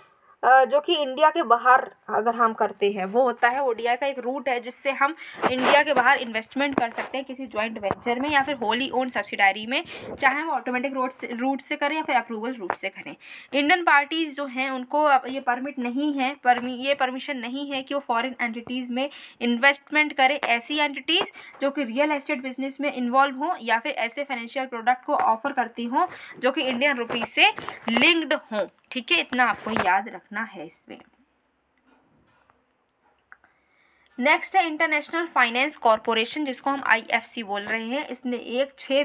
जो कि इंडिया के बाहर अगर हम करते हैं वो होता है ODI का एक रूट है जिससे हम इंडिया के बाहर इन्वेस्टमेंट कर सकते हैं किसी जॉइंट वेंचर में या फिर होली ओन सब्सिडारी में, चाहे वो ऑटोमेटिक रूट से करें या फिर अप्रूवल रूट से करें। इंडियन पार्टीज़ जो हैं उनको ये परमिट नहीं है, ये परमिशन नहीं है कि वो फॉरेन एंटिटीज़ में इन्वेस्टमेंट करें, ऐसी एंटिटीज़ जो कि रियल एस्टेट बिजनेस में इन्वॉल्व हों या फिर ऐसे फाइनेंशियल प्रोडक्ट को ऑफर करती हों जो कि इंडियन रुपीज़ से लिंक्ड हों। ठीक है, इतना आपको याद रखना है इसमें। नेक्स्ट है इंटरनेशनल फाइनेंस कॉरपोरेशन, जिसको हम IFC बोल रहे हैं। इसने एक $6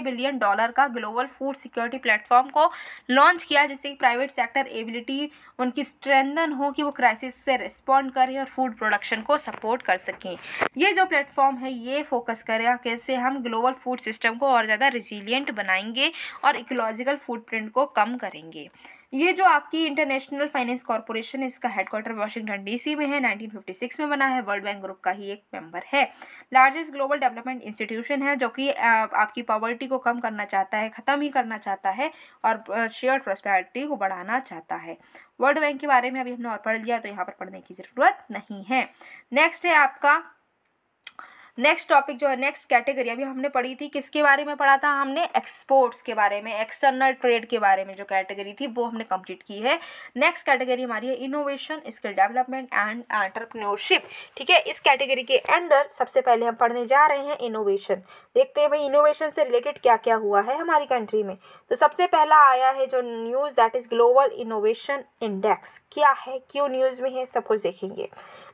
बिलियन का ग्लोबल फूड सिक्योरिटी प्लेटफॉर्म को लॉन्च किया जिससे कि प्राइवेट सेक्टर एबिलिटी उनकी स्ट्रेंथन हो कि वो क्राइसिस से रिस्पॉन्ड करें और फूड प्रोडक्शन को सपोर्ट कर सकें। ये जो प्लेटफॉर्म है ये फोकस करेगा कैसे हम ग्लोबल फूड सिस्टम को और ज़्यादा रिजिलियंट बनाएंगे और इकोलॉजिकल फुटप्रिंट को कम करेंगे। ये जो आपकी इंटरनेशनल फाइनेंस कॉरपोरेशन है इसका हेडक्वार्टर वाशिंगटन DC में है, 1956 में बना है, वर्ल्ड बैंक ग्रुप का ही एक मेंबर है। लार्जेस्ट ग्लोबल डेवलपमेंट इंस्टीट्यूशन है जो कि आपकी पॉवर्टी को कम करना चाहता है, ख़त्म ही करना चाहता है और शेयर्ड प्रॉस्पेरिटी को बढ़ाना चाहता है। वर्ल्ड बैंक के बारे में अभी हमने और पढ़ लिया तो यहाँ पर पढ़ने की ज़रूरत नहीं है। नेक्स्ट है आपका नेक्स्ट टॉपिक जो है, नेक्स्ट कैटेगरी अभी हमने पढ़ी थी, किसके बारे में पढ़ा था हमने? एक्सपोर्ट्स के बारे में, एक्सटर्नल ट्रेड के बारे में जो कैटेगरी थी वो हमने कंप्लीट की है। नेक्स्ट कैटेगरी हमारी है innovation, skill development and entrepreneurship. ठीक है, इस कैटेगरी के अंदर सबसे पहले हम पढ़ने जा रहे हैं इनोवेशन। देखते हैं भाई इनोवेशन से रिलेटेड क्या क्या हुआ है हमारी कंट्री में। तो सबसे पहला आया है जो news, that is global innovation index. क्या है, क्यों न्यूज़ में है, सब कुछ देखेंगे।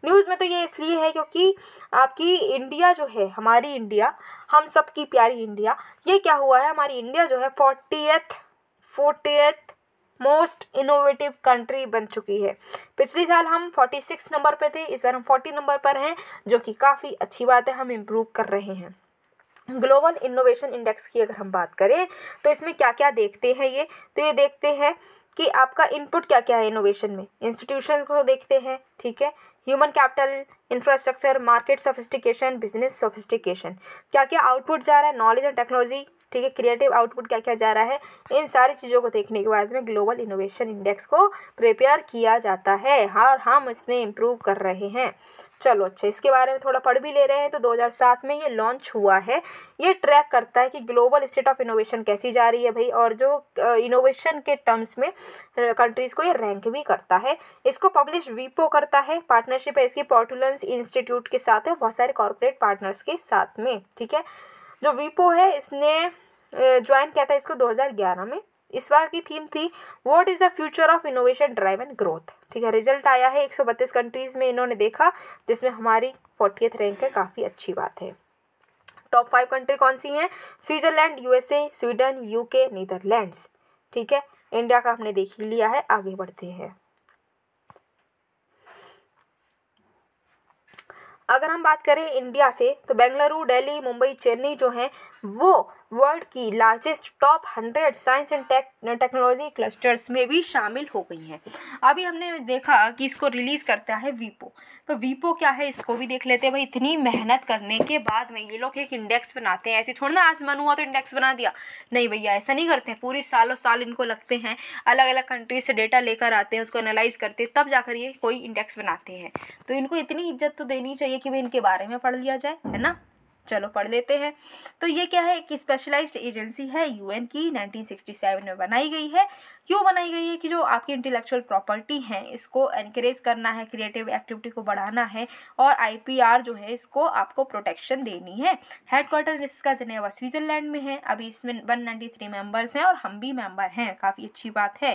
न्यूज़ में तो ये इसलिए है क्योंकि आपकी इंडिया जो है, हमारी इंडिया, हम सबकी प्यारी इंडिया, ये क्या हुआ है, हमारी इंडिया जो है 40th मोस्ट इनोवेटिव कंट्री बन चुकी है। पिछले साल हम 46 नंबर पे थे, इस बार हम 40 नंबर पर हैं, जो कि काफ़ी अच्छी बात है, हम इम्प्रूव कर रहे हैं। ग्लोबल इनोवेशन इंडेक्स की अगर हम बात करें तो इसमें क्या क्या देखते हैं तो ये देखते हैं कि आपका इनपुट क्या क्या है इनोवेशन में, इंस्टीट्यूशन को देखते हैं, ठीक है, human capital, infrastructure, market sophistication, business sophistication, क्या क्या आउटपुट जा रहा है, नॉलेज एंड टेक्नोलॉजी, ठीक है, क्रिएटिव आउटपुट क्या क्या जा रहा है। इन सारी चीज़ों को देखने के बाद में ग्लोबल इनोवेशन इंडेक्स को प्रिपेयर किया जाता है और हम इसमें इम्प्रूव कर रहे हैं। चलो अच्छा, इसके बारे में थोड़ा पढ़ भी ले रहे हैं। तो 2007 में ये लॉन्च हुआ है। ये ट्रैक करता है कि ग्लोबल स्टेट ऑफ इनोवेशन कैसी जा रही है भाई, और जो इनोवेशन के टर्म्स में कंट्रीज़ को ये रैंक भी करता है। इसको पब्लिश वीपो करता है, पार्टनरशिप है इसकी पोर्टुलेंस इंस्टीट्यूट के साथ है, बहुत सारे कॉर्पोरेट पार्टनर्स के साथ में। ठीक है, जो वीपो है इसने ज्वाइन किया था इसको 2011 में। इस बार की थीम थी what is the future of innovation drive and growth. ठीक है, रिजल्ट आया है 132 कंट्रीज़ में इन्होंने देखा, जिसमें हमारी 40th रैंक है, काफ़ी अच्छी बात है। टॉप 5 कंट्री कौन सी हैं? Switzerland, USA, Sweden, UK, Netherlands. ठीक है, इंडिया का हमने देख ही लिया है, आगे बढ़ते हैं। अगर हम बात करें इंडिया से तो बेंगलुरु, दिल्ली, मुंबई, चेन्नई जो हैं वो वर्ल्ड की largest top 100 science and technology clusters में भी शामिल हो गई हैं। अभी हमने देखा कि इसको रिलीज़ करता है वीपो। तो वीपो क्या है इसको भी देख लेते हैं भाई। इतनी मेहनत करने के बाद में ये लोग एक इंडेक्स बनाते हैं, ऐसे थोड़ा ना आज मन हुआ तो इंडेक्स बना दिया, नहीं भैया ऐसा नहीं करते हैं। पूरी सालों साल इनको लगते हैं, अलग अलग कंट्री से डेटा लेकर आते हैं, उसको एनालाइज करते हैं, तब जाकर ये कोई इंडेक्स बनाते हैं। तो इनको इतनी इज्जत तो देनी चाहिए कि भाई इनके बारे में पढ़ लिया जाए, है ना। चलो पढ़ लेते हैं। तो ये क्या है, एक स्पेशलाइज्ड एजेंसी है UN की, 1967 में बनाई गई है। क्यों बनाई गई है कि जो आपकी इंटेलेक्चुअल प्रॉपर्टी है इसको एनकरेज करना है, क्रिएटिव एक्टिविटी को बढ़ाना है, और IPR जो है इसको आपको प्रोटेक्शन देनी है। हेडक्वार्टर इसका जिनेवा स्विट्जरलैंड में है। अभी इसमें 193 मेंबर्स हैं और हम भी मेंबर हैं, काफ़ी अच्छी बात है।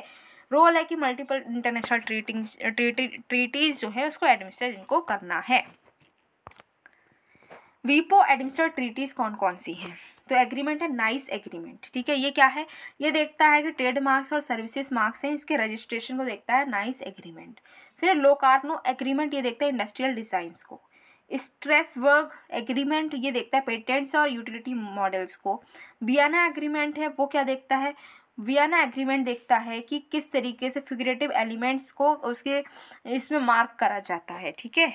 रोल है कि मल्टीपल इंटरनेशनल ट्रीटीज़ जो है उसको एडमिनिस्टर इनको करना है। वीपो एडमिनिस्टर ट्रीटीज़ कौन कौन सी हैं? तो एग्रीमेंट है नाइस एग्रीमेंट। ठीक है, ये क्या है, ये देखता है कि ट्रेड मार्क्स और सर्विसेज मार्क्स हैं, इसके रजिस्ट्रेशन को देखता है नाइस एग्रीमेंट। फिर लोकार्नो एग्रीमेंट, ये देखता है इंडस्ट्रियल डिज़ाइंस को। स्ट्रेसबर्ग एग्रीमेंट ये देखता है पेटेंट्स और यूटिलिटी मॉडल्स को। वियना एग्रीमेंट है वो क्या देखता है, वियना एग्रीमेंट देखता है कि किस तरीके से फिगरेटिव एलिमेंट्स को उसके इसमें मार्क करा जाता है। ठीक है,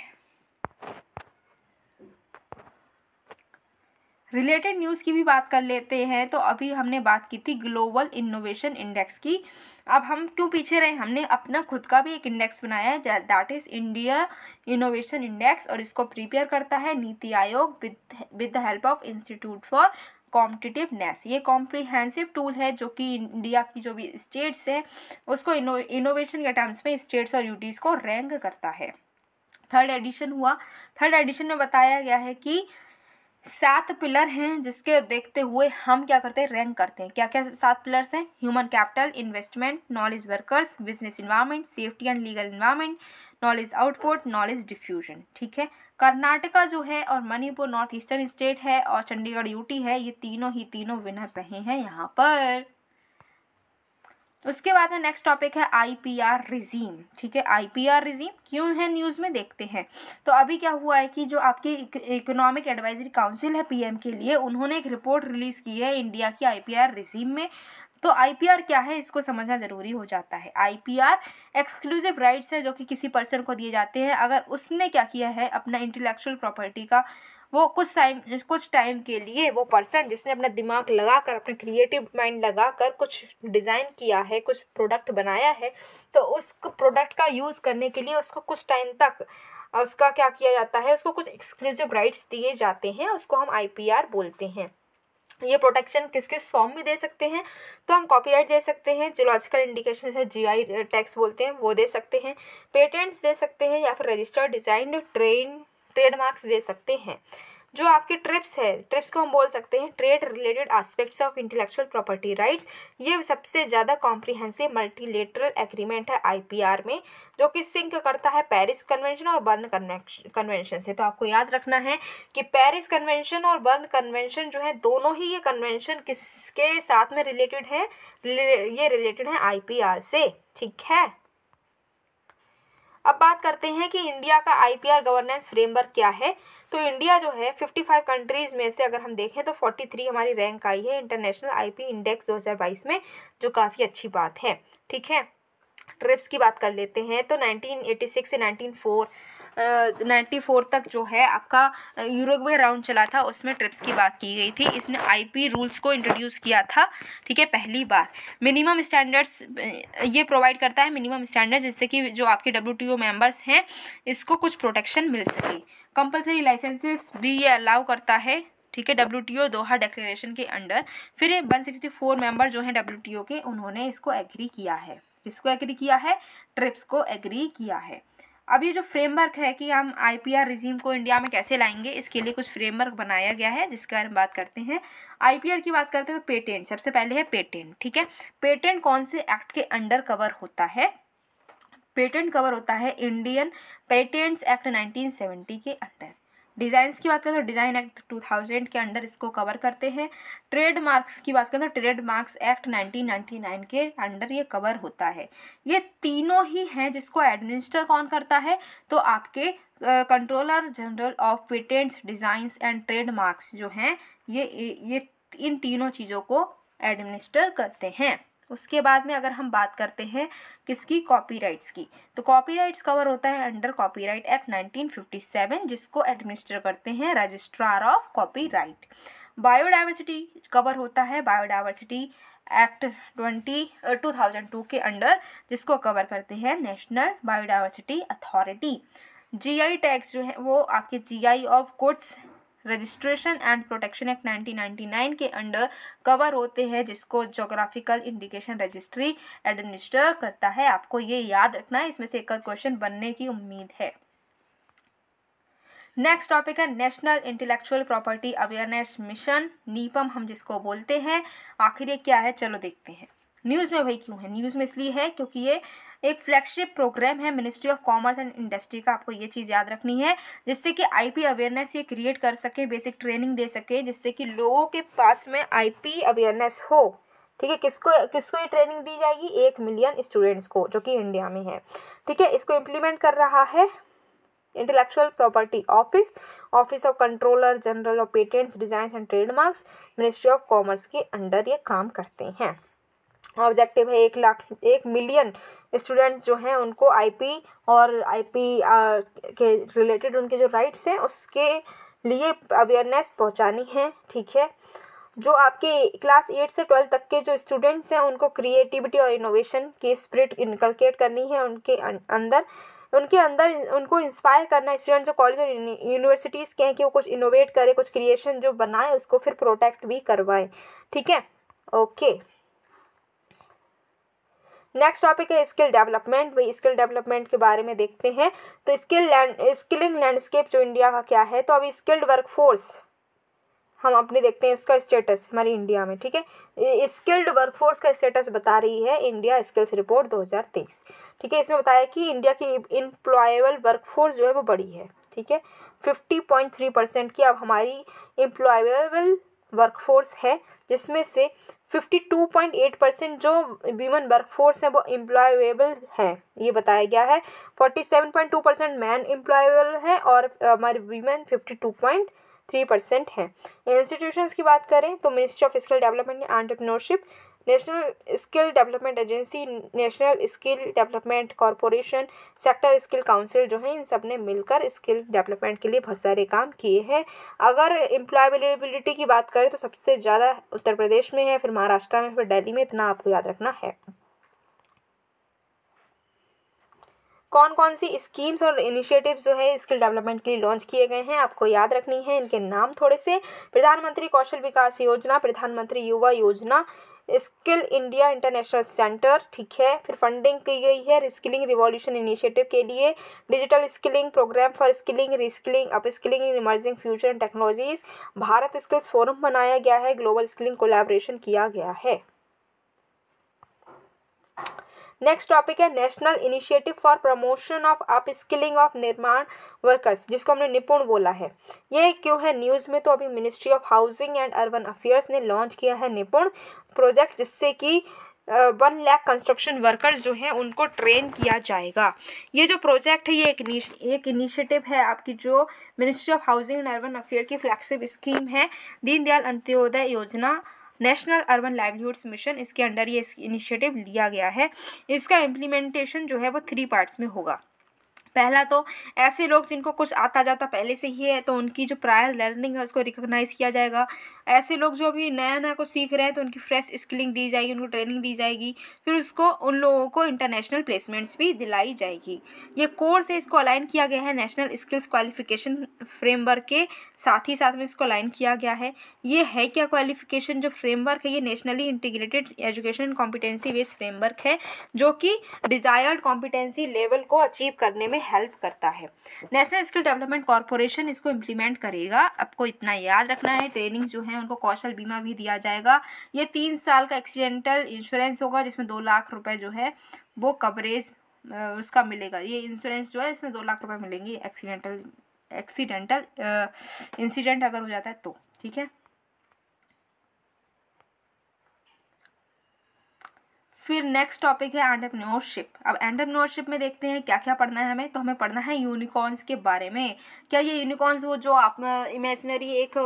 रिलेटेड न्यूज़ की भी बात कर लेते हैं। तो अभी हमने बात की थी ग्लोबल इनोवेशन इंडेक्स की। अब हम क्यों पीछे रहे, हमने अपना खुद का भी एक इंडेक्स बनाया है, that is India innovation index, और इसको प्रिपेयर करता है NITI Aayog with the help of institute for competitiveness. ये कॉम्प्रिहेंसिव टूल है जो कि इंडिया की जो भी स्टेट्स हैं उसको इनोवेशन के टर्म्स में स्टेट्स और यूटीज़ को रैंक करता है। थर्ड एडिशन हुआ। थर्ड एडिशन में बताया गया है कि 7 पिलर हैं जिसके देखते हुए हम क्या करते हैं, रैंक करते हैं। क्या क्या 7 पिलर्स हैं? Human capital, investment, knowledge workers, business environment, safety and legal environment, knowledge output, knowledge diffusion. ठीक है, कर्नाटका जो है और मणिपुर नॉर्थ ईस्टर्न स्टेट है और चंडीगढ़ यूटी है, ये तीनों विनर रहे हैं यहाँ पर। उसके बाद में नेक्स्ट टॉपिक है आईपीआर रिजीम। ठीक है, आईपीआर रिजीम क्यों है न्यूज़ में, देखते हैं। तो अभी क्या हुआ है कि जो आपकी इकोनॉमिक एडवाइजरी काउंसिल है पीएम के लिए, उन्होंने एक रिपोर्ट रिलीज़ की है इंडिया की आईपीआर रिजीम में। तो आईपीआर क्या है इसको समझना ज़रूरी हो जाता है। आईपीआर एक्सक्लूसिव राइट्स है जो कि किसी पर्सन को दिए जाते हैं अगर उसने क्या किया है, अपना इंटेलेक्चुअल प्रॉपर्टी का वो कुछ टाइम के लिए, वो पर्सन जिसने अपना दिमाग लगाकर, अपने क्रिएटिव माइंड लगाकर कुछ डिज़ाइन किया है, कुछ प्रोडक्ट बनाया है, तो उस प्रोडक्ट का यूज़ करने के लिए उसको कुछ टाइम तक उसका क्या किया जाता है, उसको कुछ एक्सक्लूसिव राइट्स दिए जाते हैं, उसको हम आईपीआर बोलते हैं। ये प्रोटेक्शन किस किस फॉर्म में दे सकते हैं, तो हम कॉपीराइट दे सकते हैं, जियोलॉजिकल इंडिकेशन जैसे जीआई टैग्स बोलते हैं वो दे सकते हैं, पेटेंट्स दे सकते हैं, या फिर रजिस्टर्ड डिज़ाइन ट्रेडमार्क्स दे सकते हैं। जो आपके ट्रिप्स है, ट्रिप्स को हम बोल सकते हैं trade related aspects of intellectual property rights. ये सबसे ज़्यादा कॉम्प्रिहेंसिव मल्टीलेटरल एग्रीमेंट है आईपीआर में, जो कि सिंक करता है पेरिस कन्वेंशन और बर्न कन्वेंशन से। तो आपको याद रखना है कि पेरिस कन्वेंशन और बर्न कन्वेंशन जो है, दोनों ही ये कन्वेंशन किसके साथ में रिलेटेड है, ये रिलेटेड है आईपीआर से। ठीक है, अब बात करते हैं कि इंडिया का आईपीआर गवर्नेंस फ्रेमवर्क क्या है। तो इंडिया जो है 55 कंट्रीज़ में से अगर हम देखें तो 43 हमारी रैंक आई है इंटरनेशनल आईपी इंडेक्स 2022 में, जो काफ़ी अच्छी बात है। ठीक है, ट्रिप्स की बात कर लेते हैं। तो 1986 से 94 तक जो है आपका यूरुग्वे राउंड चला था, उसमें ट्रिप्स की बात की गई थी। इसने आईपी रूल्स को इंट्रोड्यूस किया था। ठीक है, पहली बार मिनिमम स्टैंडर्ड्स ये प्रोवाइड करता है, मिनिमम स्टैंडर्ड्स, जिससे कि जो आपके WTO मेंबर्स हैं इसको कुछ प्रोटेक्शन मिल सके। कंपलसरी लाइसेंसेस भी ये अलाउ करता है। ठीक है, WTO दोहा डिक्लेरेशन के अंडर। फिर 164 मेंबर जो हैं WTO के, उन्होंने इसको एग्री किया है। किसको एग्री किया है? ट्रिप्स को एग्री किया है। अब ये जो फ्रेमवर्क है कि हम आईपीआर रिजीम को इंडिया में कैसे लाएंगे, इसके लिए कुछ फ्रेमवर्क बनाया गया है जिसके बारे में बात करते हैं। आईपीआर की बात करते हैं तो पेटेंट सबसे पहले है पेटेंट। ठीक है, पेटेंट कौन से एक्ट के अंडर कवर होता है? पेटेंट कवर होता है इंडियन पेटेंट्स एक्ट 1970 के अंडर। डिज़ाइंस की बात करें तो डिज़ाइन एक्ट 2000 के अंडर इसको कवर करते हैं। ट्रेडमार्क्स की बात करें तो ट्रेडमार्क्स एक्ट 1999 के अंडर ये कवर होता है। ये तीनों ही हैं जिसको एडमिनिस्टर कौन करता है? तो आपके controller general of patents, designs and trademarks जो हैं ये इन तीनों चीज़ों को एडमिनिस्टर करते हैं। उसके बाद में अगर हम बात करते हैं किसकी? कॉपीराइट्स की। तो कॉपीराइट्स कवर होता है अंडर कॉपीराइट एक्ट 1957, जिसको एडमिनिस्टर करते हैं registrar of copyright. Biodiversity cover होता है बायोडाइवर्सिटी एक्ट 2002 के अंडर, जिसको कवर करते हैं national biodiversity authority. GI tags जो है वो आपके GI of goods registration and protection act 1999 के अंडर कवर होते हैं, जिसको ज्योग्राफिकल इंडिकेशन रजिस्ट्री एडमिनिस्टर करता है। आपको ये याद रखना है, इसमें से एक क्वेश्चन बनने की उम्मीद है। नेक्स्ट टॉपिक है national intellectual property awareness mission, NIPAM हम जिसको बोलते हैं। आखिर ये क्या है, चलो देखते हैं। न्यूज़ में भाई क्यों है? न्यूज़ में इसलिए है क्योंकि ये एक फ्लैगशिप प्रोग्राम है ministry of commerce and industry का। आपको ये चीज़ याद रखनी है, जिससे कि आईपी अवेयरनेस ये क्रिएट कर सके, बेसिक ट्रेनिंग दे सके, जिससे कि लोगों के पास में आईपी अवेयरनेस हो। ठीक है, किसको ये ट्रेनिंग दी जाएगी? 1 मिलियन स्टूडेंट्स को, जो कि इंडिया में है। ठीक है, इसको इम्प्लीमेंट कर रहा है intellectual property office of controller general of patents, design and trademarks, ministry of commerce के अंडर ये काम करते हैं। ऑब्जेक्टिव है 1 मिलियन स्टूडेंट्स जो हैं उनको आईपी और आईपी के रिलेटेड उनके जो राइट्स हैं उसके लिए अवेयरनेस पहुंचानी है। ठीक है, जो आपके क्लास 8 से 12 तक के जो स्टूडेंट्स हैं उनको क्रिएटिविटी और इनोवेशन की स्पिरिट इनकलकेट करनी है उनके अंदर उनको इंस्पायर करना है। स्टूडेंट्स जो कॉलेज और यूनिवर्सिटीज़ के हैं कि वो कुछ इनोवेट करें, कुछ क्रिएशन जो बनाए उसको फिर प्रोटेक्ट भी करवाएं। ठीक है, ओके। नेक्स्ट टॉपिक है स्किल डेवलपमेंट। भाई स्किल डेवलपमेंट के बारे में देखते हैं। तो स्किलिंग लैंडस्केप जो इंडिया का क्या है, तो अभी स्किल्ड वर्कफोर्स हम अपने देखते हैं उसका स्टेटस हमारी इंडिया में। ठीक है, स्किल्ड वर्कफोर्स का स्टेटस बता रही है इंडिया स्किल्स रिपोर्ट 2023। ठीक है, इसमें बताया कि इंडिया की एम्प्लॉयबल वर्कफोर्स जो है वो बड़ी है। ठीक है, 50.3% की अब हमारी एम्प्लॉयबल वर्कफोर्स है, जिसमें से 52.8% जो वीमेन वर्कफोर्स है वो एम्प्लॉयबल है, ये बताया गया है। 47.2% मैन एम्प्लॉयबल है और हमारे वीमेन 52.3% है। इंस्टीट्यूशंस की बात करें तो ministry of skill development and entrepreneurship, national skill development agency, national skill development corporation, sector skill council जो है इन सब ने मिलकर स्किल डेवलपमेंट के लिए बहुत सारे काम किए हैं। अगर एम्प्लॉयबिलिटी की बात करें तो सबसे ज़्यादा उत्तर प्रदेश में है, फिर महाराष्ट्र में, फिर दिल्ली में। इतना आपको याद रखना है। कौन कौन सी स्कीम्स और इनिशिएटिव्स जो है स्किल डेवलपमेंट के लिए लॉन्च किए गए हैं आपको याद रखनी है। इनके नाम थोड़े से: प्रधानमंत्री कौशल विकास योजना, प्रधानमंत्री युवा योजना, स्किल इंडिया इंटरनेशनल सेंटर। ठीक है, फिर फंडिंग की गई है रिस्किलिंग रिवॉल्यूशन इनिशिएटिव के लिए, digital skilling programme for skilling, reskilling, upskilling in emerging future and technologies, Bharat skills forum बनाया गया है, ग्लोबल स्किलिंग कोलैबोरेशन किया गया है। नेक्स्ट टॉपिक है national initiative for promotion of upskilling of निर्माण वर्कर्स, जिसको हमने निपुण बोला है। ये क्यों है न्यूज़ में, तो अभी ministry of housing and urban affairs ने लॉन्च किया है निपुण प्रोजेक्ट, जिससे कि 1 लाख कंस्ट्रक्शन वर्कर्स जो हैं उनको ट्रेन किया जाएगा। ये जो प्रोजेक्ट है ये एक इनिशिएटिव है आपकी जो ministry of housing and urban affair की फ्लैगशिप स्कीम है, दीनदयाल अंत्योदय योजना, नेशनल अर्बन लाइवलीहुड्स मिशन, इसके अंडर ये इनिशिएटिव लिया गया है। इसका इम्प्लीमेंटेशन जो है वो 3 पार्ट्स में होगा। पहला तो ऐसे लोग जिनको कुछ आता जाता पहले से ही है तो उनकी जो प्रायर लर्निंग है उसको रिकॉग्नाइज़ किया जाएगा। ऐसे लोग जो अभी नया नया कुछ सीख रहे हैं तो उनकी फ्रेश स्किलिंग दी जाएगी, उनको ट्रेनिंग दी जाएगी, फिर उसको उन लोगों को इंटरनेशनल प्लेसमेंट्स भी दिलाई जाएगी। ये कोर्स है, इसको अलाइन किया गया है नेशनल स्किल्स क्वालिफिकेशन फ्रेमवर्क के साथ ही साथ में इसको अलाइन किया गया है। ये है क्या क्वालिफिकेशन जो फ्रेमवर्क है, ये nationally integrated education competency based framework है जो कि डिजायर्ड कॉम्पिटेंसी लेवल को अचीव करने में हेल्प करता है। नेशनल स्किल डेवलपमेंट कॉरपोरेशन इसको इम्प्लीमेंट करेगा। आपको इतना याद रखना है। ट्रेनिंग जो है उनको कौशल बीमा भी दिया जाएगा। ये 3 साल का एक्सीडेंटल इंश्योरेंस होगा जिसमें 2 लाख रुपए जो है वो कवरेज उसका मिलेगा। ये इंश्योरेंस जो है इसमें 2 लाख रुपए मिलेंगे एक्सीडेंटल इंसिडेंट अगर हो जाता है तो। ठीक है, फिर नेक्स्ट टॉपिक है एंटरप्रेन्योरशिप। अब एंटरप्रेन्योरशिप में देखते हैं क्या क्या पढ़ना है हमें। तो हमें पढ़ना है यूनिकॉर्न्स के बारे में। क्या ये यूनिकॉर्न्स वो जो आप इमेजिनरी एक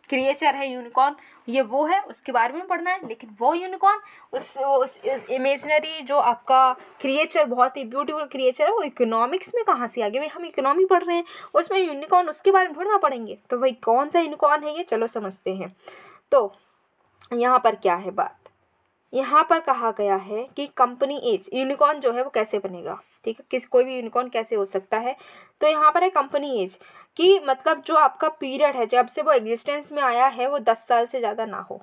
क्रिएचर है यूनिकॉर्न, ये वो है, उसके बारे में पढ़ना है। लेकिन वो यूनिकॉर्न उस इमेजिनरी जो आपका क्रिएचर बहुत ही ब्यूटीफुल क्रिएचर है वो इकोनॉमिक्स में कहाँ से आ गया। भाई हम इकोनॉमी पढ़ रहे हैं, उसमें यूनिकॉर्न उसके बारे में थोड़ा पढ़ेंगे। तो भाई कौन सा यूनिकॉर्न है ये, चलो समझते हैं। तो यहाँ पर क्या है बात, यहाँ पर कहा गया है कि कंपनी एज यूनिकॉर्न जो है वो कैसे बनेगा। ठीक है, कोई भी यूनिकॉर्न कैसे हो सकता है। तो यहाँ पर है कंपनी एज कि मतलब जो आपका पीरियड है जब से वो एग्जिस्टेंस में आया है वो 10 साल से ज़्यादा ना हो।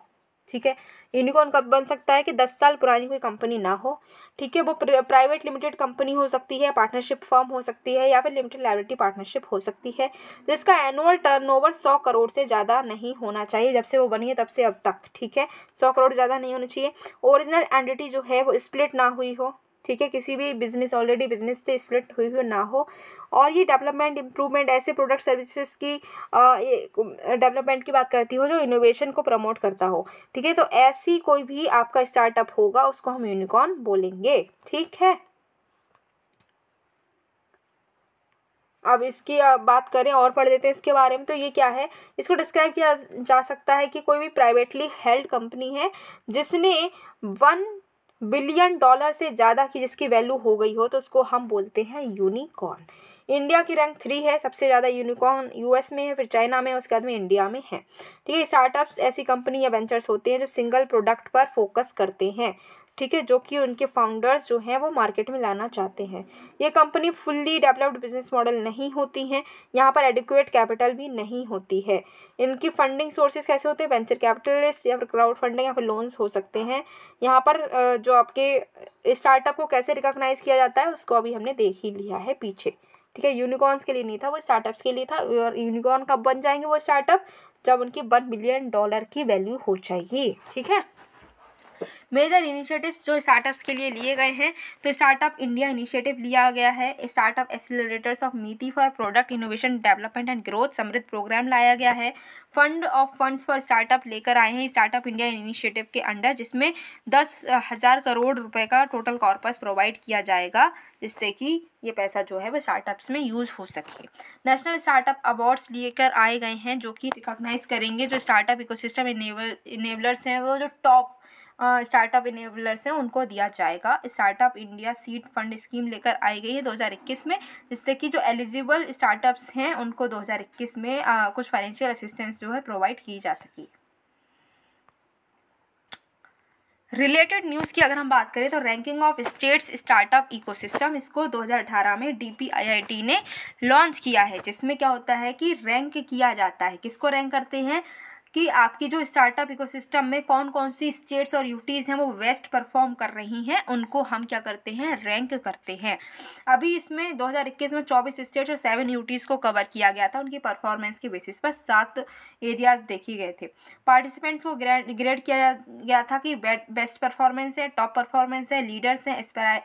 ठीक है, यूनिकॉर्न कब बन सकता है कि 10 साल पुरानी कोई कंपनी ना हो। ठीक है, वो प्राइवेट लिमिटेड कंपनी हो सकती है, पार्टनरशिप फर्म हो सकती है, या फिर लिमिटेड लायबिलिटी पार्टनरशिप हो सकती है, जिसका एनुअल टर्नओवर 100 करोड़ से ज़्यादा नहीं होना चाहिए जब से वो बनी है तब से अब तक। ठीक है, 100 करोड़ ज़्यादा नहीं होना चाहिए। ओरिजिनल एंटिटी जो है वो स्प्लिट ना हुई हो। ठीक है, किसी भी बिजनेस ऑलरेडी बिजनेस से स्प्लिट हुई हुई ना हो। और ये डेवलपमेंट इंप्रूवमेंट ऐसे प्रोडक्ट सर्विसेज की डेवलपमेंट की बात करती हो जो इनोवेशन को प्रमोट करता हो। ठीक है, तो ऐसी कोई भी आपका स्टार्टअप होगा उसको हम यूनिकॉर्न बोलेंगे। ठीक है, अब इसकी बात करें और पढ़ देते हैं इसके बारे में। तो ये क्या है, इसको डिस्क्राइब किया जा सकता है कि कोई भी प्राइवेटली हेल्ड कंपनी है जिसने $1 बिलियन से ज़्यादा की जिसकी वैल्यू हो गई हो तो उसको हम बोलते हैं यूनिकॉर्न। इंडिया की रैंक 3 है, सबसे ज़्यादा यूनिकॉर्न यूएस में है, फिर चाइना में, उसके बाद में इंडिया में है। ठीक है, स्टार्टअप्स ऐसी कंपनी या वेंचर्स होते हैं जो सिंगल प्रोडक्ट पर फोकस करते हैं, ठीक है, जो कि उनके फाउंडर्स जो हैं वो मार्केट में लाना चाहते हैं। ये company fully developed business model नहीं होती हैं, यहाँ पर एडिक्वेट कैपिटल भी नहीं होती है। इनकी फंडिंग सोर्सेज कैसे होते हैं? वेंचर कैपिटलिस्ट या फिर क्राउड फंडिंग या फिर लोन्स हो सकते हैं। यहाँ पर जो आपके स्टार्टअप को कैसे रिकॉग्नाइज किया जाता है उसको अभी हमने देख ही लिया है पीछे। ठीक है, यूनिकॉर्न्स के लिए नहीं था, वो स्टार्टअप्स के लिए था। और यूनिकॉर्न कब बन जाएंगे वो स्टार्टअप? जब उनकी $1 बिलियन की वैल्यू हो जाएगी। ठीक है, मेजर इनिशिएटिव्स जो स्टार्टअप्स के लिए लिए गए हैं, तो स्टार्टअप इंडिया इनिशिएटिव लिया गया है, स्टार्टअप एक्सीलरेटर्स ऑफ नीति for product innovation development and growth समृद्ध प्रोग्राम लाया गया है, फंड्स फॉर स्टार्टअप लेकर आए हैं स्टार्टअप इंडिया इनिशिएटिव के अंडर, जिसमें 10,000 करोड़ रुपए का टोटल कॉर्पस प्रोवाइड किया जाएगा, जिससे कि ये पैसा जो है वो स्टार्टअप्स में यूज़ हो सके। नेशनल स्टार्टअप अवार्ड्स लेकर आए गए हैं जो कि रिकॉग्नाइज करेंगे जो स्टार्टअप इकोसिस्टम इनेबलर्स हैं, वो जो टॉप स्टार्टअप इनेबलर्स हैं उनको दिया जाएगा। Startup India seed fund scheme लेकर आई गई है 2021 में, जिससे कि जो एलिजिबल स्टार्टअप्स हैं उनको 2021 में कुछ फाइनेंशियल असिस्टेंस जो है प्रोवाइड की जा सकी। रिलेटेड न्यूज़ की अगर हम बात करें तो ranking of states startup ecosystem, इसको 2018 में DPIIT ने लॉन्च किया है, जिसमें क्या होता है कि रैंक किया जाता है। किसको रैंक करते हैं कि आपकी जो स्टार्टअप इकोसिस्टम में कौन कौन सी स्टेट्स और यूटीज़ हैं वो बेस्ट परफॉर्म कर रही हैं, उनको हम क्या करते हैं? रैंक करते हैं। अभी इसमें 2021 में 24 स्टेट्स और 7 यूटीज़ को कवर किया गया था। उनकी परफॉर्मेंस के बेसिस पर 7 एरियाज़ देखे गए थे। पार्टिसिपेंट्स को ग्रेड किया गया था कि बेस्ट परफॉर्मेंस है, टॉप परफॉर्मेंस है, लीडर्स हैं,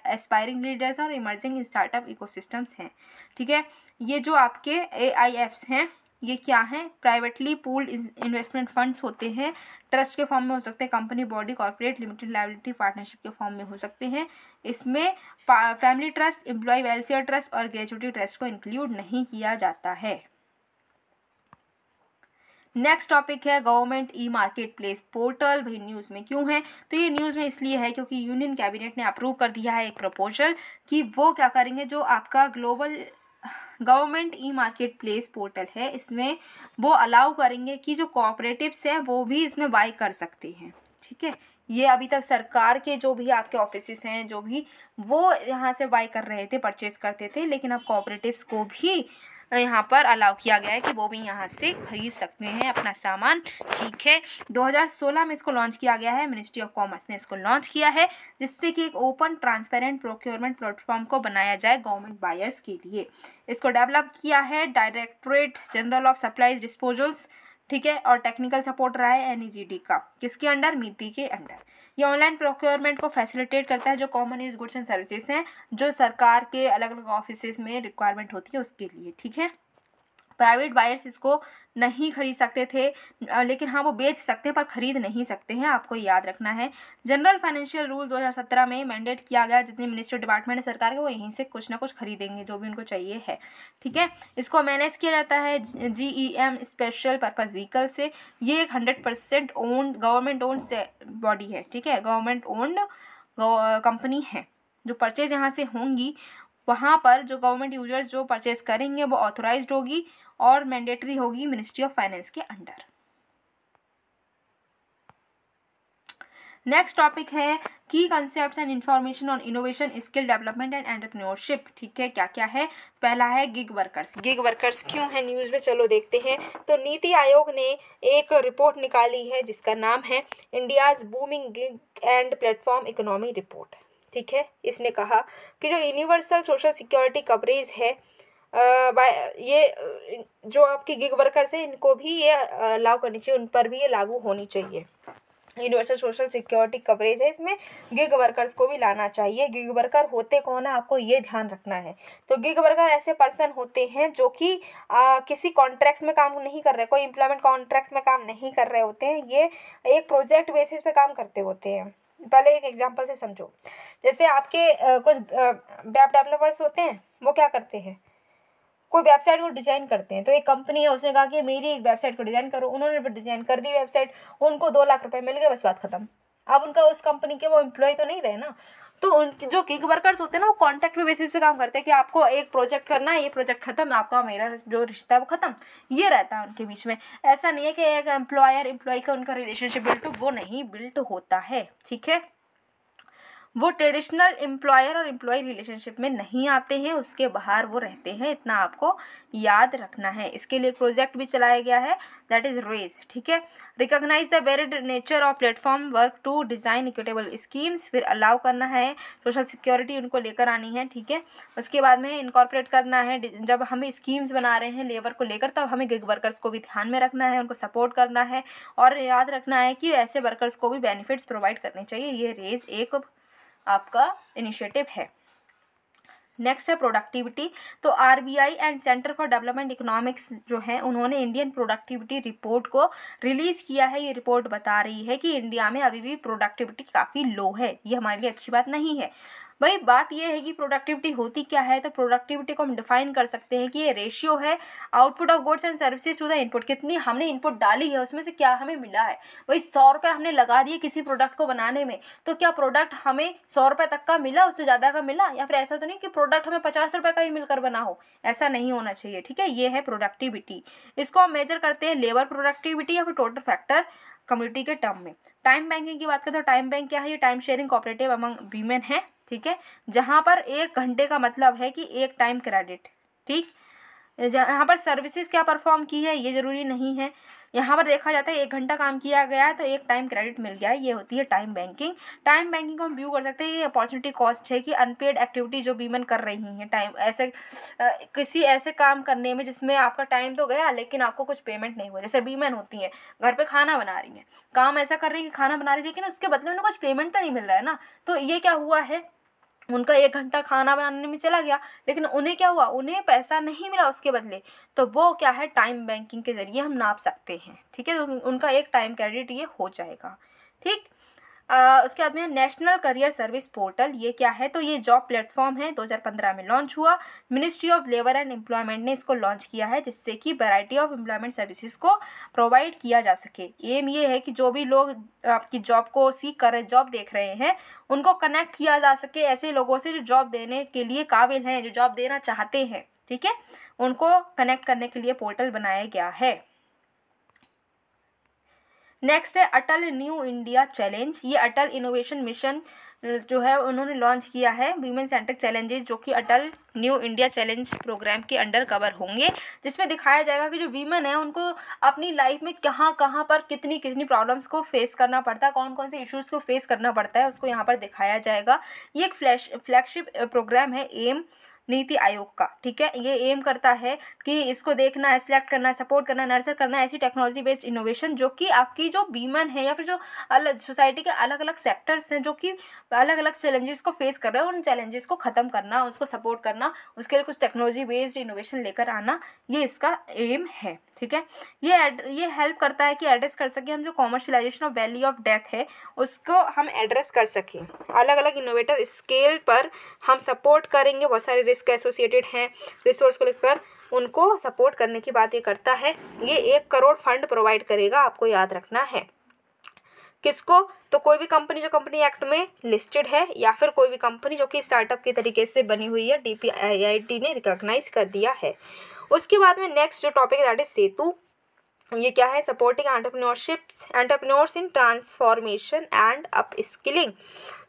एस्पायरिंग लीडर्स और इमर्जिंग स्टार्टअप इकोसिस्टम्स हैं। ठीक है, ये जो आपके AIFs हैं ये क्या हैं? प्राइवेटली पूल्ड इन्वेस्टमेंट फंड्स होते हैं, ट्रस्ट के फॉर्म में हो सकते हैं, company, body, corporate, limited liability, partnership के फॉर्म में हो सकते हैं। इसमें family trust, employ welfare trust और ग्रेजुएटी ट्रस्ट को इंक्लूड नहीं किया जाता है। नेक्स्ट टॉपिक है government e market place portal. भाई न्यूज़ में क्यों है? तो ये न्यूज़ में इसलिए है क्योंकि यूनियन कैबिनेट ने अप्रूव कर दिया है एक प्रपोजल कि वो क्या करेंगे, जो आपका global government e market place portal है इसमें वो अलाउ करेंगे कि जो कोऑपरेटिव्स हैं वो भी इसमें बाय कर सकते हैं। ठीक है, ये अभी तक सरकार के जो भी आपके ऑफिसेस हैं जो भी वो यहाँ से बाय कर रहे थे, परचेस करते थे, लेकिन अब कोऑपरेटिव्स को भी यहाँ पर अलाउ किया गया है कि वो भी यहाँ से खरीद सकते हैं अपना सामान। ठीक है, 2016 में इसको लॉन्च किया गया है, मिनिस्ट्री ऑफ कॉमर्स ने इसको लॉन्च किया है, जिससे कि एक ओपन ट्रांसपेरेंट प्रोक्योरमेंट प्लेटफॉर्म को बनाया जाए गवर्नमेंट बायर्स के लिए। इसको डेवलप किया है directorate general of supplies disposals, ठीक है, और टेक्निकल सपोर्ट रहा है NEGD का, किसके अंडर? मीति के अंडर। ये ऑनलाइन प्रोक्योरमेंट को फैसिलिटेट करता है जो common use goods and services हैं जो सरकार के अलग अलग ऑफिसेज में रिक्वायरमेंट होती है उसके लिए। ठीक है, प्राइवेट बायर्स इसको नहीं खरीद सकते थे, लेकिन हाँ वो बेच सकते हैं पर खरीद नहीं सकते हैं, आपको याद रखना है। जनरल फाइनेंशियल रूल 2017 में मैंडेट किया गया, जितने मिनिस्ट्री डिपार्टमेंट है सरकार के वो यहीं से कुछ ना कुछ खरीदेंगे जो भी उनको चाहिए है। ठीक है, इसको मैनेज किया जाता है GEM स्पेशल पर्पस व्हीकल से। ये एक 100% ओन्ड गवर्नमेंट ओन्ड बॉडी है। ठीक है, गवर्नमेंट ओन्ड कंपनी है। जो परचेज यहाँ से होंगी वहाँ पर जो गवर्नमेंट यूजर्स जो परचेज करेंगे वो ऑथोराइज्ड होगी और मैंडेटरी होगी मिनिस्ट्री ऑफ फाइनेंस के अंडर। नेक्स्ट टॉपिक है की concepts and information on innovation, skill development and entrepreneurship. ठीक है, क्या क्या है? पहला है गिग वर्कर्स। गिग वर्कर्स क्यों है न्यूज़ में, चलो देखते हैं। तो नीति आयोग ने एक रिपोर्ट निकाली है जिसका नाम है India's booming gig and platform economy report. ठीक है, इसने कहा कि जो यूनिवर्सल सोशल सिक्योरिटी कवरेज है ये जो आपके गिग वर्कर्स हैं इनको भी ये अलाउ करनी चाहिए, उन पर भी ये लागू होनी चाहिए। यूनिवर्सल सोशल सिक्योरिटी कवरेज है, इसमें गिग वर्कर्स को भी लाना चाहिए। गिग वर्कर होते कौन है आपको ये ध्यान रखना है। तो गिग वर्कर ऐसे पर्सन होते हैं जो कि किसी कॉन्ट्रैक्ट में काम नहीं कर रहे, कोई एम्प्लॉयमेंट कॉन्ट्रैक्ट में काम नहीं कर रहे होते हैं, ये एक प्रोजेक्ट बेसिस पे काम करते होते हैं। पहले एक एग्जांपल से समझो, जैसे आपके कुछ वेब डेवलपर्स होते हैं, वो क्या करते हैं, कोई वेबसाइट को डिज़ाइन करते हैं। तो एक कंपनी है, उसने कहा कि मेरी एक वेबसाइट को डिज़ाइन करो, उन्होंने डिज़ाइन कर दी वेबसाइट, उनको 2 लाख रुपए मिल गए, बस बात खत्म। अब उनका उस कंपनी के वो एम्प्लॉय तो नहीं रहे ना, तो उन जो गिग वर्कर्स होते हैं ना वो कॉन्ट्रैक्ट बेसिस पे काम करते हैं कि आपको एक प्रोजेक्ट करना है, ये प्रोजेक्ट खत्म, आपका मेरा जो रिश्ता है वो खत्म, ये रहता है उनके बीच में। ऐसा नहीं है कि एक एम्प्लॉयर एम्प्लॉय का उनका रिलेशनशिप बिल्ट हो, वो नहीं बिल्ट होता है, ठीक है। वो ट्रेडिशनल एम्प्लॉयर और एम्प्लॉय रिलेशनशिप में नहीं आते हैं, उसके बाहर वो रहते हैं, इतना आपको याद रखना है। इसके लिए एक प्रोजेक्ट भी चलाया गया है, दैट इज रेज, ठीक है। Recognise the varied nature of platform work to design equitable schemes, फिर अलाउ करना है, सोशल सिक्योरिटी उनको लेकर आनी है, ठीक है। उसके बाद में इनकॉर्पोरेट करना है, जब हमें स्कीम्स बना रहे हैं लेबर को लेकर तब हमें गिग वर्कर्स को भी ध्यान में रखना है, उनको सपोर्ट करना है और याद रखना है कि ऐसे वर्कर्स को भी बेनिफिट्स प्रोवाइड करने चाहिए। ये रेज एक आपका इनिशिएटिव है। नेक्स्ट है प्रोडक्टिविटी। तो RBI and centre for development economics जो है उन्होंने इंडियन प्रोडक्टिविटी रिपोर्ट को रिलीज़ किया है। ये रिपोर्ट बता रही है कि इंडिया में अभी भी प्रोडक्टिविटी काफ़ी लो है, ये हमारे लिए अच्छी बात नहीं है। भाई बात ये है कि प्रोडक्टिविटी होती क्या है, तो प्रोडक्टिविटी को हम डिफाइन कर सकते हैं कि ये रेशियो है output of goods and services to the input, कितनी हमने इनपुट डाली है उसमें से क्या हमें मिला है। भाई 100 रुपये हमने लगा दिए किसी प्रोडक्ट को बनाने में, तो क्या प्रोडक्ट हमें 100 रुपये तक का मिला, उससे ज़्यादा का मिला, या फिर ऐसा तो नहीं कि प्रोडक्ट हमें 50 रुपये का ही मिलकर बना हो, ऐसा नहीं होना चाहिए, ठीक है। ये है प्रोडक्टिविटी। इसको हम मेजर करते हैं लेबर प्रोडक्टिविटी या फिर टोटल फैक्टर कम्युनिटी के टर्म में। टाइम बैंकिंग की बात करें तो टाइम बैंक क्या है, ये time sharing cooperative among women है, ठीक है, जहाँ पर 1 घंटे का मतलब है कि 1 टाइम क्रेडिट, ठीक। यहाँ पर सर्विसेज क्या परफॉर्म की है ये ज़रूरी नहीं है, यहाँ पर देखा जाता है 1 घंटा काम किया गया है तो 1 टाइम क्रेडिट मिल गया है, ये होती है टाइम बैंकिंग। टाइम बैंकिंग को हम व्यू कर सकते हैं, ये अपॉर्चुनिटी कॉस्ट है कि अनपेड एक्टिविटी जो वीमेन कर रही हैं टाइम ऐसे किसी ऐसे काम करने में जिसमें आपका टाइम तो गया लेकिन आपको कुछ पेमेंट नहीं हुआ। जैसे वीमेन होती हैं घर पे खाना बना रही हैं, काम ऐसा कर रही है कि खाना बना रही है लेकिन उसके बदले उन्हें कुछ पेमेंट तो नहीं मिल रहा है ना, तो ये क्या हुआ है, उनका 1 घंटा खाना बनाने में चला गया लेकिन उन्हें क्या हुआ, उन्हें पैसा नहीं मिला उसके बदले, तो वो क्या है टाइम बैंकिंग के ज़रिए हम नाप सकते हैं, ठीक है। तो उनका 1 टाइम क्रेडिट ये हो जाएगा, ठीक। उसके बाद में नेशनल करियर सर्विस पोर्टल, ये क्या है, तो ये जॉब प्लेटफॉर्म है, 2015 में लॉन्च हुआ। Ministry of labour and employment ने इसको लॉन्च किया है जिससे कि वैरायटी ऑफ एम्प्लॉयमेंट सर्विसेज को प्रोवाइड किया जा सके। एम ये है कि जो भी लोग आपकी जॉब को सीख कर जॉब देख रहे हैं उनको कनेक्ट किया जा सके ऐसे लोगों से जो जॉब देने के लिए काबिल हैं, जो जॉब देना चाहते हैं, ठीक है, उनको कनेक्ट करने के लिए पोर्टल बनाया गया है। नेक्स्ट है अटल न्यू इंडिया चैलेंज। ये अटल इनोवेशन मिशन जो है उन्होंने लॉन्च किया है वीमेन सेंट्रिक चैलेंजेस जो कि अटल न्यू इंडिया चैलेंज प्रोग्राम के अंडर कवर होंगे, जिसमें दिखाया जाएगा कि जो वीमेन है उनको अपनी लाइफ में कहाँ कहाँ पर कितनी कितनी प्रॉब्लम्स को फेस करना पड़ता है, कौन कौन से इश्यूज़ को फेस करना पड़ता है, उसको यहाँ पर दिखाया जाएगा। ये एक फ्लैगशिप प्रोग्राम है एम नीति आयोग का, ठीक है। ये एम करता है कि इसको देखना है, सिलेक्ट करना है, सपोर्ट करना है, नर्चर करना है ऐसी टेक्नोलॉजी बेस्ड इनोवेशन जो कि आपकी जो वीमेन है या फिर जो अलग सोसाइटी के अलग अलग सेक्टर्स हैं जो कि अलग अलग चैलेंजेस को फेस कर रहे हैं, उन चैलेंजेस को ख़त्म करना, उसको सपोर्ट करना, उसके लिए कुछ टेक्नोलॉजी बेस्ड इनोवेशन लेकर आना, ये इसका एम है, ठीक है। ये हेल्प करता है कि एड्रेस कर सके हम जो commercialisation of value of death है उसको हम एड्रेस कर सकें। अलग अलग इनोवेटर स्केल पर हम सपोर्ट करेंगे, बहुत सारे रिस्क एसोसिएटेड हैं रिसोर्स को लेकर, उनको सपोर्ट करने की बात ये करता है। ये 1 करोड़ फंड प्रोवाइड करेगा, आपको याद रखना है। किसको, तो कोई भी कंपनी जो कंपनी एक्ट में लिस्टेड है या फिर कोई भी कंपनी जो कि स्टार्टअप के तरीके से बनी हुई है, DPIIT ने रिकॉग्नाइज कर दिया है। उसके बाद में नेक्स्ट जो टॉपिक है दैट इज सेतु। ये क्या है, supporting entrepreneurs in transformation and upskilling.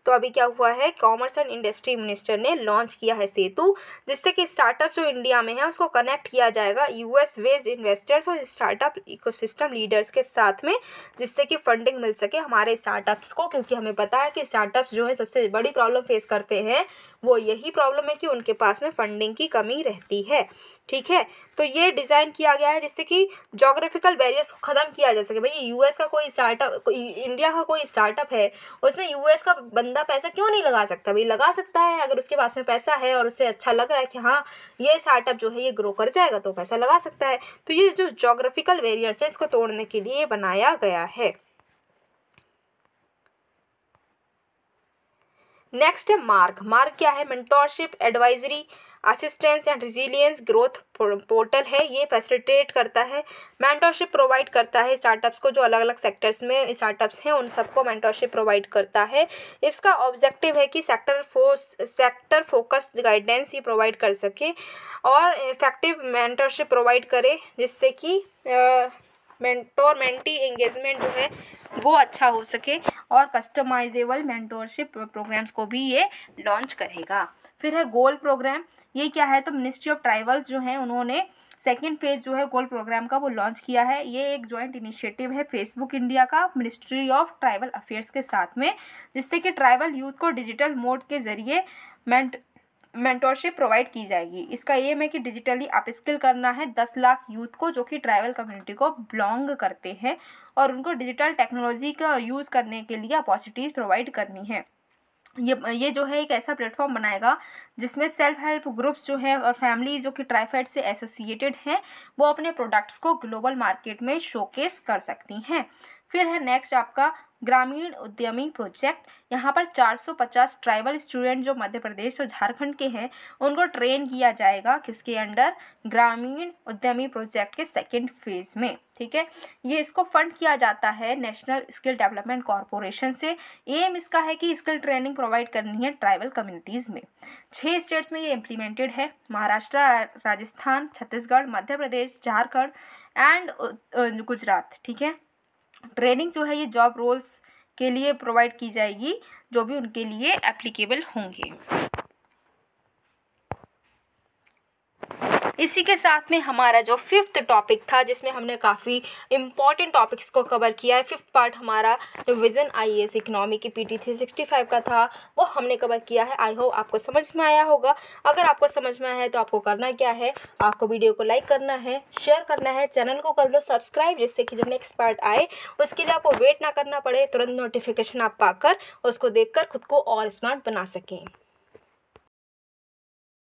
तो अभी क्या हुआ है, कॉमर्स एंड इंडस्ट्री मिनिस्टर ने लॉन्च किया है सेतु, जिससे कि स्टार्टअप जो इंडिया में है उसको कनेक्ट किया जाएगा US बेस्ड इन्वेस्टर्स और स्टार्टअप इकोसिस्टम लीडर्स के साथ में, जिससे कि फंडिंग मिल सके हमारे स्टार्टअप्स को, क्योंकि हमें पता है कि स्टार्टअप्स जो है सबसे बड़ी प्रॉब्लम फेस करते हैं वो यही प्रॉब्लम है कि उनके पास में फंडिंग की कमी रहती है, ठीक है। तो ये डिज़ाइन किया गया है जिससे कि जोग्राफिकल बैरियर्स को ख़त्म किया जा सके। भाई US का कोई स्टार्टअप, इंडिया का कोई स्टार्टअप है, उसमें US का बंदा पैसा क्यों नहीं लगा सकता, भाई लगा सकता है, अगर उसके पास में पैसा है और उससे अच्छा लग रहा है कि हाँ ये स्टार्टअप जो है ये ग्रो कर जाएगा तो पैसा लगा सकता है। तो ये जो जोग्राफिकल बैरियर्स है इसको तोड़ने के लिए बनाया गया है। नेक्स्ट है मार्ग। मार्ग क्या है, mentorship advisory assistance and resilience growth portal है, ये फैसिलिटेट करता है, मेंटरशिप प्रोवाइड करता है स्टार्टअप्स को, जो अलग अलग सेक्टर्स में स्टार्टअप्स हैं उन सबको मेंटरशिप प्रोवाइड करता है। इसका ऑब्जेक्टिव है कि सेक्टर फोकस्ड गाइडेंस ये प्रोवाइड कर सके और इफेक्टिव मेंटरशिप प्रोवाइड करे, जिससे कि मेंटोर मेंटी एंगेजमेंट जो है वो अच्छा हो सके, और कस्टमाइजेबल मेंटोरशिप प्रोग्राम्स को भी ये लॉन्च करेगा। फिर है गोल प्रोग्राम, ये क्या है, तो मिनिस्ट्री ऑफ ट्राइबल्स जो है उन्होंने सेकेंड फेज जो है गोल प्रोग्राम का वो लॉन्च किया है। ये एक जॉइंट इनिशिएटिव है फेसबुक इंडिया का मिनिस्ट्री ऑफ ट्राइबल अफेयर्स के साथ में, जिससे कि ट्राइबल यूथ को डिजिटल मोड के जरिए मेंटोरशिप प्रोवाइड की जाएगी। इसका एम है कि डिजिटली अपस्किल करना है 10 लाख यूथ को जो कि ट्राइबल कम्युनिटी को बिलोंग करते हैं, और उनको डिजिटल टेक्नोलॉजी का यूज़ करने के लिए अपॉर्चुनिटीज़ प्रोवाइड करनी है। ये जो है एक ऐसा प्लेटफॉर्म बनाएगा जिसमें सेल्फ हेल्प ग्रुप्स जो हैं और फैमिली जो कि ट्राइफेड से एसोसिएटेड हैं वो अपने प्रोडक्ट्स को ग्लोबल मार्केट में शोकेस कर सकती हैं। फिर है नेक्स्ट आपका ग्रामीण उद्यमी प्रोजेक्ट। यहाँ पर 450 ट्राइबल स्टूडेंट जो मध्य प्रदेश और झारखंड के हैं उनको ट्रेन किया जाएगा, किसके अंडर, ग्रामीण उद्यमी प्रोजेक्ट के सेकेंड फेज में। ठीक है, ये इसको फंड किया जाता है नेशनल स्किल डेवलपमेंट कॉरपोरेशन से। एम इसका है कि स्किल ट्रेनिंग प्रोवाइड करनी है ट्राइबल कम्युनिटीज़ में। 6 स्टेट्स में ये इम्प्लीमेंटेड है, महाराष्ट्र, राजस्थान, छत्तीसगढ़, मध्य प्रदेश, झारखंड एंड गुजरात। ठीक है, ट्रेनिंग जो है ये जॉब रोल्स के लिए प्रोवाइड की जाएगी जो भी उनके लिए एप्लीकेबल होंगे। इसी के साथ में हमारा जो 5th टॉपिक था जिसमें हमने काफ़ी इम्पॉर्टेंट टॉपिक्स को कवर किया है, 5th पार्ट हमारा जो विज़न IAS इकोनॉमी की PT 365 का था वो हमने कवर किया है। आई होप आपको समझ में आया होगा। अगर आपको समझ में आया है तो आपको करना क्या है, आपको वीडियो को लाइक करना है, शेयर करना है, चैनल को कर लो सब्सक्राइब, जिससे कि जब नेक्स्ट पार्ट आए उसके लिए आपको वेट ना करना पड़े, तुरंत नोटिफिकेशन आप पाकर उसको देखकर खुद को और स्मार्ट बना सकें।